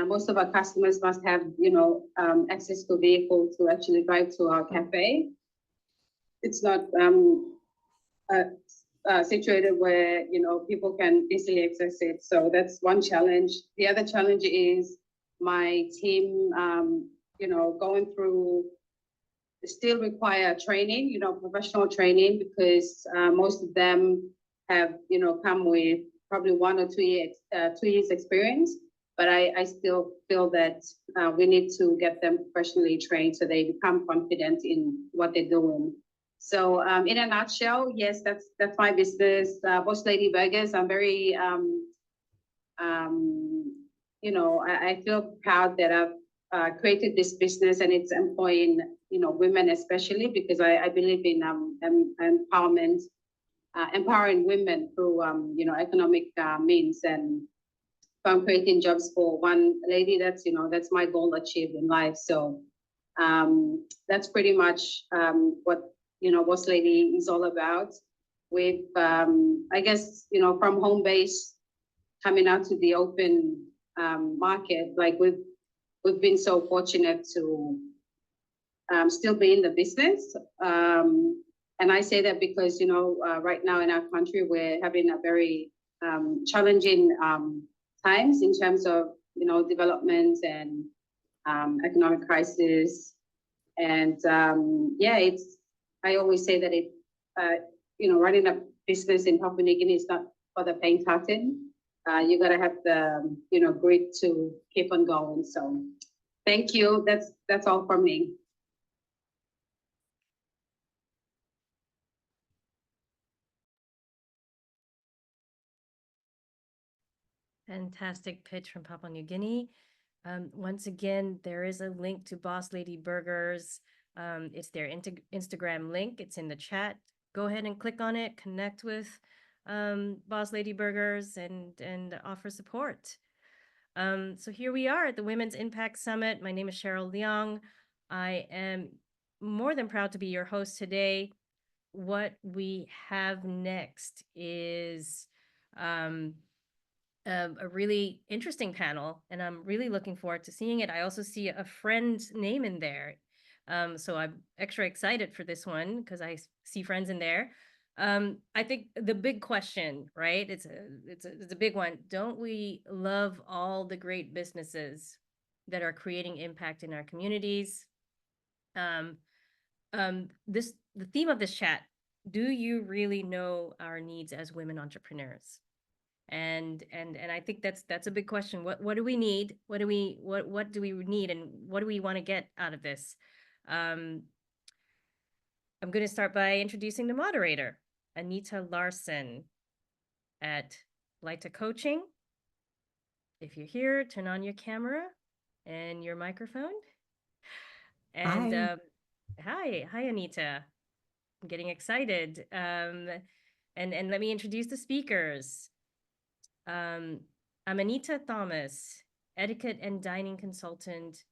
most of our customers must have, access to vehicle to actually drive to our cafe. It's not situated where, people can easily access it. So that's one challenge. The other challenge is my team, going through, still require training, professional training, because most of them have, come with probably 1 or 2 years experience. But I still feel that we need to get them professionally trained so they become confident in what they're doing. So in a nutshell, yes, that's my business, Boss Lady Burgers. I'm very, I feel proud that I've created this business, and it's employing, women especially, because I believe in empowerment, empowering women through, economic means. And if I'm creating jobs for one lady, that's my goal achieved in life. So that's pretty much what Boss Lady is all about. With I guess from home base coming out to the open market, like we've been so fortunate to still be in the business. And I say that because right now in our country we're having a very challenging times in terms of development and economic crisis. And I always say that running a business in Papua New Guinea is not for the faint-hearted. You gotta have the grit to keep on going. So thank you. That's all from me. Fantastic pitch from Papua New Guinea. Once again, there is a link to Boss Lady Burgers. It's their Instagram link. It's in the chat. Go ahead and click on it, connect with Boss Lady Burgers and offer support. So here we are at the Women's Impact Summit. My name is Cheryl Leong. I am more than proud to be your host today. What we have next is a really interesting panel, and I'm really looking forward to seeing it. I also see a friend's name in there. So I'm extra excited for this one because I see friends in there. I think the big question, right? It's a big one. Don't we love all the great businesses that are creating impact in our communities? The theme of this chat: do you really know our needs as women entrepreneurs? And I think that's a big question. What do we need? What do we need, and what do we want to get out of this? I'm going to start by introducing the moderator, Anita Larson at Lita Coaching. If you're here, turn on your camera and your microphone. And hi, Anita. I'm getting excited. And let me introduce the speakers. I'm Anita Thomas, etiquette and dining consultant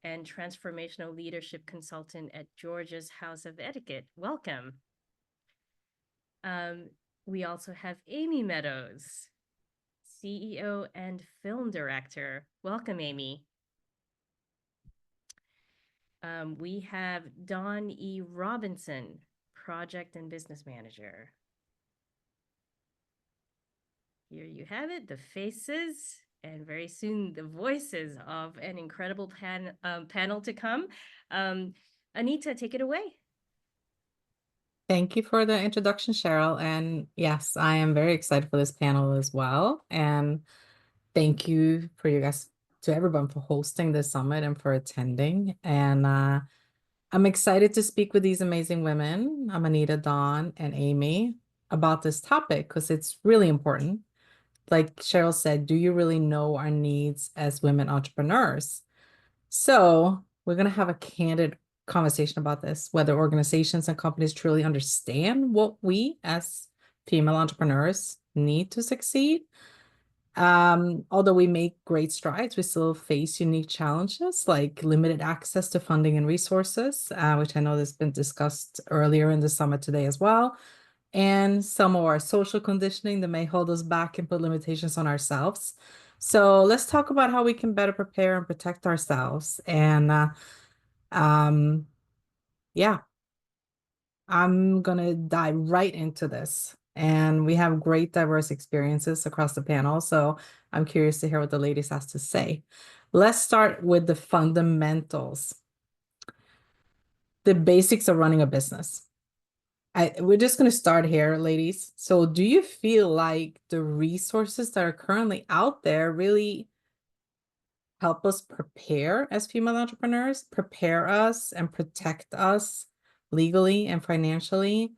and transformational leadership consultant at Georgia's House of Etiquette. Welcome. We also have Amy Meadows, CEO and film director. Welcome, Amy. We have Dawn E. Robinson, project and business manager. Here you have it, the faces, and very soon the voices of an incredible panel to come. Anita, take it away. Thank you for the introduction, Cheryl. And yes, I am very excited for this panel as well. And thank you for you guys, to everyone, for hosting this summit and for attending. And I'm excited to speak with these amazing women, Anita, Dawn, and Amy, about this topic because it's really important. Like Cheryl said, do you really know our needs as women entrepreneurs? So we're going to have a candid conversation about this, whether organizations and companies truly understand what we as female entrepreneurs need to succeed. Although we make great strides, we still face unique challenges like limited access to funding and resources, which I know has been discussed earlier in the summit today as well. And some of our social conditioning that may hold us back and put limitations on ourselves. So let's talk about how we can better prepare and protect ourselves. And yeah, I'm gonna dive right into this. And we have great diverse experiences across the panel. So I'm curious to hear what the ladies has to say. Let's start with the fundamentals. The basics of running a business. We're just going to start here, ladies. So do you feel like the resources that are currently out there really help us prepare as female entrepreneurs, prepare us and protect us legally and financially?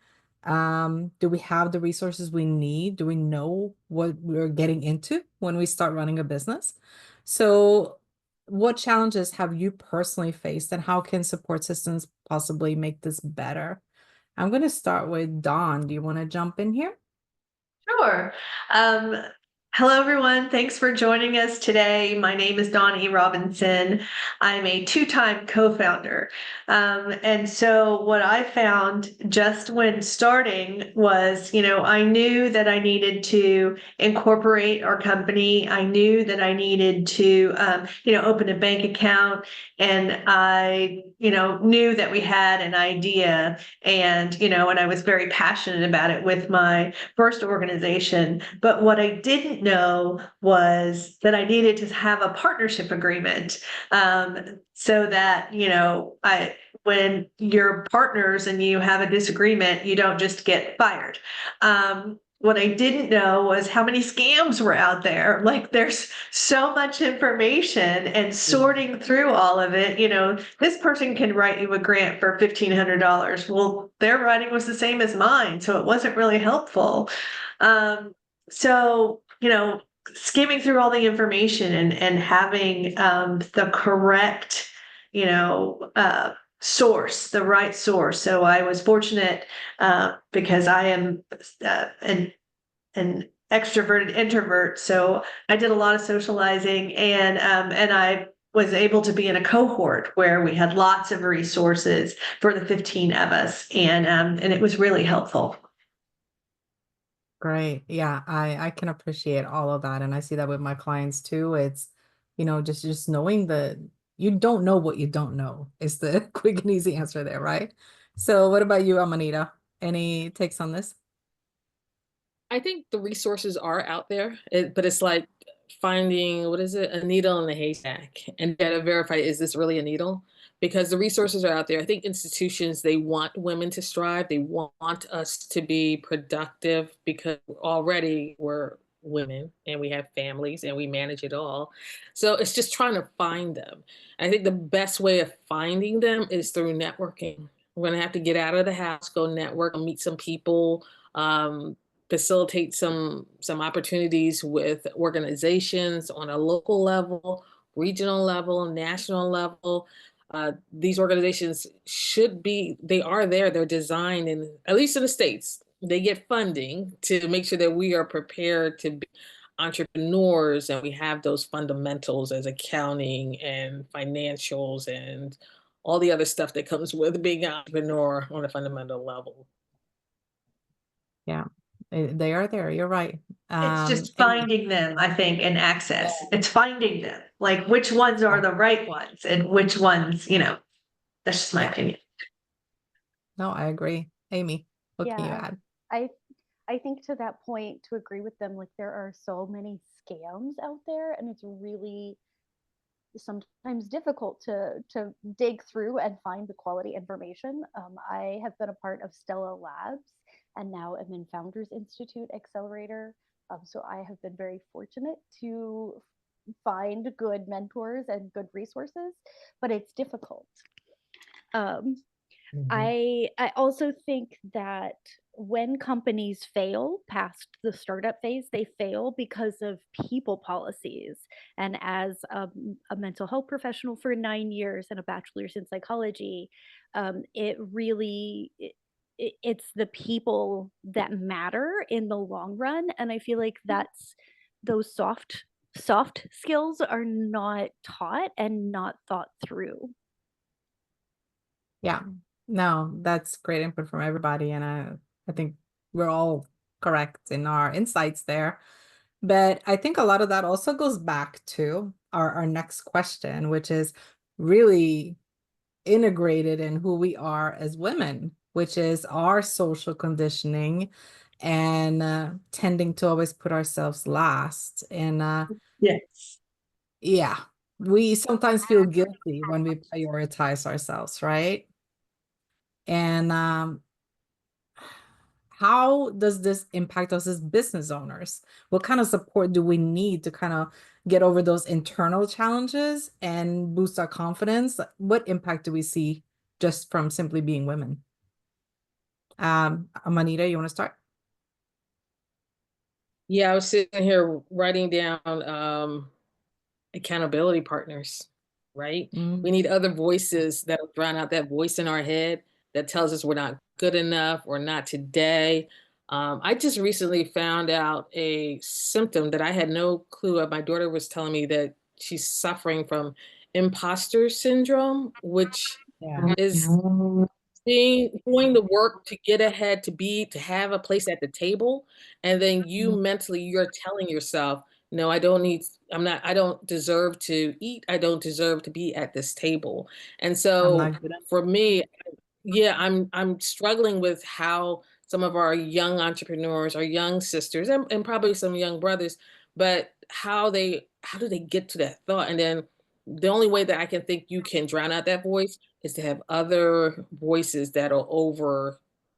Do we have the resources we need? Do we know what we're getting into when we start running a business? So what challenges have you personally faced, and how can support systems possibly make this better? I'm going to start with Dawn. Do you want to jump in here? Sure. Hello, everyone. Thanks for joining us today. My name is Dawn E. Robinson. I'm a two-time co-founder. And so what I found just when starting was, I knew that I needed to incorporate our company. I knew that I needed to, open a bank account. And I, knew that we had an idea, and I was very passionate about it with my first organization. But what I didn't know was that I needed to have a partnership agreement, so that, when you're partners and you have a disagreement, you don't just get fired. What I didn't know was how many scams were out there. Like, there's so much information, and sorting through all of it, this person can write you a grant for $1,500. Well, their writing was the same as mine, so it wasn't really helpful. So, skimming through all the information and having the correct, source, the right source. So I was fortunate because I am an extroverted introvert. So I did a lot of socializing, and I was able to be in a cohort where we had lots of resources for the 15 of us, and it was really helpful. Great. Yeah, I can appreciate all of that. And I see that with my clients too. It's, just knowing that you don't know what you don't know is the quick and easy answer there, right? So what about you, Amanita? Any takes on this? I think the resources are out there, but it's like finding, what is it, a needle in a haystack, and you gotta verify, is this really a needle? Because the resources are out there. I think institutions, they want women to strive. They want us to be productive because already we're women and we have families and we manage it all. So it's just trying to find them. I think the best way of finding them is through networking. We're gonna have to get out of the house, go network, meet some people, facilitate some opportunities with organizations on a local level, regional level, national level. These organizations they are there, they're designed, in at least in the States, they get funding to make sure that we are prepared to be entrepreneurs, and we have those fundamentals as accounting and financials and all the other stuff that comes with being an entrepreneur on a fundamental level. Yeah, they are there. You're right. It's just finding them, I think, and access. It's finding them, like which ones are the right ones and which ones, that's just my opinion. No, I agree. Amy, what can you Yeah, add? I think to that point, to agree with them, like there are so many scams out there, and it's really sometimes difficult to dig through and find the quality information. I have been a part of Stella Labs, and now I'm in Founders Institute Accelerator. So I have been very fortunate to find good mentors and good resources, but it's difficult. I also think that when companies fail past the startup phase, they fail because of people policies. And as a mental health professional for 9 years and a bachelor's in psychology, it really it's the people that matter in the long run. And I feel like that's those soft skills are not taught and not thought through. Yeah, no, that's great input from everybody. And I think we're all correct in our insights there. But I think a lot of that also goes back to our next question, which is really integrated in who we are as women, which is our social conditioning and tending to always put ourselves last. And Yes. yeah, we sometimes feel guilty when we prioritize ourselves, right? And how does this impact us as business owners? What kind of support do we need to kind of get over those internal challenges and boost our confidence? What impact do we see just from simply being women? Amanita, you want to start? Yeah, I was sitting here writing down accountability partners, right? We need other voices that'll drown out that voice in our head that tells us we're not good enough or not today. I just recently found out a symptom that I had no clue of. My daughter was telling me that she's suffering from imposter syndrome, which is doing the work to get ahead, to have a place at the table, and then you mentally, you're telling yourself, no, I don't deserve to eat. I don't deserve to be at this table. And so for me, yeah, I'm struggling with how some of our young entrepreneurs, our young sisters, and probably some young brothers, but how do they get to that thought? And then the only way that I can think you can drown out that voice is to have other voices that'll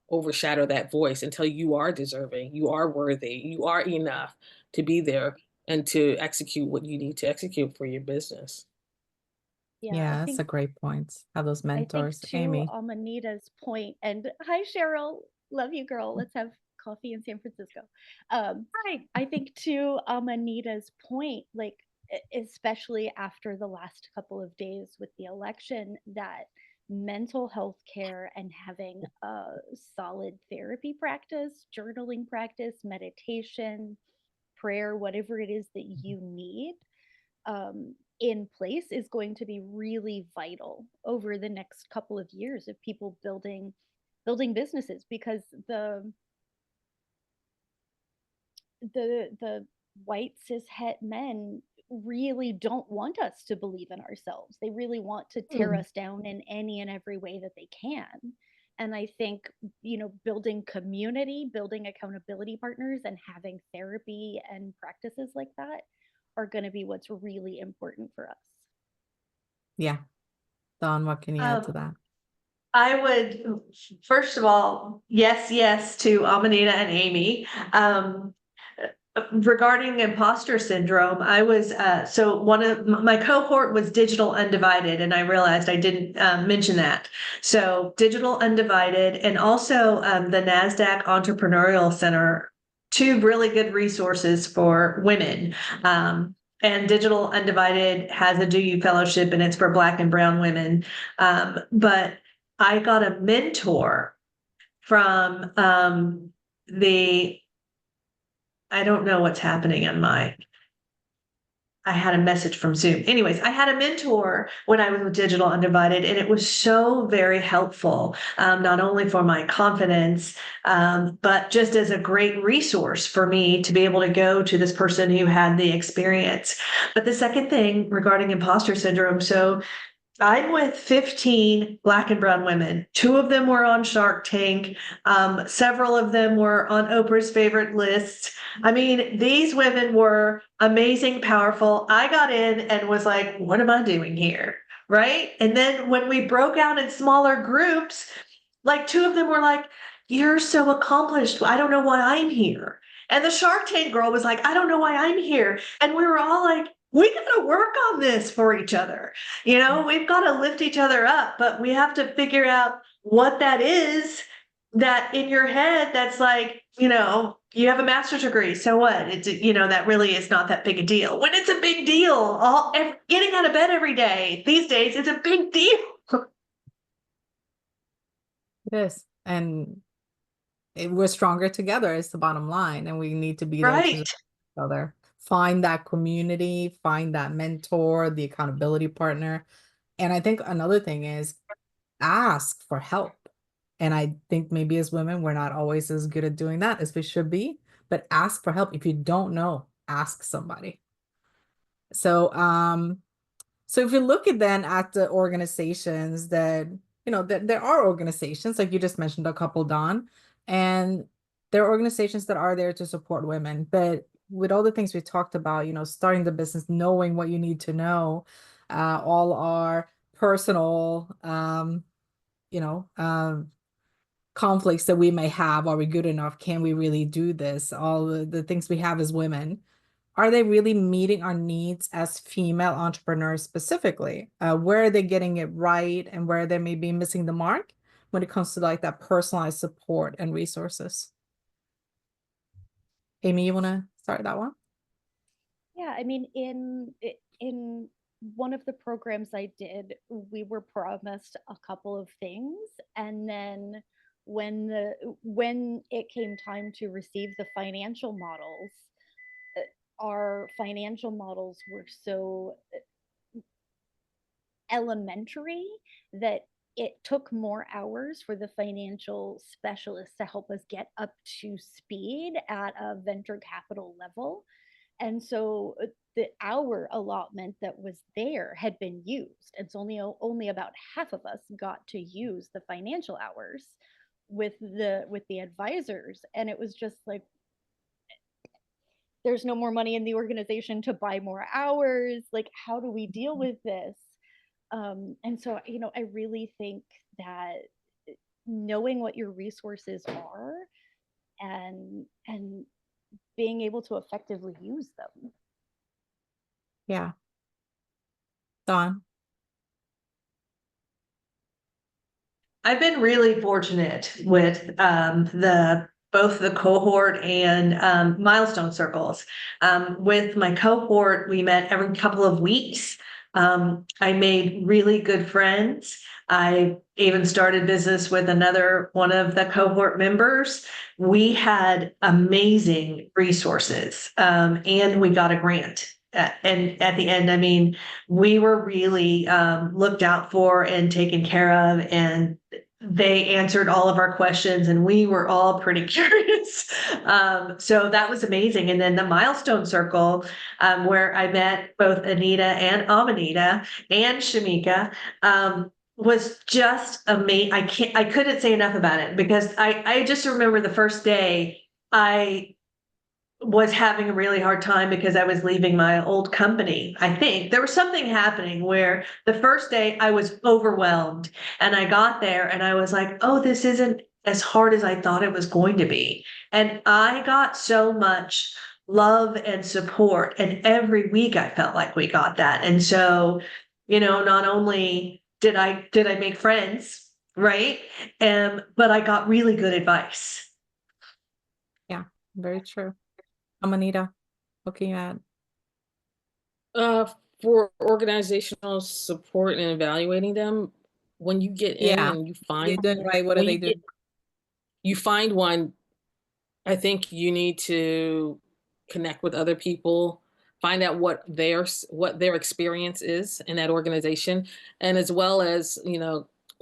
overshadow that voice until you are deserving, you are worthy, you are enough to be there and to execute what you need to execute for your business. Yeah, that's a great point. Have those I think mentors. to Amy. Amanita's point, and hi Cheryl, love you girl. Let's have coffee in San Francisco. Hi, I think to Amanita's point, like especially after the last couple of days with the election, that mental health care and having a solid therapy practice, journaling practice, meditation, prayer, whatever it is that you need, in place is going to be really vital over the next couple of years of people building businesses, because the white cis het men really don't want us to believe in ourselves. They really want to tear us down in any and every way that they can. And I think, building community, building accountability partners, and having therapy and practices like that are going to be what's really important for us. Yeah. Dawn, what can you add to that? I would, first of all, yes to Amanita and Amy. Regarding imposter syndrome, I was, so one of my cohort was Digital Undivided, and I realized I didn't mention that. So Digital Undivided, and also the NASDAQ Entrepreneurial Center, two really good resources for women. And Digital Undivided has a Do You Fellowship, and it's for Black and Brown women. But I got a mentor from I don't know what's happening on I had a message from Zoom. Anyways, I had a mentor when I was with Digital Undivided, and it was so very helpful, not only for my confidence, but just as a great resource for me to be able to go to this person who had the experience. But the second thing regarding imposter syndrome, so I'm with 15 Black and brown women. 2 of them were on Shark Tank. Several of them were on Oprah's favorite lists. I mean, these women were amazing, powerful. I got in and was like, what am I doing here? Right? And then when we broke out in smaller groups, like 2 of them were like, you're so accomplished. I don't know why I'm here. And the Shark Tank girl was like, I don't know why I'm here. And we were all like, we got to work on this for each other. We've got to lift each other up, but we have to figure out what that is that in your head, that's like, you have a master's degree. So what? It's, that really is not that big a deal. When it's a big deal, getting out of bed every day these days, it's a big deal. It is. And we're stronger together is the bottom line, and we need to be there to Right. support each other. Find that community, find that mentor, the accountability partner. And I think another thing is ask for help. And I think maybe as women, we're not always as good at doing that as we should be, but ask for help. If you don't know, ask somebody. So, so if you look at then at the organizations that, that there are organizations, like you just mentioned a couple, Dawn, and there are organizations that are there to support women. But with all the things we talked about, starting the business, knowing what you need to know, all our personal, conflicts that we may have. Are we good enough? Can we really do this? All the things we have as women. Are they really meeting our needs as female entrepreneurs specifically? Where are they getting it right, and where they may be missing the mark when it comes to like that personalized support and resources? Amy, you want to start that one? Yeah, I mean, in one of the programs I did, we were promised a couple of things, and then when it came time to receive the financial models, our financial models were so elementary that it took more hours for the financial specialists to help us get up to speed at a venture capital level. And so the hour allotment that was there had been used. It's only about half of us got to use the financial hours with the advisors. And it was just like, there's no more money in the organization to buy more hours. Like, how do we deal with this? And so, I really think that knowing what your resources are and being able to effectively use them. Yeah. Dawn? I've been really fortunate with both the cohort and milestone circles. With my cohort, we met every couple of weeks. I made really good friends. I even started business with another one of the cohort members. We had amazing resources, and we got a grant. And at the end, I mean, we were really looked out for and taken care of, and they answered all of our questions, and we were all pretty curious. So that was amazing. And then the milestone circle, where I met both Anita and Amanita and Shamika, was just amazing. I couldn't say enough about it, because I just remember the first day I was having a really hard time because I was leaving my old company. I think there was something happening where the first day I was overwhelmed, and I got there and I was like, oh, this isn't as hard as I thought it was going to be. And I got so much love and support, and every week I felt like we got that. And so, not only did I make friends, right? But I got really good advice. Yeah, very true. Amanita, what can you add? For organizational support and evaluating them, when you get in and you find You're doing right, what do they do? You find one, I think you need to connect with other people, find out what their experience is in that organization, and as well as,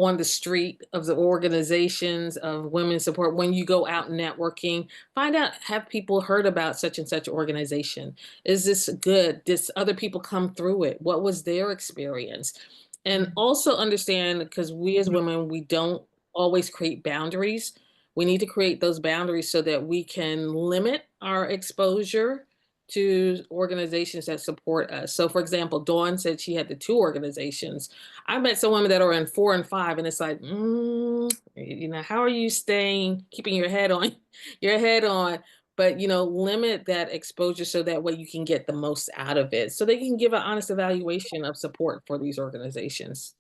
on the street of the organizations of women's support, when you go out networking, find out, have people heard about such and such organization? Is this good? Did other people come through it? What was their experience? And also understand, because we as women, we don't always create boundaries. We need to create those boundaries so that we can limit our exposure to organizations that support us. So for example, Dawn said she had the 2 organizations. I met some women that are in 4 and 5, and it's like, how are you keeping your head on, but limit that exposure so that way you can get the most out of it, so they can give an honest evaluation of support for these organizations.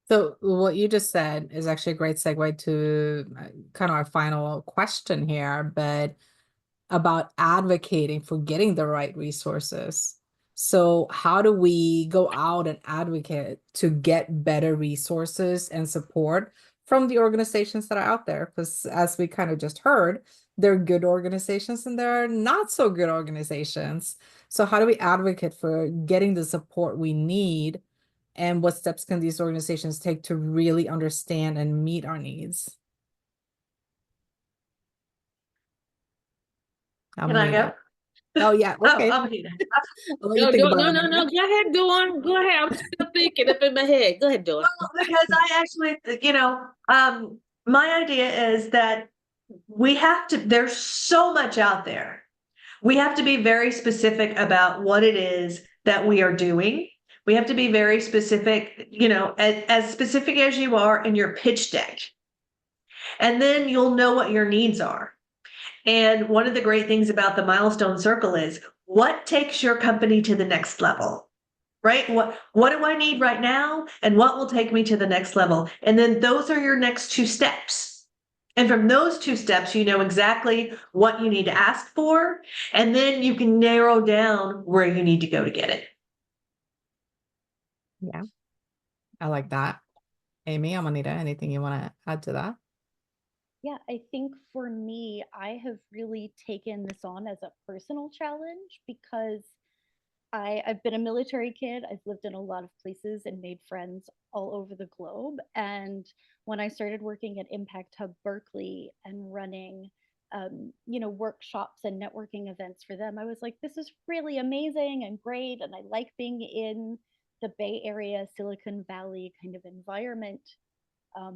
So what you just said is actually a great segue to kind of our final question here, but about advocating for getting the right resources. So how do we go out and advocate to get better resources and support from the organizations that are out there, because as we kind of just heard, there are good organizations and there are not so good organizations. So how do we advocate for getting the support we need, and what steps can these organizations take to really understand and meet our needs? Can I go? Oh yeah, okay. I'm here. I'll let you think about it. No. Go ahead, Dawn. Go ahead. I'm still thinking up in my head. Go ahead, Dawn. Well, because I actually, my idea is that there's so much out there. We have to be very specific about what it is that we are doing. We have to be very specific, as specific as you are in your pitch deck. And then you'll know what your needs are. And one of the great things about the milestone circle is what takes your company to the next level, right? What do I need right now? And what will take me to the next level? And then those are your next 2 steps. And from those 2 steps, you know exactly what you need to ask for. And then you can narrow down where you need to go to get it. Yeah, I like that. Amy, Amanita, anything you want to add to that? Yeah, I think for me, I have really taken this on as a personal challenge because I've been a military kid. I've lived in a lot of places and made friends all over the globe. And when I started working at Impact Hub Berkeley and running, workshops and networking events for them, I was like, this is really amazing and great. And I like being in the Bay Area, Silicon Valley kind of environment.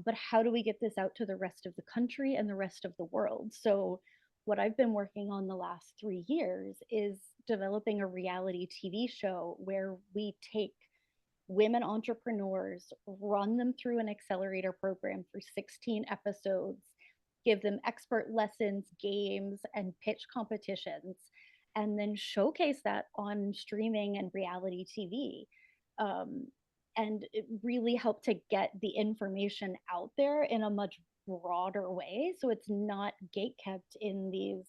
But how do we get this out to the rest of the country and the rest of the world? So what I've been working on the last 3 years is developing a reality TV show where we take women entrepreneurs, run them through an accelerator program for 16 episodes, give them expert lessons, games, and pitch competitions, and then showcase that on streaming and reality TV. And it really helped to get the information out there in a much broader way. So it's not gatekept in these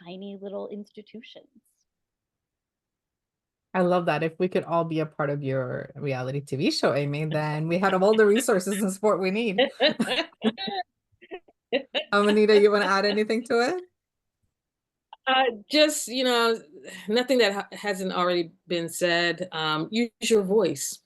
tiny little institutions. I love that. If we could all be a part of your reality TV show, Amy, then we had all the resources and support we need. Amanita, you want to add anything to it? Just, nothing that hasn't already been said. Use your voice.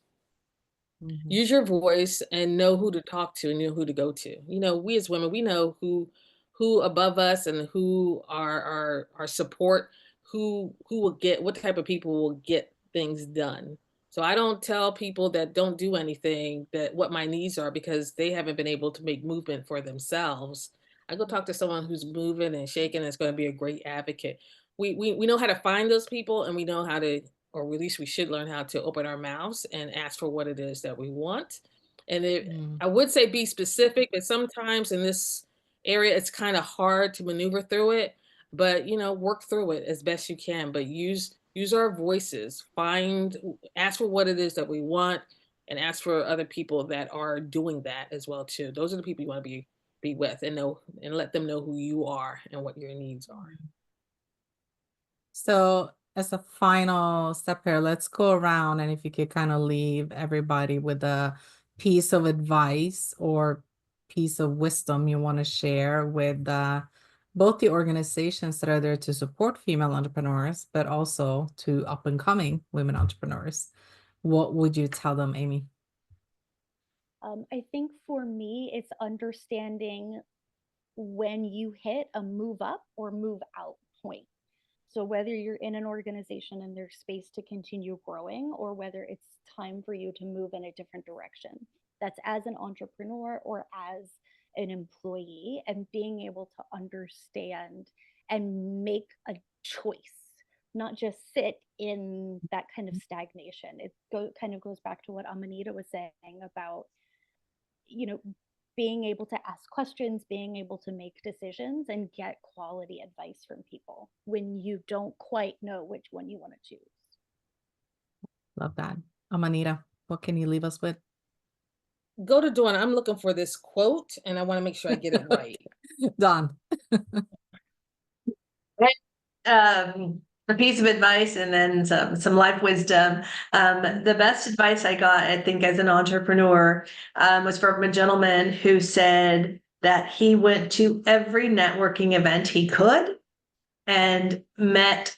Use your voice and know who to talk to and know who to go to. We as women, we know who above us and who are our support, who will get, what type of people will get things done. So I don't tell people that don't do anything that what my needs are because they haven't been able to make movement for themselves. I go talk to someone who's moving and shaking and is going to be a great advocate. We know how to find those people, and we know how to, or at least we should learn how to open our mouths and ask for what it is that we want. And I would say be specific, but sometimes in this area, it's kind of hard to maneuver through it, but work through it as best you can, but use our voices, ask for what it is that we want, and ask for other people that are doing that as well too. Those are the people you want to be with, and let them know who you are and what your needs are. So as a final step here, let's go around, and if you could kind of leave everybody with a piece of advice or piece of wisdom you want to share with both the organizations that are there to support female entrepreneurs, but also to up and coming women entrepreneurs, what would you tell them, Amy? I think for me, it's understanding when you hit a move up or move out point. So whether you're in an organization and there's space to continue growing, or whether it's time for you to move in a different direction, that's as an entrepreneur or as an employee, and being able to understand and make a choice, not just sit in that kind of stagnation. It kind of goes back to what Amanita was saying about, being able to ask questions, being able to make decisions, and get quality advice from people when you don't quite know which one you want to choose. Love that. Amanita, what can you leave us with? Go to Dawn. I'm looking for this quote, and I want to make sure I get it right. Dawn. a piece of advice and then some life wisdom. The best advice I got, I think, as an entrepreneur, was from a gentleman who said that he went to every networking event he could and met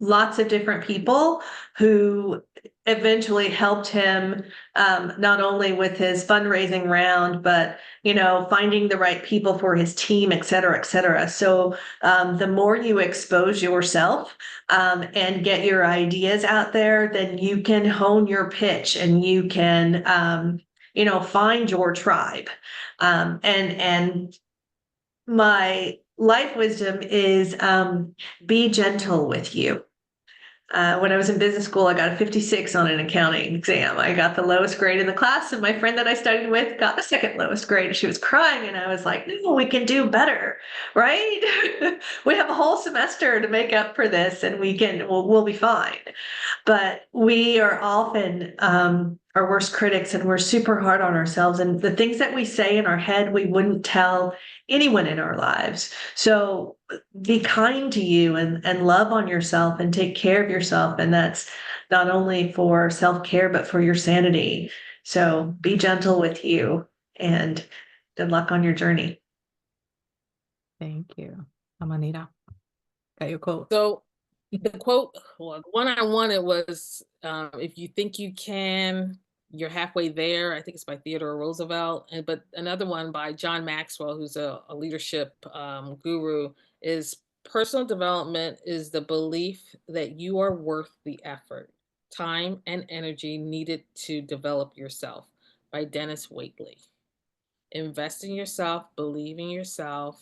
lots of different people who eventually helped him, not only with his fundraising round, but, you know, finding the right people for his team, et cetera, et cetera. So the more you expose yourself and get your ideas out there, then you can hone your pitch and you can, you know, find your tribe. And my life wisdom is be gentle with you. When I was in business school, I got a 56 on an accounting exam. I got the lowest grade in the class, and my friend that I studied with got the second lowest grade. She was crying, and I was like, no, we can do better, right? We have a whole semester to make up for this, and we'll be fine. But we are often our worst critics, and we're super hard on ourselves. And the things that we say in our head, we wouldn't tell anyone in our lives. So be kind to you and love on yourself and take care of yourself. And that's not only for self-care, but for your sanity. So be gentle with you and good luck on your journey. Thank you. Amanita, got your quote. So the quote, well, the one I wanted was, if you think you can, you're halfway there. I think it's by Theodore Roosevelt. But another one by John Maxwell, who's a leadership guru, is personal development is the belief that you are worth the effort, time, and energy needed to develop yourself, by Dennis Waitley. Invest in yourself, believe in yourself,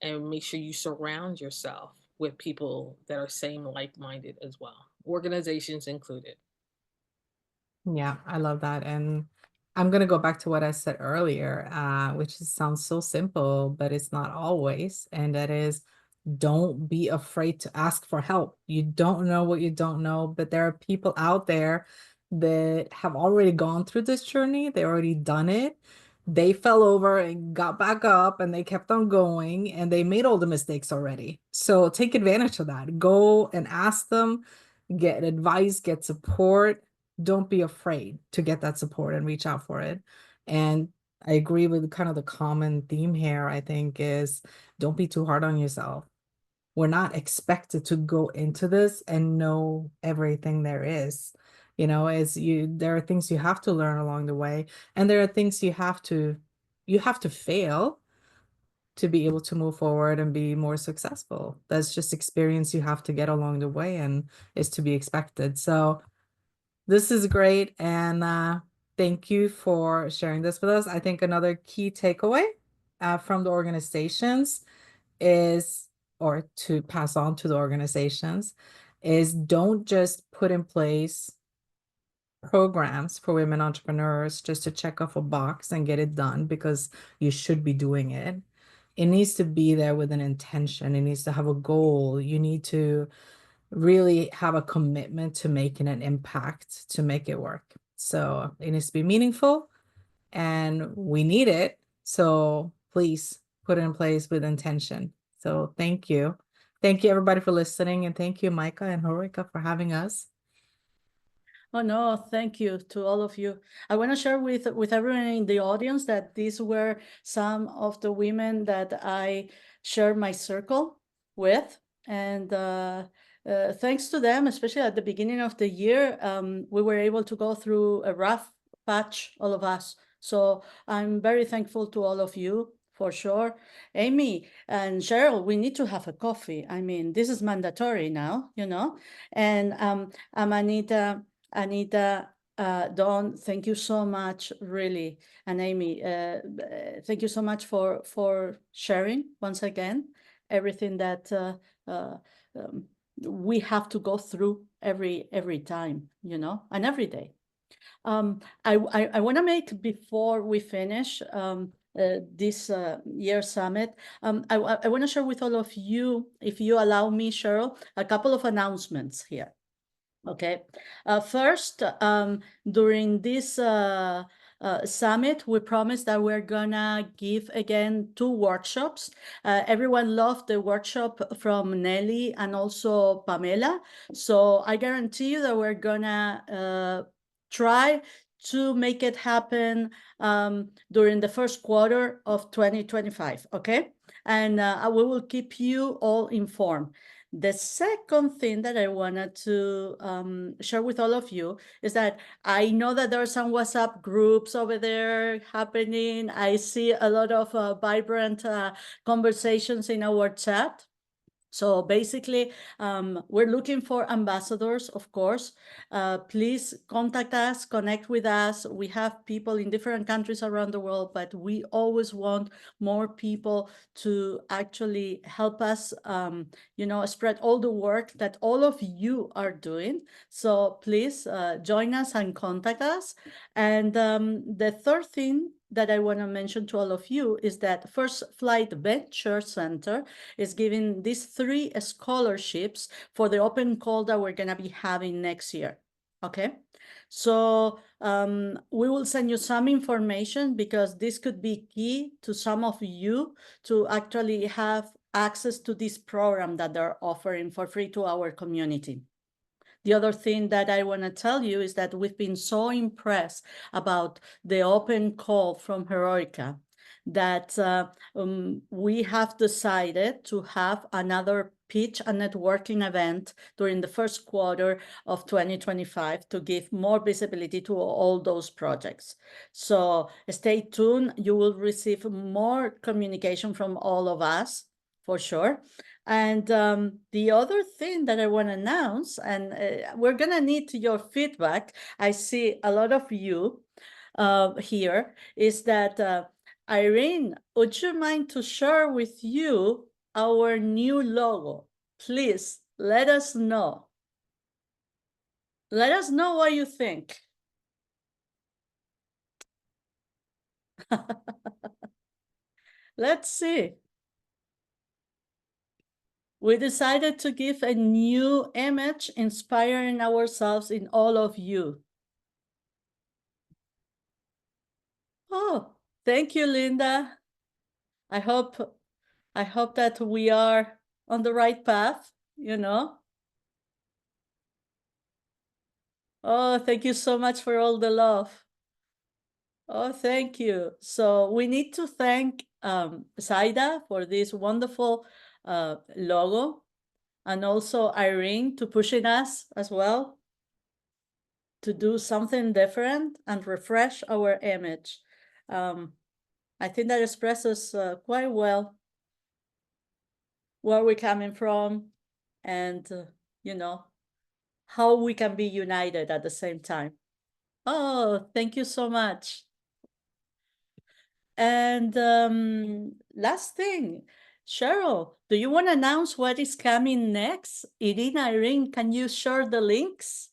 and make sure you surround yourself with people that are same like-minded as well, organizations included. Yeah, I love that. And I'm going to go back to what I said earlier, which sounds so simple, but it's not always. And that is, don't be afraid to ask for help. You don't know what you don't know, but there are people out there that have already gone through this journey. They already done it. They fell over and got back up and they kept on going and they made all the mistakes already. So take advantage of that. Go and ask them, get advice, get support. Don't be afraid to get that support and reach out for it. And I agree with kind of the common theme here, I think, is don't be too hard on yourself. We're not expected to go into this and know everything there is. You know, there are things you have to learn along the way, and there are things you have to fail to be able to move forward and be more successful. That's just experience you have to get along the way and is to be expected. So this is great, and thank you for sharing this with us. I think another key takeaway from the organizations is, or to pass on to the organizations, is don't just put in place programs for women entrepreneurs just to check off a box and get it done because you should be doing it. It needs to be there with an intention. It needs to have a goal. You need to really have a commitment to making an impact to make it work. So it needs to be meaningful and we need it. So please put it in place with intention. So thank you. Thank you everybody for listening, and thank you Micah and Heroikka for having us. Oh, no, thank you to all of you. I want to share with everyone in the audience that these were some of the women that I shared my circle with. And thanks to them, especially at the beginning of the year, we were able to go through a rough patch, all of us. So I'm very thankful to all of you, for sure. Amy and Cheryl, we need to have a coffee. I mean, this is mandatory now, you know. And Anita, Dawn, thank you so much, really. And Amy, thank you so much for sharing once again everything that we have to go through every time, you know, and every day. I want to make, before we finish this year summit, I want to share with all of you, if you allow me, Cheryl, a couple of announcements here. Okay. First, during this summit, we promised that we're gonna give again 2 workshops. Everyone loved the workshop from Nelly and also Pamela. So I guarantee you that we're gonna try to make it happen during the first quarter of 2025, okay? And we will keep you all informed. The second thing that I wanted to share with all of you is that I know that there are some WhatsApp groups over there happening. I see a lot of vibrant conversations in our chat. So basically, we're looking for ambassadors, of course. Please contact us, connect with us. We have people in different countries around the world, but we always want more people to actually help us, spread all the work that all of you are doing. So please join us and contact us. And the third thing that I want to mention to all of you is that First Flight Venture Center is giving these 3 scholarships for the open call that we're going to be having next year. Okay, so we will send you some information because this could be key to some of you to actually have access to this program that they're offering for free to our community. The other thing that I want to tell you is that we've been so impressed about the open call from Heroikka that we have decided to have another pitch and networking event during the first quarter of 2025 to give more visibility to all those projects. So stay tuned. You will receive more communication from all of us for sure. And the other thing that I want to announce, and we're going to need your feedback, I see a lot of you here, is that Irene, would you mind to share with you our new logo? Please let us know. Let us know what you think. Let's see. We decided to give a new image inspiring ourselves in all of you. Oh, thank you, Linda. I hope that we are on the right path, Oh, thank you so much for all the love. Oh, thank you. So we need to thank Zaida for this wonderful logo, and also Irene to pushing us as well to do something different and refresh our image. I think that expresses quite well where we're coming from and, how we can be united at the same time. Oh, thank you so much. And last thing, Cheryl, do you want to announce what is coming next? Irina, Irene, can you share the links?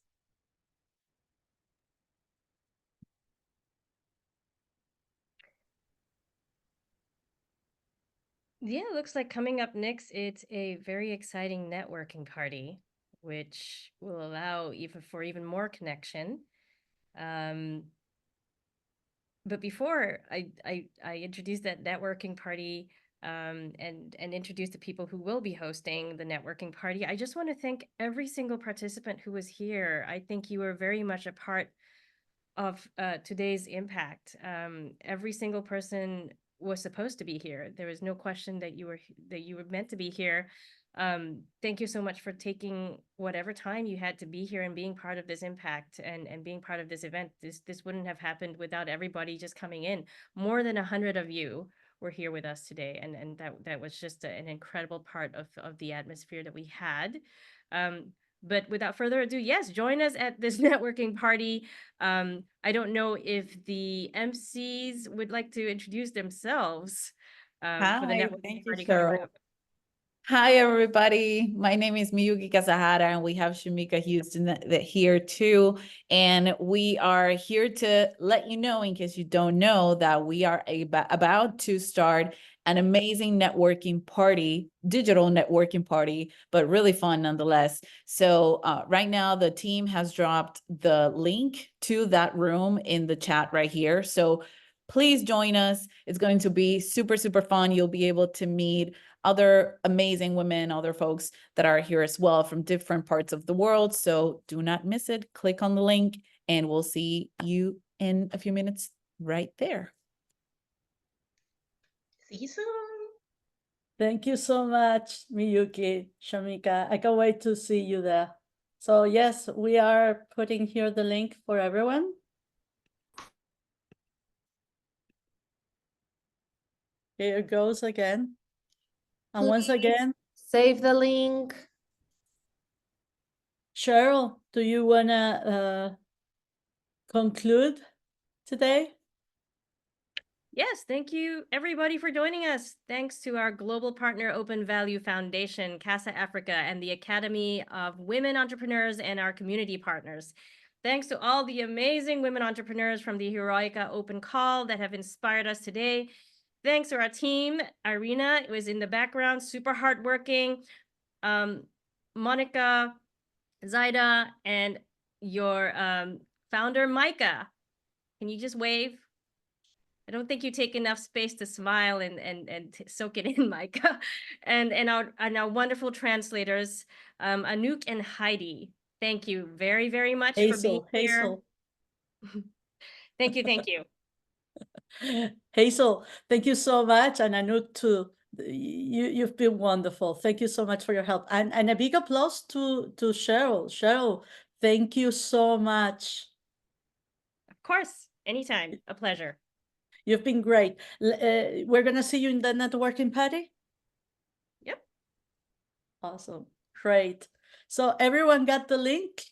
Yeah, it looks like coming up next, it's a very exciting networking party, which will allow even more connection. But before I introduce that networking party and introduce the people who will be hosting the networking party, I just want to thank every single participant who was here. I think you were very much a part of today's impact. Every single person was supposed to be here. There was no question that you were meant to be here. Thank you so much for taking whatever time you had to be here and being part of this impact and being part of this event. This wouldn't have happened without everybody just coming in. More than 100 of you were here with us today, and that was just an incredible part of the atmosphere that we had. But without further ado, yes, join us at this networking party. I don't know if the MCs would like to introduce themselves for the networking Thank you, party coming Cheryl. up. Hi, everybody. My name is Miyuki Kazahara, and we have Shamika Houston here too. And we are here to let you know, in case you don't know, that we are about to start an amazing networking party, digital networking party, but really fun nonetheless. So right now, the team has dropped the link to that room in the chat right here. So please join us. It's going to be super, super fun. You'll be able to meet other amazing women, other folks that are here as well from different parts of the world. So do not miss it. Click on the link and we'll see you in a few minutes right there. See you soon. Thank you so much, Miyuki, Shamika. I can't wait to see you there. So yes, we are putting here the link for everyone. Here it goes again. And once again, save the link. Cheryl, do you wanna conclude today? Yes, thank you everybody for joining us. Thanks to our global partner Open Value Foundation, Casa África, and the Academy of Women Entrepreneurs and our community partners. Thanks to all the amazing women entrepreneurs from the Heroikka Open Call that have inspired us today. Thanks to our team. Irina was in the background, super hardworking. Monica, Zaida, and your founder, Micah. Can you just wave? I don't think you take enough space to smile and soak it in, Micah. And our wonderful translators, Anouk and Heidi. Thank you very, very much for being here. Thank you. Hazel, thank you so much. And Anouk too. You've been wonderful. Thank you so much for your help. And a big applause to Cheryl. Cheryl, thank you so much. Of course, anytime, a pleasure. You've been great. We're gonna see you in the networking party? Yep. Awesome, great. So everyone got the link?